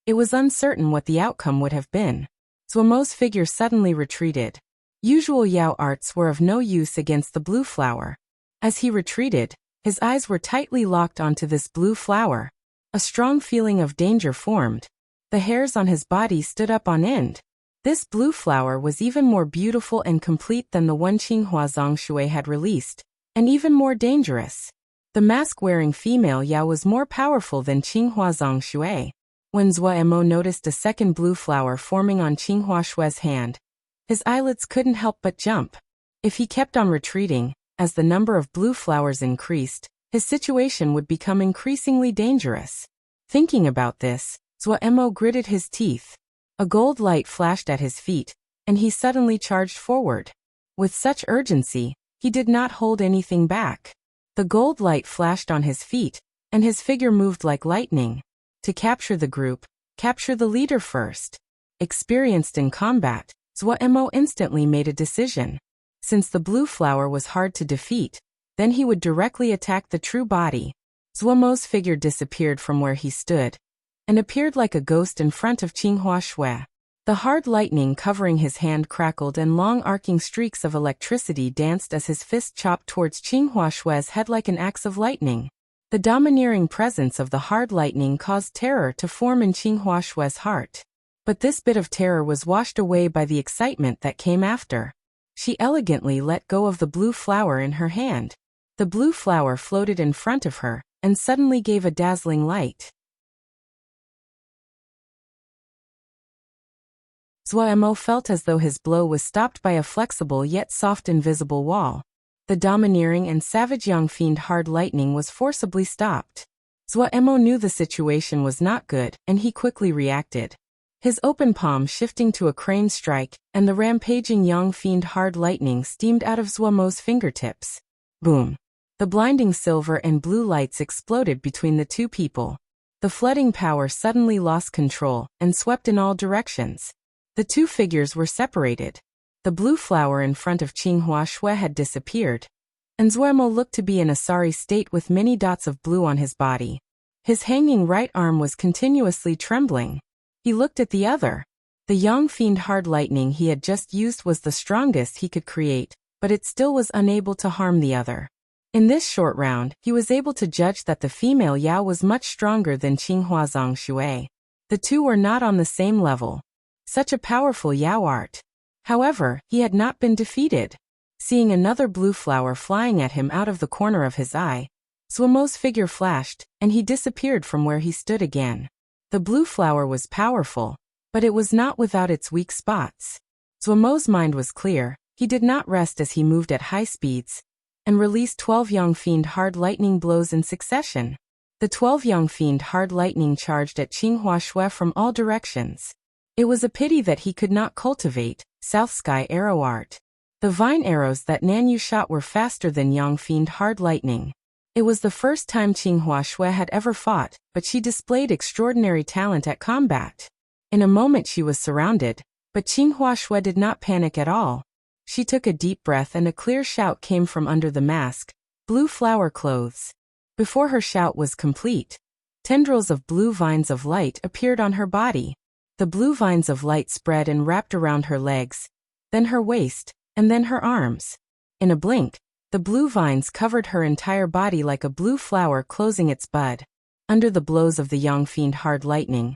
it was uncertain what the outcome would have been. Zuo's figure suddenly retreated. Usual Yao arts were of no use against the blue flower. As he retreated, his eyes were tightly locked onto this blue flower. A strong feeling of danger formed. The hairs on his body stood up on end. This blue flower was even more beautiful and complete than the one Qinghua Zongshui had released, and even more dangerous. The mask-wearing female Yao was more powerful than Qinghua Zongshui. When Zuo noticed a second blue flower forming on Qinghua Shui's hand, his eyelids couldn't help but jump. If he kept on retreating, as the number of blue flowers increased, his situation would become increasingly dangerous. Thinking about this, Zuo gritted his teeth. A gold light flashed at his feet, and he suddenly charged forward. With such urgency, he did not hold anything back. The gold light flashed on his feet, and his figure moved like lightning. To capture the group, capture the leader first. Experienced in combat, Zuo instantly made a decision. Since the blue flower was hard to defeat, then he would directly attack the true body. Zuo's figure disappeared from where he stood, and appeared like a ghost in front of Qinghua Shui. The hard lightning covering his hand crackled and long arcing streaks of electricity danced as his fist chopped towards Qinghua Shui's head like an axe of lightning. The domineering presence of the hard lightning caused terror to form in Qinghua Shui's heart. But this bit of terror was washed away by the excitement that came after. She elegantly let go of the blue flower in her hand. The blue flower floated in front of her, and suddenly gave a dazzling light. Zhuemo felt as though his blow was stopped by a flexible yet soft invisible wall. The domineering and savage young fiend hard lightning was forcibly stopped. Zhuemo knew the situation was not good, and he quickly reacted. His open palm shifting to a crane strike, and the rampaging young fiend hard lightning steamed out of Zhuemo's fingertips. Boom! The blinding silver and blue lights exploded between the two people. The flooding power suddenly lost control, and swept in all directions. The two figures were separated. The blue flower in front of Qinghua Shui had disappeared, and Zhuemo looked to be in a sorry state with many dots of blue on his body. His hanging right arm was continuously trembling. He looked at the other. The young fiend hard lightning he had just used was the strongest he could create, but it still was unable to harm the other. In this short round, he was able to judge that the female Yao was much stronger than Qinghua Zhang Shui. The two were not on the same level. Such a powerful Yao art. However, he had not been defeated. Seeing another blue flower flying at him out of the corner of his eye, Zhuemo's figure flashed, and he disappeared from where he stood again. The blue flower was powerful, but it was not without its weak spots. Zhuemo's mind was clear. He did not rest as he moved at high speeds, and released 12 young fiend hard lightning blows in succession. The 12 young fiend hard lightning charged at Qinghua Shui from all directions. It was a pity that he could not cultivate South Sky arrow art. The vine arrows that Nanyu shot were faster than young fiend hard lightning. It was the first time Qinghua Shui had ever fought, but she displayed extraordinary talent at combat. In a moment she was surrounded, but Qinghua Shui did not panic at all. She took a deep breath and a clear shout came from under the mask, blue flower clothes. Before her shout was complete, tendrils of blue vines of light appeared on her body. The blue vines of light spread and wrapped around her legs, then her waist, and then her arms. In a blink, the blue vines covered her entire body like a blue flower closing its bud. Under the blows of the young fiend hard lightning,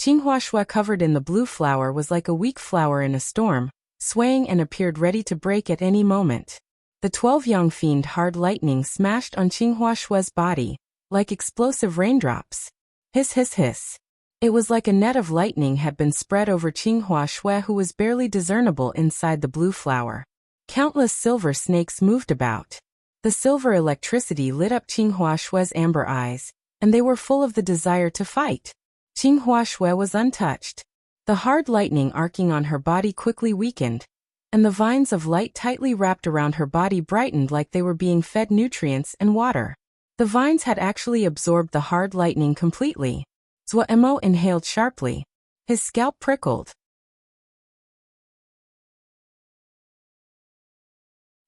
Qinghua Shui covered in the blue flower was like a weak flower in a storm, swaying and appeared ready to break at any moment. The 12 young fiend hard lightning smashed on Qinghua Shui's body, like explosive raindrops. Hiss hiss hiss. It was like a net of lightning had been spread over Qinghua Shui, who was barely discernible inside the blue flower. Countless silver snakes moved about. The silver electricity lit up Qinghua Shui's amber eyes, and they were full of the desire to fight. Qinghua Shui was untouched. The hard lightning arcing on her body quickly weakened, and the vines of light tightly wrapped around her body brightened like they were being fed nutrients and water. The vines had actually absorbed the hard lightning completely. Zhuemo inhaled sharply. His scalp prickled.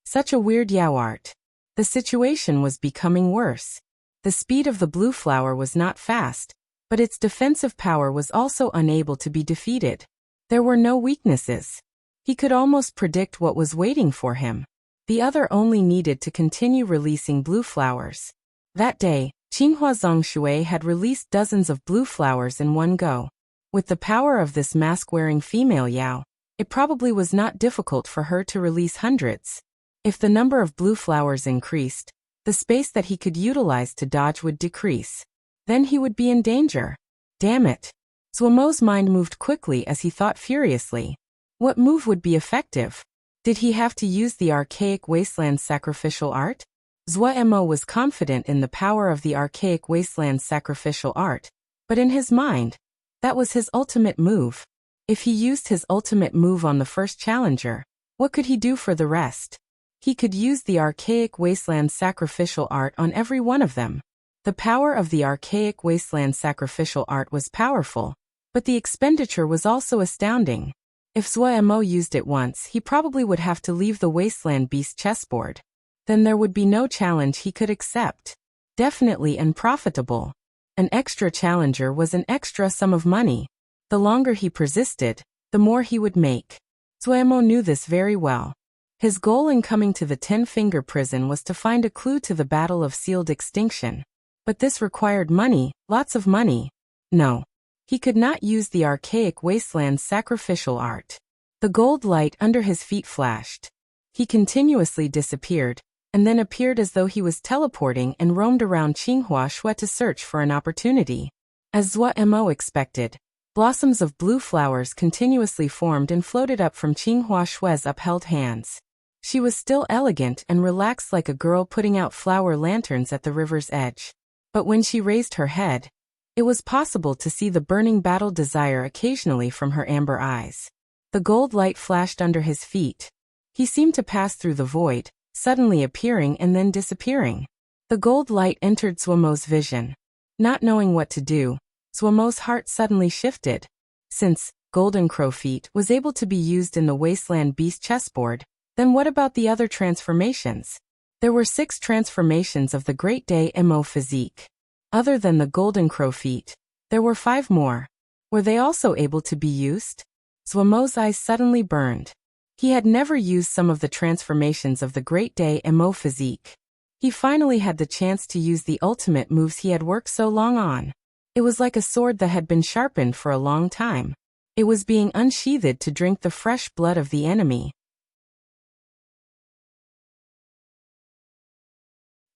Such a weird Yao art. The situation was becoming worse. The speed of the blue flower was not fast, but its defensive power was also unable to be defeated. There were no weaknesses. He could almost predict what was waiting for him. The other only needed to continue releasing blue flowers. That day, Qinghua Zhang Shui had released dozens of blue flowers in one go. With the power of this mask-wearing female Yao, it probably was not difficult for her to release hundreds. If the number of blue flowers increased, the space that he could utilize to dodge would decrease. Then he would be in danger. Damn it. Zhuemo's mind moved quickly as he thought furiously. What move would be effective? Did he have to use the archaic wasteland sacrificial art? Zhuemo was confident in the power of the archaic wasteland sacrificial art, but in his mind, that was his ultimate move. If he used his ultimate move on the first challenger, what could he do for the rest? He could use the archaic wasteland sacrificial art on every one of them. The power of the archaic wasteland sacrificial art was powerful, but the expenditure was also astounding. If Zhuemo used it once, he probably would have to leave the wasteland beast chessboard. Then there would be no challenge he could accept. Definitely unprofitable. An extra challenger was an extra sum of money. The longer he persisted, the more he would make. Zhuemo knew this very well. His goal in coming to the 10-finger prison was to find a clue to the Battle of Sealed Extinction. But this required money, lots of money. No. He could not use the archaic wasteland's sacrificial art. The gold light under his feet flashed. He continuously disappeared, and then appeared as though he was teleporting and roamed around Qinghua Shui to search for an opportunity. As Zhuo expected, blossoms of blue flowers continuously formed and floated up from Qinghua Shui's upheld hands. She was still elegant and relaxed like a girl putting out flower lanterns at the river's edge. But when she raised her head, it was possible to see the burning battle desire occasionally from her amber eyes. The gold light flashed under his feet. He seemed to pass through the void, suddenly appearing and then disappearing. The gold light entered Zhuo's vision. Not knowing what to do, Zhuo's heart suddenly shifted. Since Golden Crow Feet was able to be used in the Wasteland Beast chessboard, then what about the other transformations? There were 6 transformations of the Great Day Mo physique. Other than the Golden Crow Feet, there were 5 more. Were they also able to be used? Zhuo's eyes suddenly burned. He had never used some of the transformations of the Great Day Mo physique. He finally had the chance to use the ultimate moves he had worked so long on. It was like a sword that had been sharpened for a long time. It was being unsheathed to drink the fresh blood of the enemy.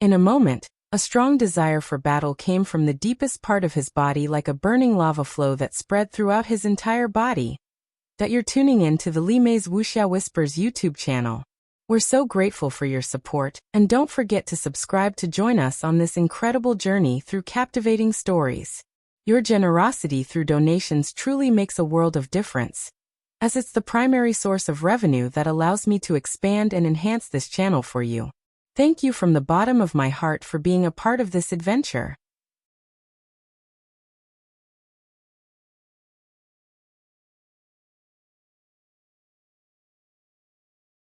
In a moment, a strong desire for battle came from the deepest part of his body like a burning lava flow that spread throughout his entire body. That you're tuning in to the Li Mei's Wuxia Whispers YouTube channel. We're so grateful for your support, and don't forget to subscribe to join us on this incredible journey through captivating stories. Your generosity through donations truly makes a world of difference, as it's the primary source of revenue that allows me to expand and enhance this channel for you. Thank you from the bottom of my heart for being a part of this adventure.